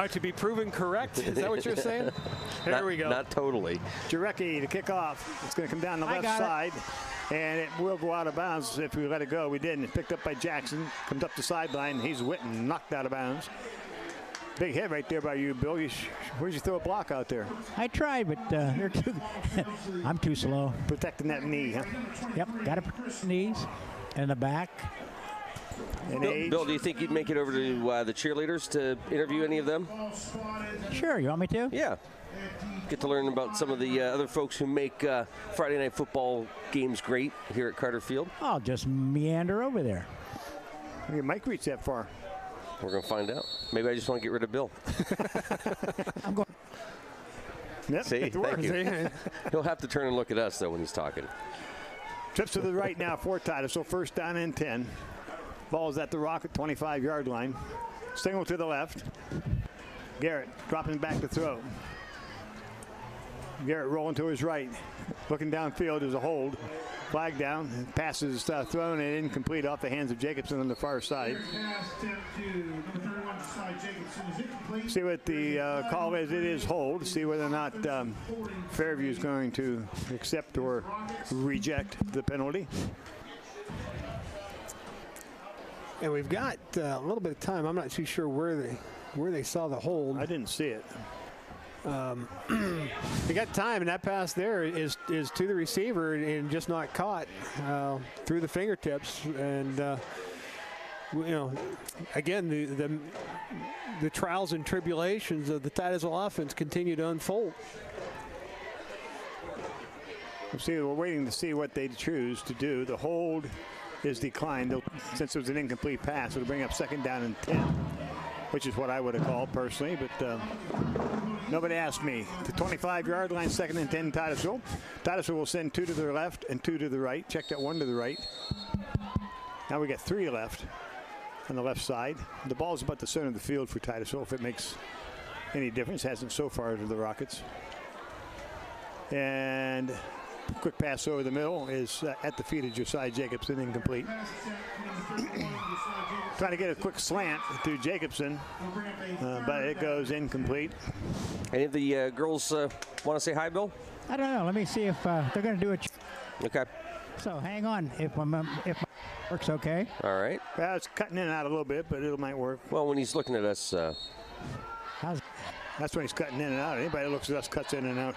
To be proven correct? Is that what you're saying? Here we go. Not totally. Jarecki to kick off. It's going to come down the left side. And it will go out of bounds if we let it go. We didn't. It's picked up by Jackson. Comes up the sideline. He's Witten, knocked out of bounds. Big hit right there by you, Bill. Where'd you throw a block out there? I tried, but they're too. I'm too slow. Protecting that knee, huh? Yep, got to protect the knees and the back. And Bill, do you think you'd make it over to the cheerleaders to interview any of them? Sure, you want me to? Yeah. Get to learn about some of the other folks who make Friday night football games great here at Carter Field. I'll just meander over there. Your mic reach that far. We're going to find out. Maybe I just want to get rid of Bill. I'm going. Yep, See, thank you. He'll have to turn and look at us, though, when he's talking. Trips to the right now for Titus. So first down and 10. Ball's at the Rocket 25-yard line. Single to the left. Garrett dropping back to throw. Garrett rolling to his right. Looking downfield is a hold. Flag down. Pass is thrown and incomplete off the hands of Jacobson on the far side. See what the call is. It is hold. See whether or not Fairview is going to accept or reject the penalty. And we've got a little bit of time. I'm not too sure where they saw the hold. I didn't see it. They got time, and that pass there is to the receiver and just not caught through the fingertips. And again, the trials and tribulations of the Titusville offense continue to unfold. We're waiting to see what they choose to do. The hold is declined. Since it was an incomplete pass, it'll bring up second down and 10, which is what I would have called personally, but nobody asked me. The 25-yard line, second and 10, Titusville. Titusville will send 2 to the left and 2 to the right. Check that 1 to the right. Now we got 3 left on the left side. The ball's about the center of the field for Titusville, if it makes any difference. Hasn't so far to the Rockets. And quick pass over the middle is at the feet of Josiah Jacobson, incomplete. Trying to get a quick slant to Jacobson, but it goes incomplete. Any of the girls want to say hi, Bill? I don't know. Let me see if they're going to do it. Okay. So hang on. If my works okay. All right. Well, it's cutting in and out a little bit, but it might work. Well, when he's looking at us. That's when he's cutting in and out. Anybody that looks at us cuts in and out.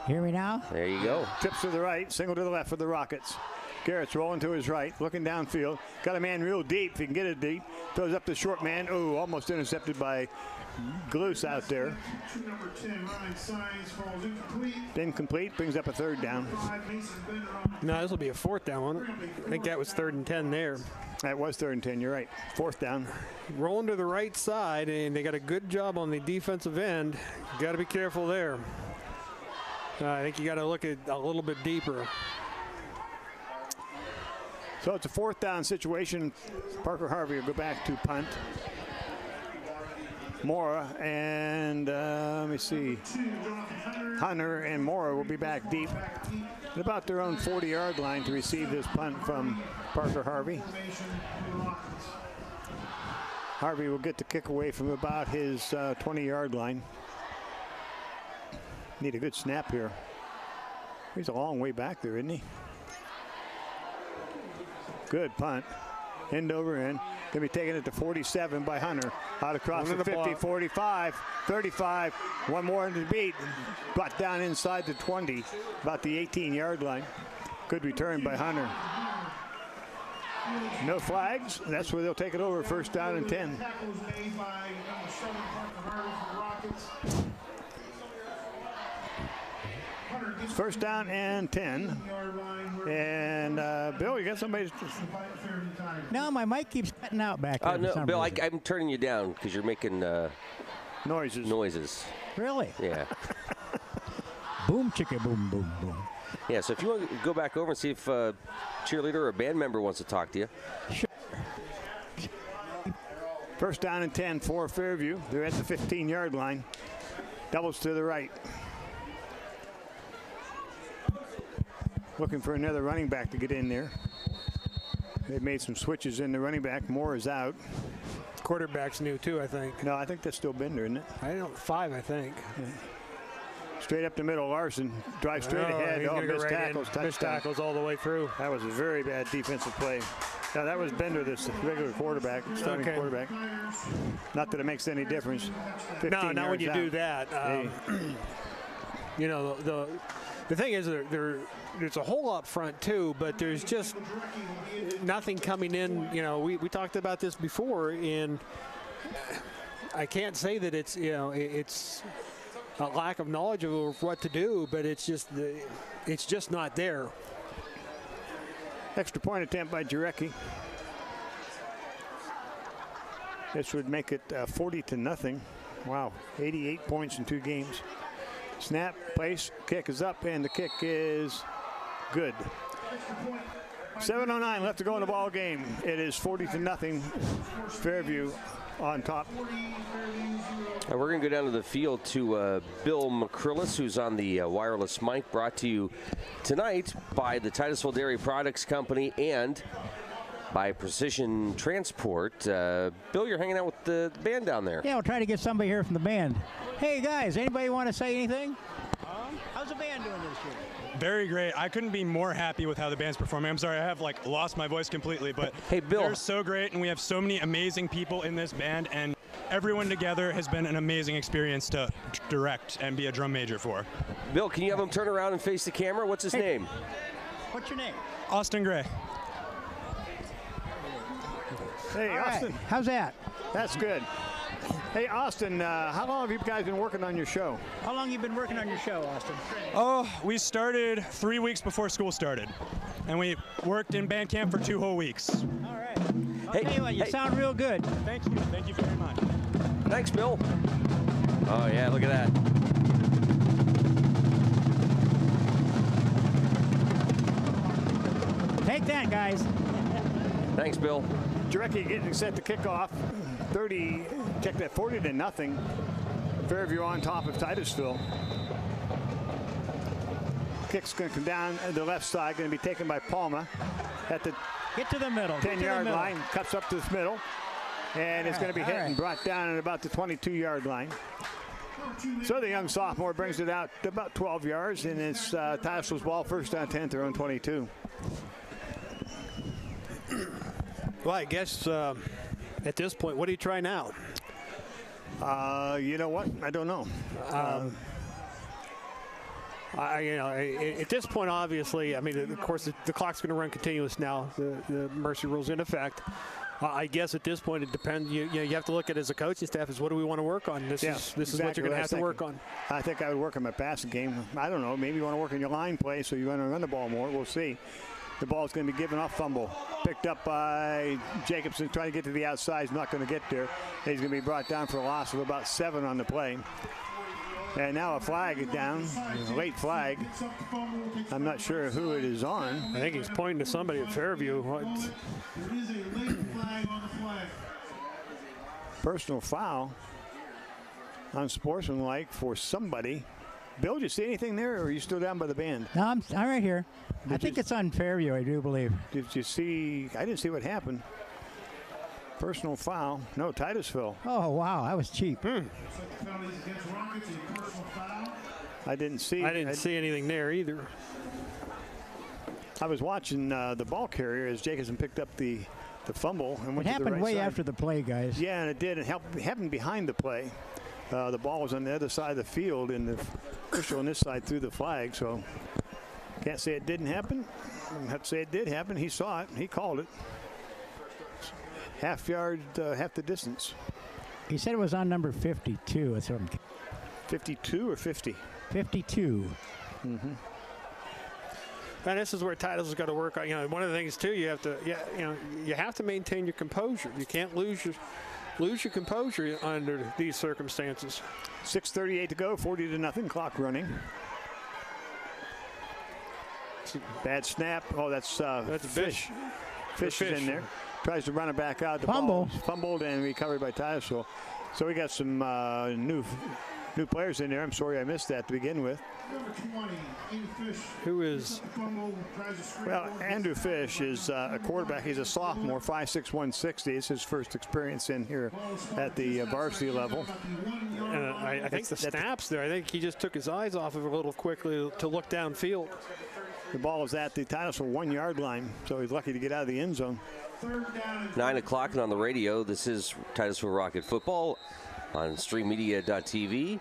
Hear me now? There you go. Tips to the right, single to the left for the Rockets. Garrett's rolling to his right, looking downfield. Got a man real deep, if he can get it deep. Throws up the short man. Oh, almost intercepted by Gloose out there. Incomplete, brings up a third down. No, this will be a fourth down, won't it? I think that was 3rd and 10 there. That was 3rd and 10, you're right. Fourth down. Rolling to the right side, and they got a good job on the defensive end. Got to be careful there. I think you got to look at a little bit deeper. So it's a fourth down situation. Parker Harvey will go back to punt. Mora and let me see. Hunter and Mora will be back deep at about their own 40-yard line to receive this punt from Parker Harvey. Harvey will get the kick away from about his 20-yard line. Need a good snap here. He's a long way back there, isn't he? Good punt. End over end. Going to be taking it to 47 by Hunter. Out across the 50, 45, 35. One more into the beat. Brought down inside the 20, about the 18-yard line. Good return by Hunter. No flags. That's where they'll take it over. First down and 10. First down and 10. And Bill, you got somebody? No, my mic keeps cutting out back there. No, Bill, I'm turning you down because you're making noises. Noises. Really? Yeah. Boom, chicka, boom, boom, boom. Yeah, so if you want to go back over and see if a cheerleader or a band member wants to talk to you. Sure. First down and 10 for Fairview. They're at the 15-yard line. Doubles to the right. Looking for another running back to get in there. They've made some switches in the running back. Moore is out. Quarterback's new too, I think. No, I think that's still Bender, isn't it? I don't. 5, I think. Yeah. Straight up the middle, Larson drives straight ahead. Oh, missed tackles. Touchdown. Missed tackles all the way through. That was a very bad defensive play. Now that was Bender, this regular quarterback, starting quarterback. Not that it makes any difference. No, not when you do that. You know, the thing is, there's a hole up front too, but there's just nothing coming in. You know, we talked about this before, and I can't say that it's it's a lack of knowledge of what to do, but it's just not there. Extra point attempt by Jarecki. This would make it 40-0. Wow, 88 points in 2 games. Snap, place, kick is up, and the kick is good. 7:09 left to go in the ball game. It is 40-0. Fairview on top. We're going to go down to the field to Bill McCrillis, who's on the wireless mic, brought to you tonight by the Titusville Dairy Products Company and by Precision Transport. Bill, you're hanging out with the band down there. Yeah, we'll try to get somebody here from the band. Hey, guys, anybody want to say anything? How's the band doing this year? Very great. I couldn't be more happy with how the band's performing. I'm sorry, I have lost my voice completely, but hey, Bill, they're so great, and we have so many amazing people in this band, and everyone together has been an amazing experience to direct and be a drum major for. Bill, can you have him turn around and face the camera? What's his name? What's your name? Austin Gray. Hey, Austin. Right. How's that? That's good. Hey, Austin, how long have you guys been working on your show? How long have you been working on your show, Austin? Oh, we started 3 weeks before school started, and we worked in band camp for 2 whole weeks. All right. I'll tell you what, you sound real good. Thank you. Thank you very much. Thanks, Bill. Oh, yeah, look at that. Take that, guys. Thanks, Bill. Jarecki getting set to kick off. 40-0. Fairview on top of Titusville. Kick's going to come down the left side, going to be taken by Palma at the get to the middle. 10-yard line. Cuts up to the middle, and it's going to be hit and brought down at about the 22-yard line. So the young sophomore brings it out to about 12 yards, and it's Titusville's ball, first down 10, their own 22. Well, I guess at this point, what do you try now? You know what? I don't know. At this point, obviously, I mean, of course, the clock's going to run continuous now. The mercy rule's in effect. I guess at this point, it depends. You have to look at it as a coaching staff is what do we want to work on? This is what you're going to have to work on. I think I would work on my passing game. I don't know. Maybe you want to work on your line play, so you want to run the ball more. We'll see. The ball's going to be given off, fumble. Picked up by Jacobson, trying to get to the outside. He's not going to get there. He's going to be brought down for a loss of about 7 on the play. And now a flag is down, a late flag. I'm not sure who it is on. I think he's pointing to somebody at Fairview. Personal foul, unsportsmanlike for somebody. Bill, did you see anything there, or are you still down by the band? No, I'm right here. I think it's on Fairview, I do believe. Did you see? I didn't see what happened. Personal foul. No, Titusville. Oh, wow, that was cheap. I didn't see. I didn't see anything there either. I was watching the ball carrier as Jacobson picked up the fumble and went it happened to the right way side. after the play, guys. Yeah, and it did. It happened behind the play. The ball was on the other side of the field, and the official on this side threw the flag. So can't say it didn't happen. I have to say it did happen. He saw it. He called it. Half yard, half the distance. He said it was on number 52. That's what I'm 52 or 50? 52. Mm-hmm. And this is where Titusville's got to work on. One of the things too, you have to maintain your composure. You can't lose your composure under these circumstances. 6:38 to go, 40-0, clock running. Bad snap. Oh, that's Fish. Fish is in there. Tries to run it back out. The Fumble. ball fumbled and recovered by Titusville. So we got some new players in there. I'm sorry I missed that to begin with. Who is? Well, Andrew Fish is a quarterback. He's a sophomore, 5'6", 160. It's his first experience in here at the varsity level. I think the snaps there, I think he just took his eyes off of it a little quickly to look downfield. The ball is at the Titusville 1 yard line, so he's lucky to get out of the end zone. 9 o'clock and on the radio, this is Titusville Rocket Football on streammedia.tv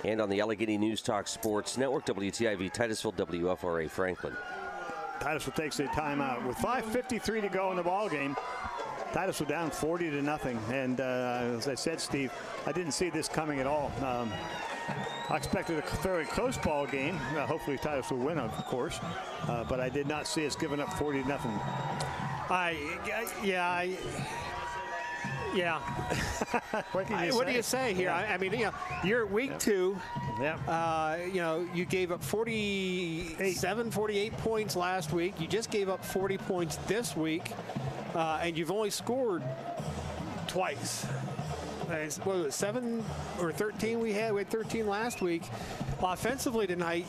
and on the Allegheny News Talk Sports Network, WTIV Titusville, WFRA Franklin. Titusville takes a timeout with 5:53 to go in the ball game. Titusville down 40-0, and as I said, Steve, I didn't see this coming at all. I expected a fairly close ball game. Hopefully Titusville will win, of course, but I did not see us giving up 40-0. Yeah. What do you say here? I mean, you're at week 2. Yeah. You gave up 48 points last week. You just gave up 40 points this week, and you've only scored twice. What was it, 7 or 13 we had? We had 13 last week. Offensively tonight,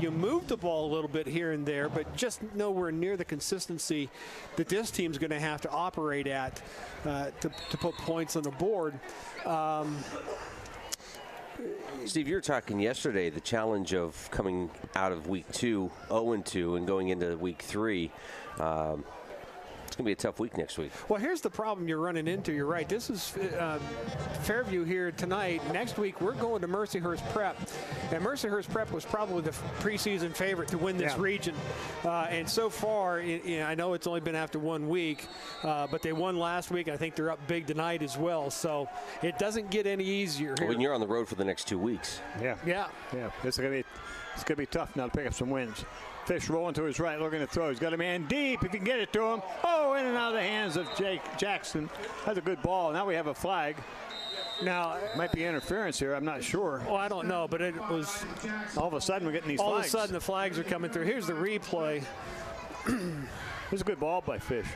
you moved the ball a little bit here and there, but just nowhere near the consistency that this team's going to have to operate at to put points on the board. Steve, you were talking yesterday, the challenge of coming out of week 2, 0-2, and going into week 3. It's going to be a tough week next week. Well, here's the problem you're running into. You're right. This is Fairview here tonight. Next week, we're going to Mercyhurst Prep. And Mercyhurst Prep was probably the preseason favorite to win this region. And so far, I know it's only been after 1 week, but they won last week. I think they're up big tonight as well. So it doesn't get any easier here. When you're on the road for the next 2 weeks. Yeah. It's going to be tough now to pick up some wins. Fish rolling to his right, looking to throw. He's got a man deep if you can get it to him. Oh, in and out of the hands of Jake Jackson. That's a good ball. Now we have a flag. Now, might be interference here. I'm not sure. Oh, I don't know, but it was. All of a sudden, we're getting these flags. All of a sudden, the flags are coming through. Here's the replay. It was a good ball by Fish.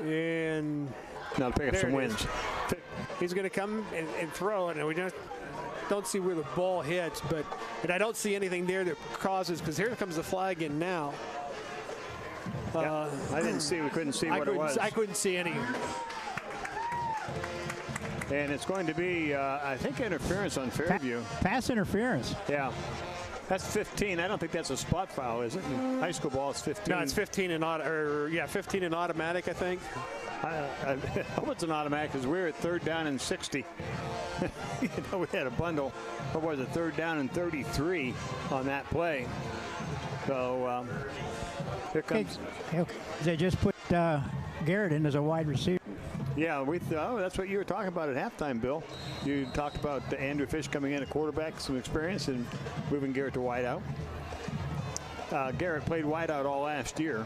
And now to pick up some wins. He's going to come and throw it, and we don't see where the ball hits, and I don't see anything there that causes, because here comes the flag in now. I didn't see, we couldn't see what it was. I couldn't see any. And it's going to be, I think, interference on Fairview. Pass interference. Yeah. That's 15. I don't think that's a spot foul, is it? In high school ball, it's 15. No, it's 15 in 15 in automatic, I think. I hope it's an automatic because we're at 3rd down and 60. We had a bundle. What was it? 3rd down and 33 on that play. So here comes. They just put Garrett in as a wide receiver. Yeah, that's what you were talking about at halftime, Bill. You talked about Andrew Fish coming in at quarterback, some experience, and moving Garrett to wideout. Garrett played wideout all last year.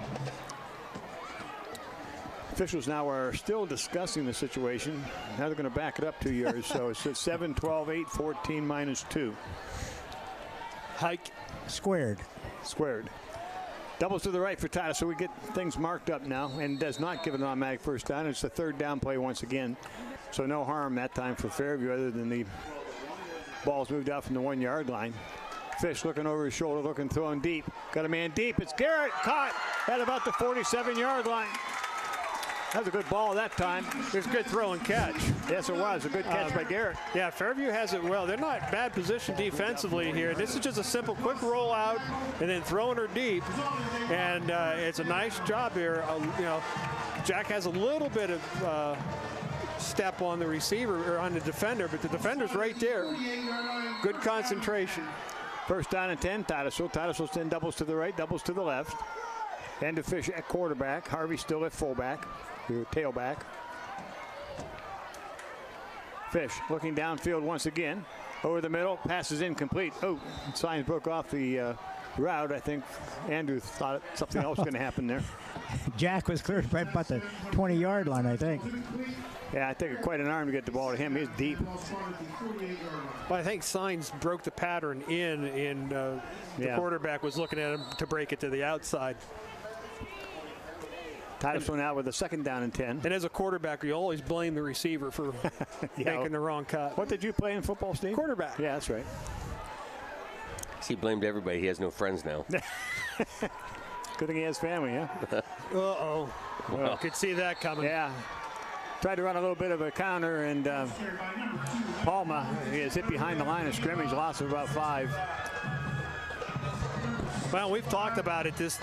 Officials now are still discussing the situation. Now they're going to back it up 2 yards. So it's 7, 12, 8, 14, -2. Hike. Squared. Doubles to the right for Titus, so we get things marked up now, and does not give an automatic first down. It's the 3rd down play once again. So no harm that time for Fairview other than the ball's moved out from the 1 yard line. Fish looking over his shoulder, looking, throwing deep. Got a man deep. It's Garrett, caught at about the 47-yard line. That was a good ball that time. It was a good throw and catch. Yes, it was. A good catch by Garrett. Yeah, Fairview has it well. They're not bad position defensively here. This is just a simple, quick rollout and then throwing her deep. And it's a nice job here. Jack has a little bit of step on the receiver or on the defender, but the defender's right there. Good concentration. 1st down and 10, Titusville. Titusville 10 doubles to the right, doubles to the left. And to Fish at quarterback. Harvey still at fullback. Tailback. Fish looking downfield once again. Over the middle. Pass is incomplete. Oh, signs broke off the route. I think Andrew thought something else was going to happen there. Jack was cleared right about the 20-yard line, I think. Yeah, I think quite an arm to get the ball to him. He's deep. Well, I think Signs broke the pattern and the quarterback was looking at him to break it to the outside. Titus went out with a 2nd down and 10. And as a quarterback, you always blame the receiver for making the wrong cut. What did you play in football, Steve? Quarterback. Yeah, that's right. He blamed everybody. He has no friends now. Good thing he has family, huh? Uh-oh. Well, could see that coming. Yeah. Tried to run a little bit of a counter, and Palma is hit behind the line of scrimmage, loss of about 5. Well, we've talked about it. This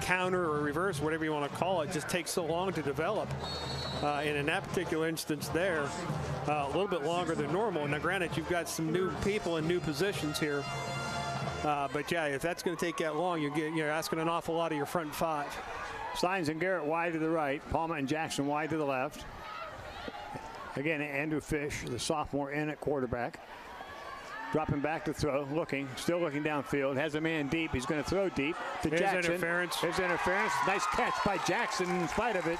counter or reverse, whatever you want to call it, just takes so long to develop. And in that particular instance there, a little bit longer than normal. Now, granted, you've got some new people in new positions here. But, yeah, if that's going to take that long, you're asking an awful lot of your front 5. Signs and Garrett wide to the right. Palma and Jackson wide to the left. Again, Andrew Fish, the sophomore, in at quarterback. Dropping back to throw, still looking downfield. Has a man deep. He's going to throw deep to Jackson. There's interference. Nice catch by Jackson in spite of it.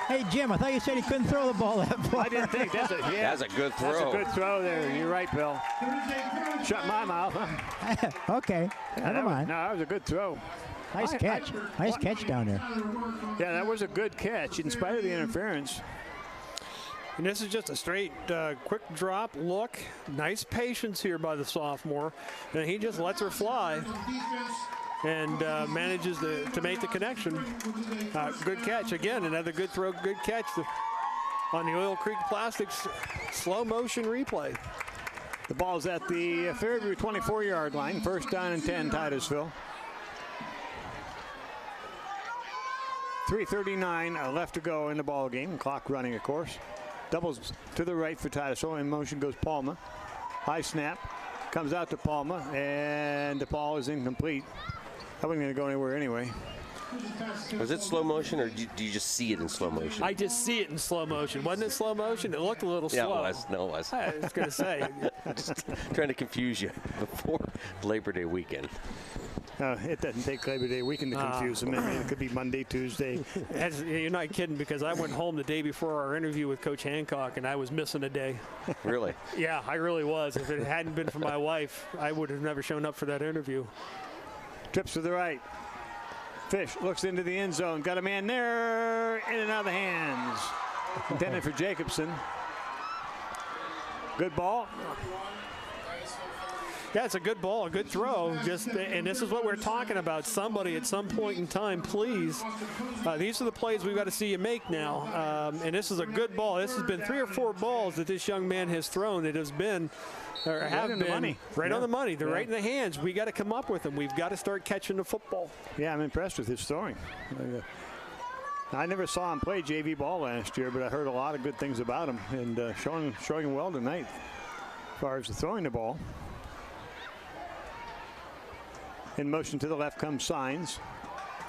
Hey, Jim, I thought you said he couldn't throw the ball that far. I didn't think. That's a good throw. That's a good throw there. You're right, Bill. Shut my mouth. Okay, never mind. No, that was a good throw. Nice catch. Nice catch down there. Yeah, that was a good catch in spite of the interference. And this is just a straight, quick drop look. Nice patience here by the sophomore. And he just lets her fly and manages to make the connection. Good catch. Again, another good throw, good catch on the Oil Creek Plastics slow motion replay. The ball's at the Fairview 24-yard line. 1st down and 10, Titusville. 3:39 left to go in the ball game. Clock running, of course. Doubles to the right for Titusville. In motion goes Palma. High snap. Comes out to Palma, and the ball is incomplete. That wasn't going to go anywhere anyway. Was it slow motion, or do you just see it in slow motion? I just see it in slow motion. Wasn't it slow motion? It looked a little slow. Yeah, it was. No, it was. I was going to say. Just trying to confuse you before Labor Day weekend. It doesn't take Labor Day weekend to confuse them. I mean, it could be Monday, Tuesday. You're not kidding, because I went home the day before our interview with Coach Hancock, and I was missing a day. Really? Yeah, I really was. If it hadn't been for my wife, I would have never shown up for that interview. Trips to the right. Fish looks into the end zone. Got a man there. In and out of the hands. Intended for Jacobson. Good ball. Yeah, it's a good ball, a good throw. And this is what we're talking about. Somebody at some point in time, please. These are the plays we've got to see you make now. And this is a good ball. This has been 3 or 4 balls that this young man has thrown. It has been, or have been, right on the money. They're right in the hands. We got to come up with them. We've got to start catching the football. Yeah, I'm impressed with his throwing. I never saw him play JV ball last year, but I heard a lot of good things about him, and showing well tonight as far as throwing the ball. In motion to the left comes Signs.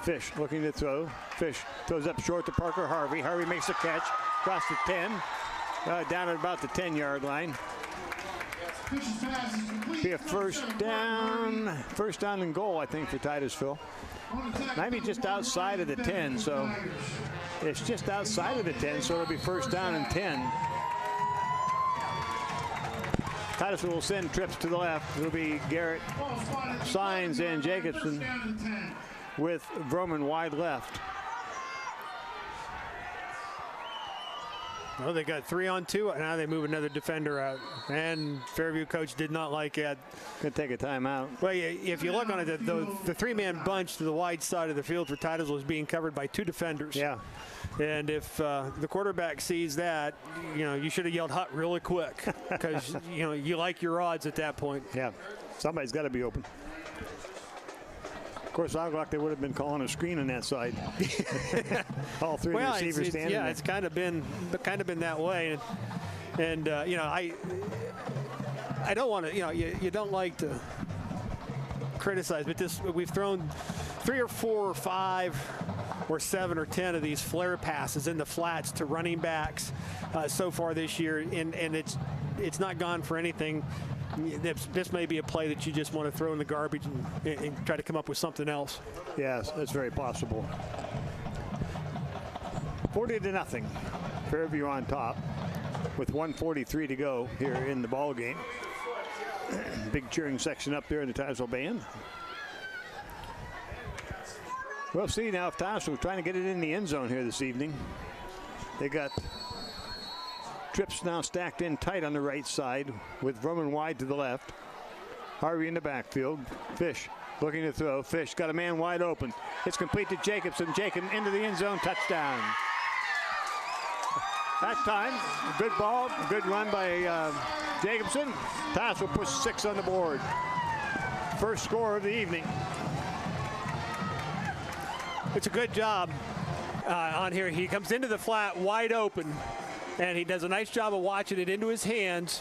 Fish looking to throw. Fish throws up short to Parker Harvey. Harvey makes the catch. Across the 10. Down at about the 10-yard line. Be a first down and goal, I think, for Titusville. Maybe just outside of the 10, so it's just outside of the 10, so it'll be 1st down and 10. Titusville will send trips to the left. It'll be Garrett, Signs, and Jacobson with Vroman wide left. Well, they got 3-on-2. Now they move another defender out. And Fairview coach did not like it. Could take a timeout. Well, if you look on it, the 3-man bunch to the wide side of the field for Titusville is being covered by 2 defenders. Yeah. And if the quarterback sees that, you should have yelled hut really quick, because you like your odds at that point. Yeah, somebody's got to be open. Of course, I thought they would have been calling a screen on that side. All 3 receivers standing. Yeah, there. it's kind of been that way, and I don't want to. You don't like to criticize, but we've thrown 3 or 4 or 5 or 7 or 10 of these flare passes in the flats to running backs so far this year, and it's not gone for anything. this may be a play that you just want to throw in the garbage and try to come up with something else. Yes, that's very possible. 40-0. Fairview on top with 1:43 to go here in the ball game. Big cheering section up there in the Titusville band. We'll see now if Titusville trying to get it in the end zone here this evening. They got trips now stacked in tight on the right side with Roman wide to the left. Harvey in the backfield. Fish looking to throw. Fish got a man wide open. It's complete to Jacobson. Jacobson into the end zone. Touchdown. That time, good ball, good run by Jacobson. Titusville puts 6 on the board. First score of the evening. It's a good job on here. He comes into the flat wide open, and he does a nice job of watching it into his hands.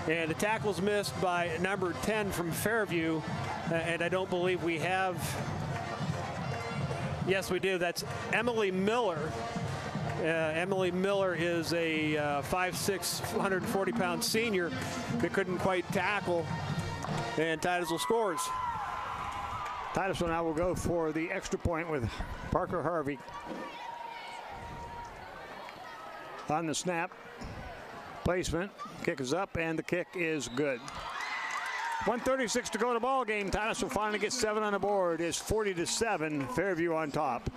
And the tackle's missed by number 10 from Fairview. And I don't believe we have. Yes, we do. That's Emily Miller. Emily Miller is a 5'6", 140-pound senior that couldn't quite tackle, and Titusville scores. Titusville now will go for the extra point with Parker Harvey on the snap. Placement, kick is up, and the kick is good. 1:36 to go in the ball game. Titusville finally gets 7 on the board. It's 40-7. Fairview on top.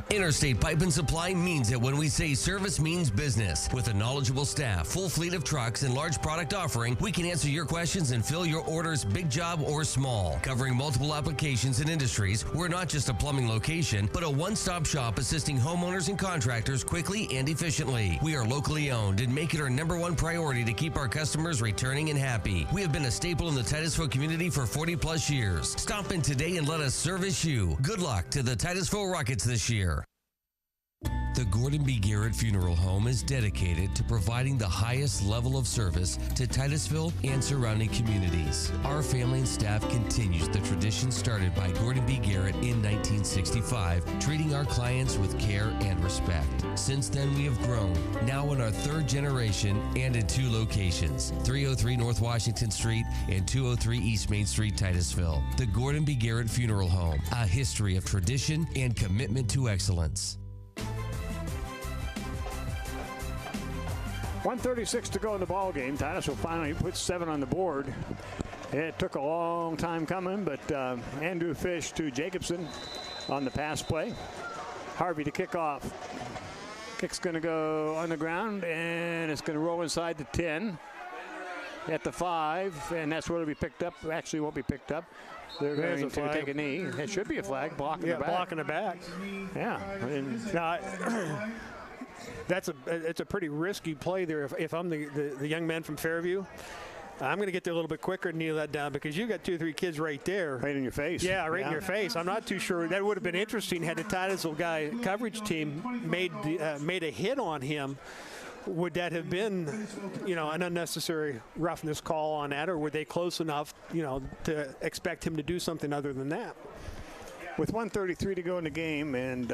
Interstate Pipe and Supply means it when we say service means business. With a knowledgeable staff, full fleet of trucks, and large product offering, we can answer your questions and fill your orders, big job or small. Covering multiple applications and industries, we're not just a plumbing location, but a one-stop shop assisting homeowners and contractors quickly and efficiently. We are locally owned and make it our #1 priority to keep our customers returning and happy. We have been a staple in the Titusville community for 40+ years. Stop in today and let us service you. Good luck to the Titusville Rockets this year. The Gordon B. Garrett Funeral Home is dedicated to providing the highest level of service to Titusville and surrounding communities. Our family and staff continues the tradition started by Gordon B. Garrett in 1965, treating our clients with care and respect. Since then, we have grown, now in our 3rd generation and in 2 locations, 303 North Washington Street and 203 East Main Street, Titusville. The Gordon B. Garrett Funeral Home, a history of tradition and commitment to excellence. 1:36 to go in the ball game. Titusville finally puts 7 on the board. It took a long time coming, but Andrew Fish to Jacobson on the pass play. Harvey to kick off. Kick's going to go on the ground, and it's going to roll inside the 10 at the 5, and that's where it'll be picked up. Actually, it won't be picked up. They're going to take a knee. It should be a flag, blocking the back. Blocking the back. Yeah. It's a pretty risky play there. If I'm the young man from Fairview, I'm going to get there a little bit quicker and kneel that down because you got 2 or 3 kids right there. Right in your face. Yeah, right in your face. I'm not too sure. That would have been interesting had the Titusville coverage team made a hit on him. Would that have been, an unnecessary roughness call on that, or were they close enough, to expect him to do something other than that? With 1:33 to go in the game, and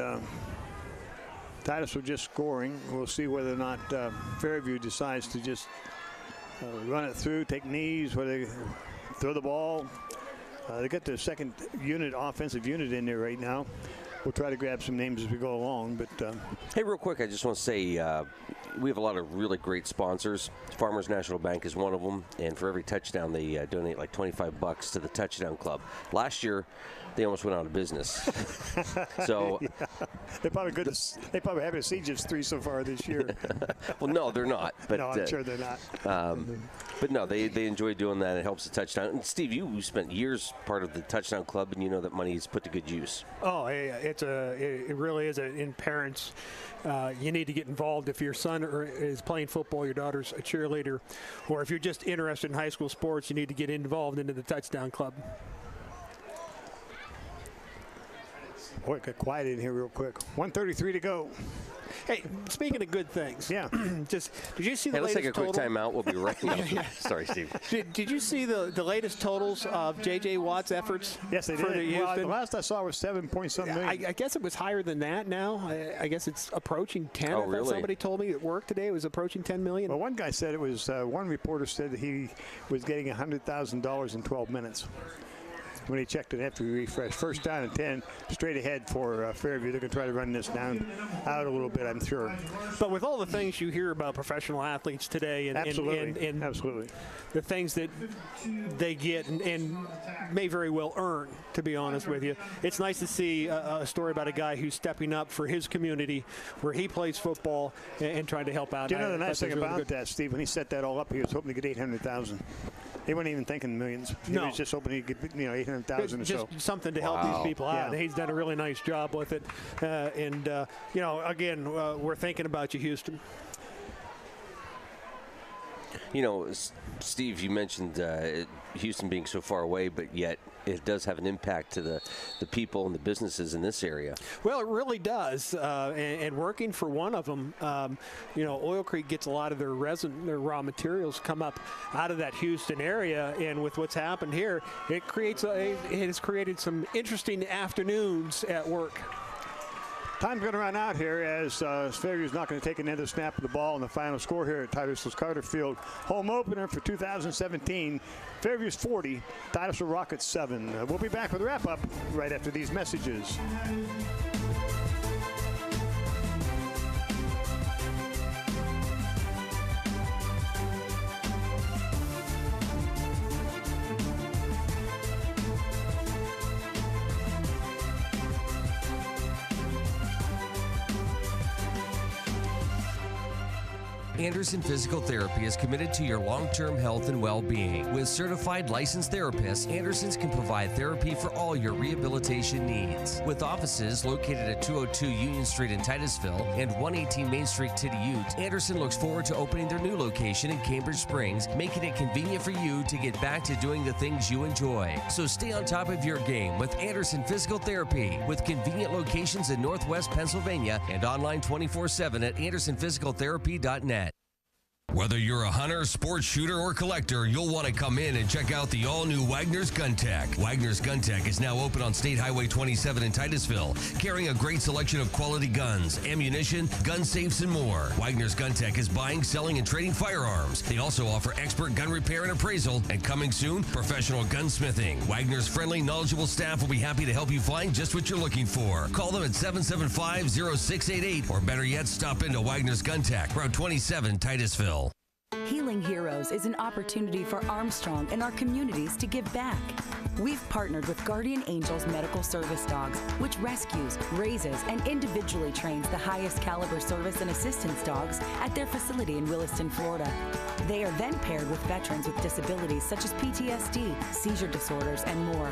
Titusville just scoring. We'll see whether or not Fairview decides to just run it through, take knees, whether they throw the ball. They got their second offensive unit in there right now. We'll try to grab some names as we go along. But hey, real quick, I just want to say we have a lot of really great sponsors. Farmers National Bank is one of them, and for every touchdown, they donate like $25 to the Touchdown Club. Last year, they almost went out of business. So yeah. They're probably haven't seen just 3 so far this year. Well, no, they're not. But, no, I'm sure they're not. But no, they enjoy doing that. It helps the Touchdown. And Steve, you spent years part of the Touchdown Club, and you know that money is put to good use. Oh, it really is. In parents, you need to get involved. If your son is playing football, your daughter's a cheerleader, or if you're just interested in high school sports, you need to get involved into the Touchdown Club. Boy, it got quiet in here real quick. 1:33 to go. Hey, speaking of good things. Yeah. Just did you see the let's latest take a quick total? time out. We'll be right back. Sorry, Steve. Did you see the latest totals of J.J. Watt's efforts? Yes, they for did. the Well, the last I saw was 7-point-something million. I guess it was higher than that now. I guess it's approaching 10. Oh, I thought really? somebody told me at work today it was approaching 10 million. Well, one guy said it was, one reporter said that he was getting $100,000 in 12 minutes. When he checked it after he refreshed. First down and 10, straight ahead for Fairview. They're going to try to run this down out a little bit, I'm sure. But with all the things you hear about professional athletes today and Absolutely. The things that they get and may very well earn, to be honest with you, it's nice to see a story about a guy who's stepping up for his community where he plays football and trying to help out. Do you know the nice thing really about good. that, Steve? When he set that all up, he was hoping to get 800,000. He wasn't even thinking millions. He was just hoping he'd get 800,000 or so. Just something to help these people out. Yeah. He's done a really nice job with it. Again, we're thinking about you, Houston. Steve, you mentioned Houston being so far away, but yet it does have an impact to the people and the businesses in this area. Well, it really does. And working for one of them, Oil Creek gets a lot of their resin, their raw materials come up out of that Houston area. And with what's happened here, it has created some interesting afternoons at work. Time's going to run out here as Fairview's not going to take another snap of the ball in the final score here at Titusville's Carter Field. Home opener for 2017. Fairview's 40, Titusville Rockets 7. We'll be back with a wrap-up right after these messages. Anderson Physical Therapy is committed to your long-term health and well-being. With certified licensed therapists, Anderson's can provide therapy for all your rehabilitation needs. With offices located at 202 Union Street in Titusville and 118 Main Street, Tityute, Anderson looks forward to opening their new location in Cambridge Springs, making it convenient for you to get back to doing the things you enjoy. So stay on top of your game with Anderson Physical Therapy, with convenient locations in Northwest Pennsylvania and online 24/7 at andersonphysicaltherapy.net. Whether you're a hunter, sports shooter, or collector, you'll want to come in and check out the all-new Wagner's Gun Tech. Wagner's Gun Tech is now open on State Highway 27 in Titusville, carrying a great selection of quality guns, ammunition, gun safes, and more. Wagner's Gun Tech is buying, selling, and trading firearms. They also offer expert gun repair and appraisal, and coming soon, professional gunsmithing. Wagner's friendly, knowledgeable staff will be happy to help you find just what you're looking for. Call them at 775-0688, or better yet, stop into Wagner's Gun Tech, Route 27, Titusville. Healing Heroes is an opportunity for Armstrong and our communities to give back. We've partnered with Guardian Angels Medical Service Dogs, which rescues, raises, and individually trains the highest caliber service and assistance dogs at their facility in Williston, Florida. They are then paired with veterans with disabilities such as PTSD, seizure disorders, and more.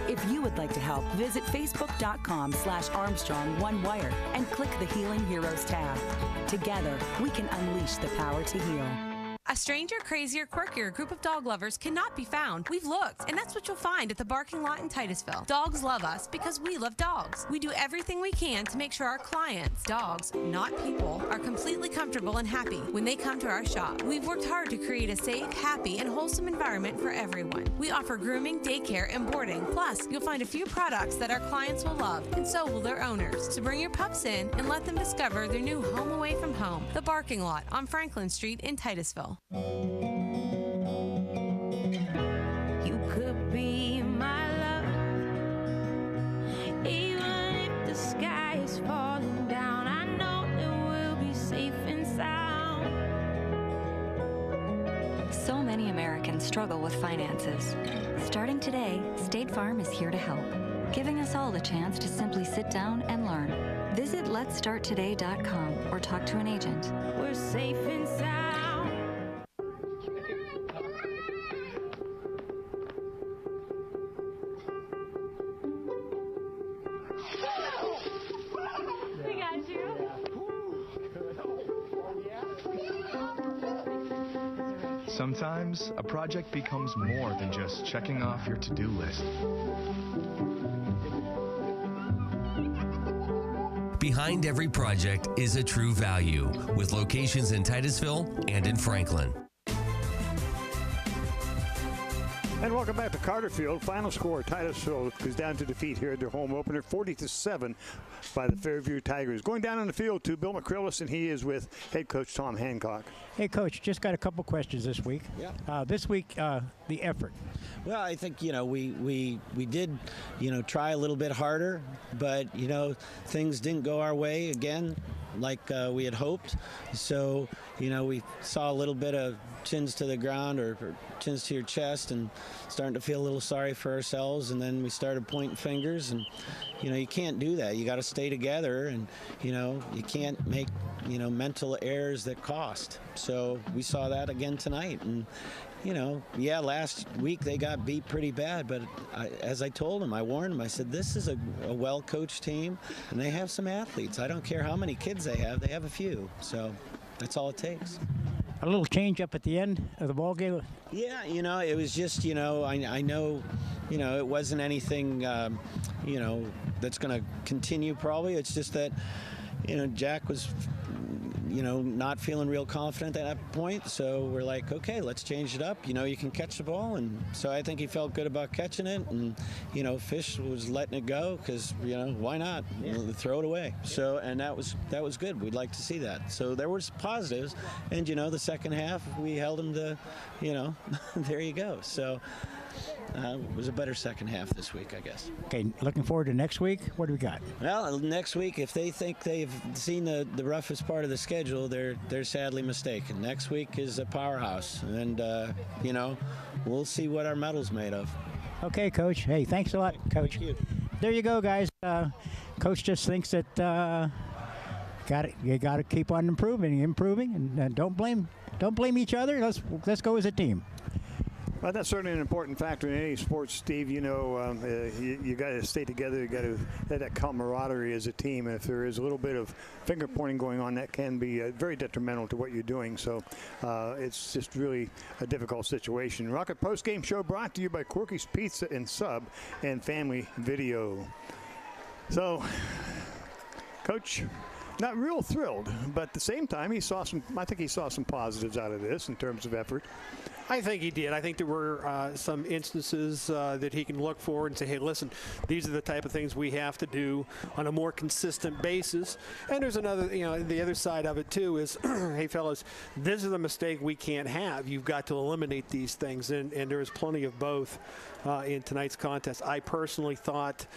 If you would like to help, visit facebook.com/ArmstrongOneWire and click the Healing Heroes tab. Together, we can unleash the power to heal. A stranger, crazier, quirkier group of dog lovers cannot be found. We've looked, and that's what you'll find at the parking lot in Titusville. Dogs love us because we love dogs. We do everything we can to make sure our clients, dogs, not people, are completely comfortable and happy when they come to our shop. We've worked hard to create a safe, happy, and wholesome environment for everyone. We offer grooming, daycare, and boarding. Plus, you'll find a few products that our clients will love, and so will their owners. So bring your pups in and let them discover their new home away from home, the Barking Lot on Franklin Street in Titusville. You could be my love, even if the sky is falling down. I know that we'll be safe and sound. So many Americans struggle with finances. Starting today, State Farm is here to help, giving us all the chance to simply sit down and learn. Visit letstarttoday.com or talk to an agent. We're safe and sound. We got you. Sometimes a project becomes more than just checking off your to-do list. Behind every project is a true value, with locations in Titusville and in Franklin. And welcome back to Carter Field. Final score, Titusville goes down to defeat here at their home opener, 40-7 by the Fairview Tigers. Going down on the field to Bill McCrillis, and he is with head coach Tom Hancock. Hey, Coach, just got a couple questions this week. Yeah. This week, the effort. Well, I think, we did, try a little bit harder, but, things didn't go our way again like we had hoped. So, we saw a little bit of chins to the ground or chins to your chest and starting to feel a little sorry for ourselves. And then we started pointing fingers, and, you can't do that. You got to stay together, and, you can't make, mental errors that cost. So we saw that again tonight. And, last week they got beat pretty bad, but as I told them, I warned them, I said, this is a well-coached team, and they have some athletes. I don't care how many kids they have a few. So that's all it takes. A little change up at the end of the ball game? Yeah, it was just, I know, it wasn't anything, that's going to continue probably. It's just that, Jack was not feeling real confident at that point. So we're like, okay, let's change it up. You can catch the ball. And so I think he felt good about catching it. And, Fish was letting it go because, why not? Throw it away. So, and that was good. We'd like to see that. So there was positives. And, the second half, we held him to, there you go. So it was a better second half this week, I guess. Okay, looking forward to next week. What do we got? Well, next week, if they think they've seen the roughest part of the schedule, they're sadly mistaken. Next week is a powerhouse, and we'll see what our metal's made of. Okay, Coach. Hey, thanks a lot, Coach. Thank you. There you go, guys. Coach just thinks that you got to keep on improving, and don't blame each other. Let's go as a team. Well, that's certainly an important factor in any sports, Steve. You got to stay together. You got to have that camaraderie as a team. And if there is a little bit of finger pointing going on, that can be very detrimental to what you're doing. So it's just really a difficult situation. Rocket Postgame Show brought to you by Corky's Pizza and Sub and Family Video. So, Coach, not real thrilled, but at the same time, I think he saw some positives out of this in terms of effort. I think he did. I think there were some instances that he can look for and say, hey, listen, these are the type of things we have to do on a more consistent basis. And there's another, the other side of it, too, is, hey, fellas, this is a mistake we can't have. You've got to eliminate these things. And there was plenty of both in tonight's contest. I personally thought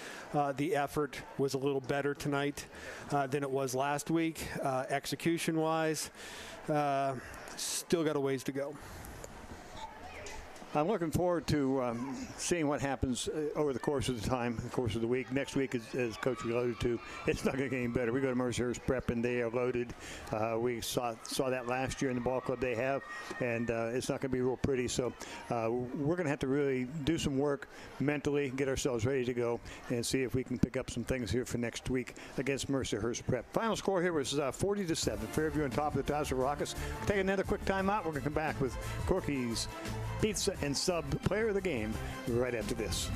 the effort was a little better tonight than it was last week. Execution-wise, still got a ways to go. I'm looking forward to seeing what happens over the course of the week. Next week, as Coach alluded to, it's not going to get any better. We go to Mercyhurst Prep, and they are loaded. We saw that last year in the ball club they have, and it's not going to be real pretty. So we're going to have to really do some work mentally, get ourselves ready to go, and see if we can pick up some things here for next week against Mercyhurst Prep. Final score here was 40-7. Fairview on top of the Titusville Rockets. We'll take another quick timeout. We're going to come back with Corky's Pizza and Sub player of the game right after this.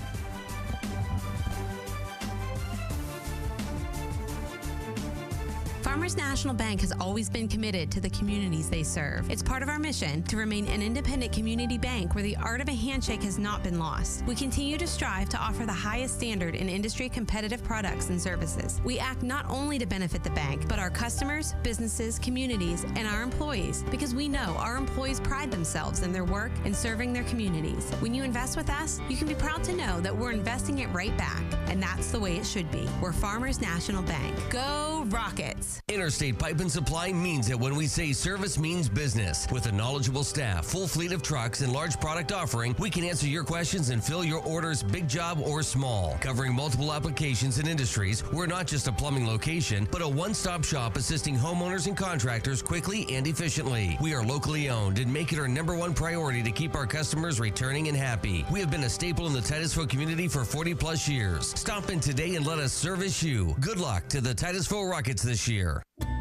Farmers National Bank has always been committed to the communities they serve. It's part of our mission to remain an independent community bank where the art of a handshake has not been lost. We continue to strive to offer the highest standard in industry competitive products and services. We act not only to benefit the bank, but our customers, businesses, communities, and our employees, because we know our employees pride themselves in their work and serving their communities. When you invest with us, you can be proud to know that we're investing it right back, and that's the way it should be. We're Farmers National Bank. Go Rockets! Interstate Pipe and Supply means it when we say service means business. With a knowledgeable staff, full fleet of trucks, and large product offering, we can answer your questions and fill your orders, big job or small. Covering multiple applications and industries, we're not just a plumbing location, but a one-stop shop assisting homeowners and contractors quickly and efficiently. We are locally owned and make it our #1 priority to keep our customers returning and happy. We have been a staple in the Titusville community for 40+ years. Stop in today and let us service you. Good luck to the Titusville Rockets this year.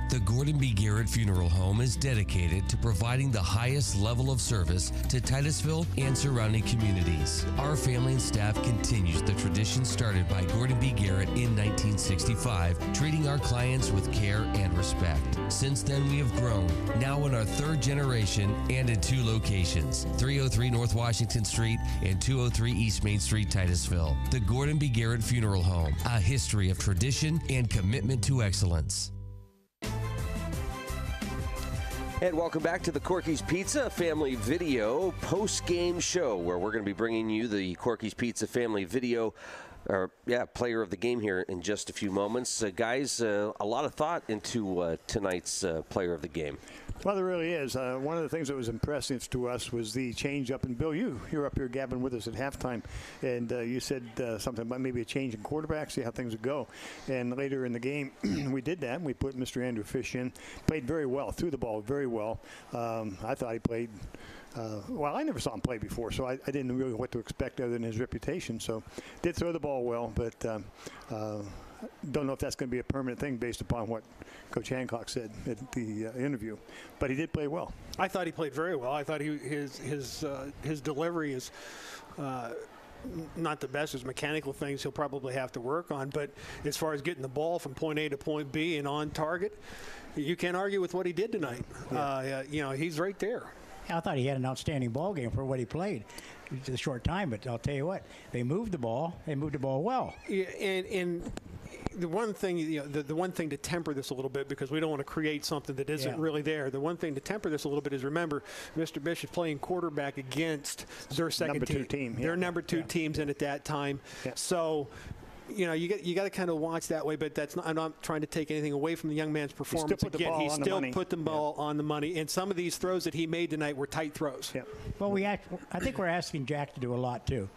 The Gordon B. Garrett Funeral Home is dedicated to providing the highest level of service to Titusville and surrounding communities. Our family and staff continues the tradition tradition started by Gordon B. Garrett in 1965, treating our clients with care and respect. Since then, we have grown, now in our third generation and in 2 locations, 303 North Washington Street and 203 East Main Street, Titusville. The Gordon B. Garrett Funeral Home, a history of tradition and commitment to excellence. And welcome back to the Corky's Pizza Family Video post-game show, where we're going to be bringing you the Corky's Pizza Family Video player of the game here in just a few moments. Guys, a lot of thought into tonight's player of the game. Well, there really is. One of the things that was impressive to us was the change up. And Bill, you're up here gabbing with us at halftime, and you said something about maybe a change in quarterback, see how things would go. And later in the game, we did that. We put Mr. Andrew Fish in, played very well, threw the ball very well. I thought he played well. I never saw him play before, so I didn't really know what to expect other than his reputation. So did throw the ball well, but don't know if that's going to be a permanent thing based upon what Coach Hancock said at the interview. But he did play well. I thought he played very well. I thought his delivery is not the best. There's mechanical things he'll probably have to work on. But as far as getting the ball from point A to point B and on target, you can't argue with what he did tonight. Yeah. He's right there. I thought he had an outstanding ball game for what he played. It's a short time, but I'll tell you what, they moved the ball. They moved the ball well. Yeah, and the one thing, the one thing to temper this a little bit, because we don't want to create something that isn't really there. The one thing to temper this a little bit is, remember, Mr. Bish is playing quarterback against their second number 2 team. Their number 2 teams in at that time. Yeah. So, you got to kind of watch that way, but that's not. I'm not trying to take anything away from the young man's performance. He still put the ball on the money, and some of these throws that he made tonight were tight throws. Yeah. Well, I think we're asking Jack to do a lot too.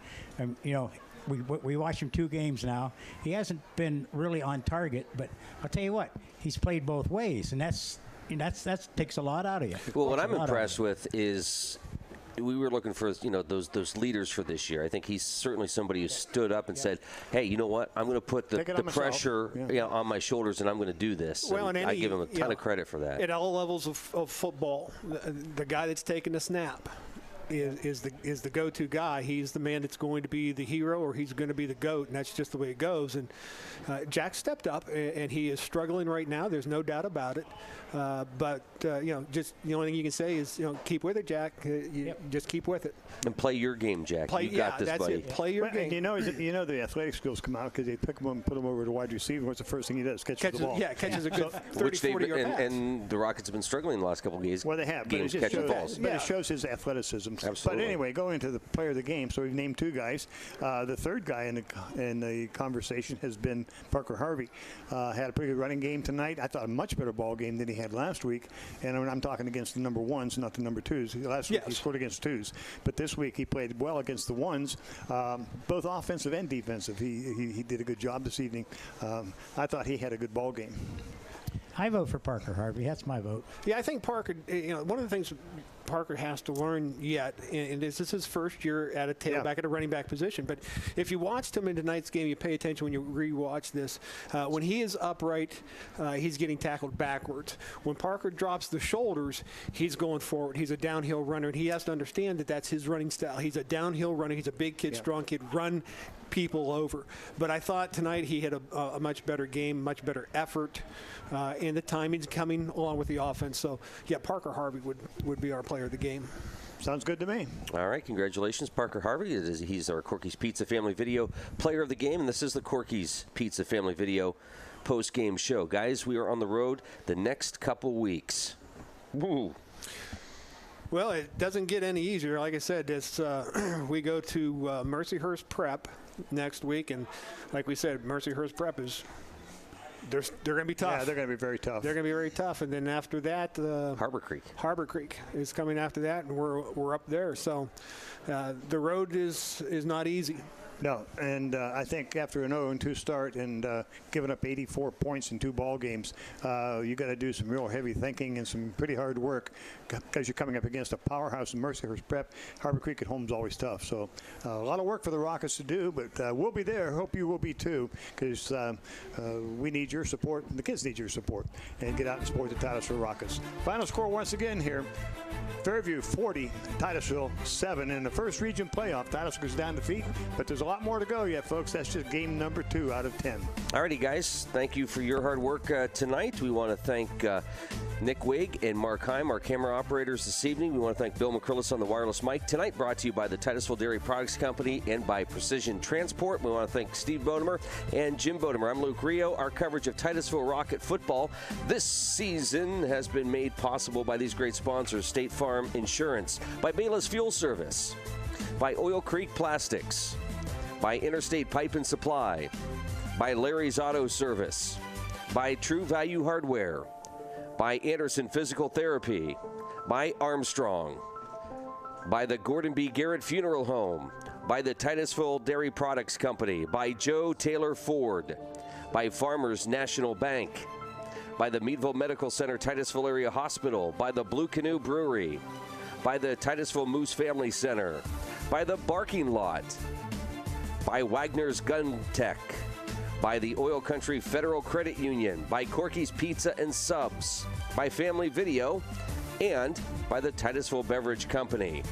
We watched him 2 games now. He hasn't been really on target, but I'll tell you what, he's played both ways, and that takes a lot out of you. Well, what I'm impressed with is, we were looking for those leaders for this year. I think he's certainly somebody who stood up and said, "Hey, you know what? I'm going to put the pressure on my shoulders, and I'm going to do this." Well, and I give him a ton of credit for that. At all levels of football, the guy that's taking the snap is the go-to guy. He's the man that's going to be the hero, or he's going to be the GOAT, and that's just the way it goes. And Jack stepped up, and he is struggling right now. There's no doubt about it. But just the only thing you can say is, keep with it, Jack. Just keep with it. And play your game, Jack. You got this, buddy. It. Play your game. The athletic skills come out because they pick him up and put him over to wide receiver. What's the first thing he does? Catches the ball. Yeah, catches a good 30, 40-yard pass. And the Rockets have been struggling the last couple of games. Well, they have. Games catching balls. But it shows his athleticism. Absolutely. But anyway, going into the player of the game, so we've named 2 guys. The third guy in the conversation has been Parker Harvey. Had a pretty good running game tonight. I thought a much better ball game than he had last week. And I'm talking against the number 1s, not the number 2s. Last week he scored against 2s. But this week he played well against the 1s, both offensive and defensive. He did a good job this evening. I thought he had a good ball game. I vote for Parker Harvey. That's my vote. Yeah, I think Parker, one of the things Parker has to learn yet, and this is his first year at a tailback at a running back position, but if you watched him in tonight's game, you pay attention when you re-watch this. When he is upright, he's getting tackled backwards. When Parker drops the shoulders, he's going forward. He's a downhill runner, and he has to understand that that's his running style. He's a downhill runner. He's a big kid, strong kid, run people over. But I thought tonight he had a much better game, much better effort, and the timing's coming along with the offense. So, yeah, Parker Harvey would be our player of the game. Sounds good to me. All right, congratulations, Parker Harvey. He's our Corky's Pizza Family Video player of the game, and this is the Corky's Pizza Family Video post-game show. Guys, we are on the road the next couple weeks. Woo. Well, it doesn't get any easier. Like I said, we go to Mercyhurst Prep next week, and like we said, Mercyhurst Prep is they're going to be tough. Yeah, they're going to be very tough. They're going to be very tough, and then after that, Harbor Creek. Harbor Creek is coming after that, and we're up there. So the road is not easy. No, and I think after an 0-2 start and giving up 84 points in 2 ball games, you got to do some real heavy thinking and some pretty hard work because you're coming up against a powerhouse in Mercyhurst Prep. Harbor Creek at home is always tough. So a lot of work for the Rockets to do, but we'll be there. Hope you will be too, because we need your support. The kids need your support, and get out and support the Titusville Rockets. Final score once again here. Fairview 40, Titusville 7. In the first region playoff, Titusville goes down to defeat, but there's a lot lot more to go yet, folks. That's just game number 2 out of 10. Alrighty, guys. Thank you for your hard work tonight. We want to thank Nick Wigg and Mark Heim, our camera operators this evening. We want to thank Bill McCrillis on the wireless mic. Tonight brought to you by the Titusville Dairy Products Company and by Precision Transport. We want to thank Steve Bodemer and Jim Bodemer. I'm Luke Rio. Our coverage of Titusville Rocket football this season has been made possible by these great sponsors: State Farm Insurance, by Bayless Fuel Service, by Oil Creek Plastics, by Interstate Pipe and Supply, by Larry's Auto Service, by True Value Hardware, by Anderson Physical Therapy, by Armstrong, by the Gordon B. Garrett Funeral Home, by the Titusville Dairy Products Company, by Joe Taylor Ford, by Farmers National Bank, by the Meadville Medical Center Titusville Area Hospital, by the Blue Canoe Brewery, by the Titusville Moose Family Center, by the Barking Lot, by Wagner's Gun Tech, by the Oil Country Federal Credit Union, by Corky's Pizza and Subs, by Family Video, and by the Titusville Beverage Company.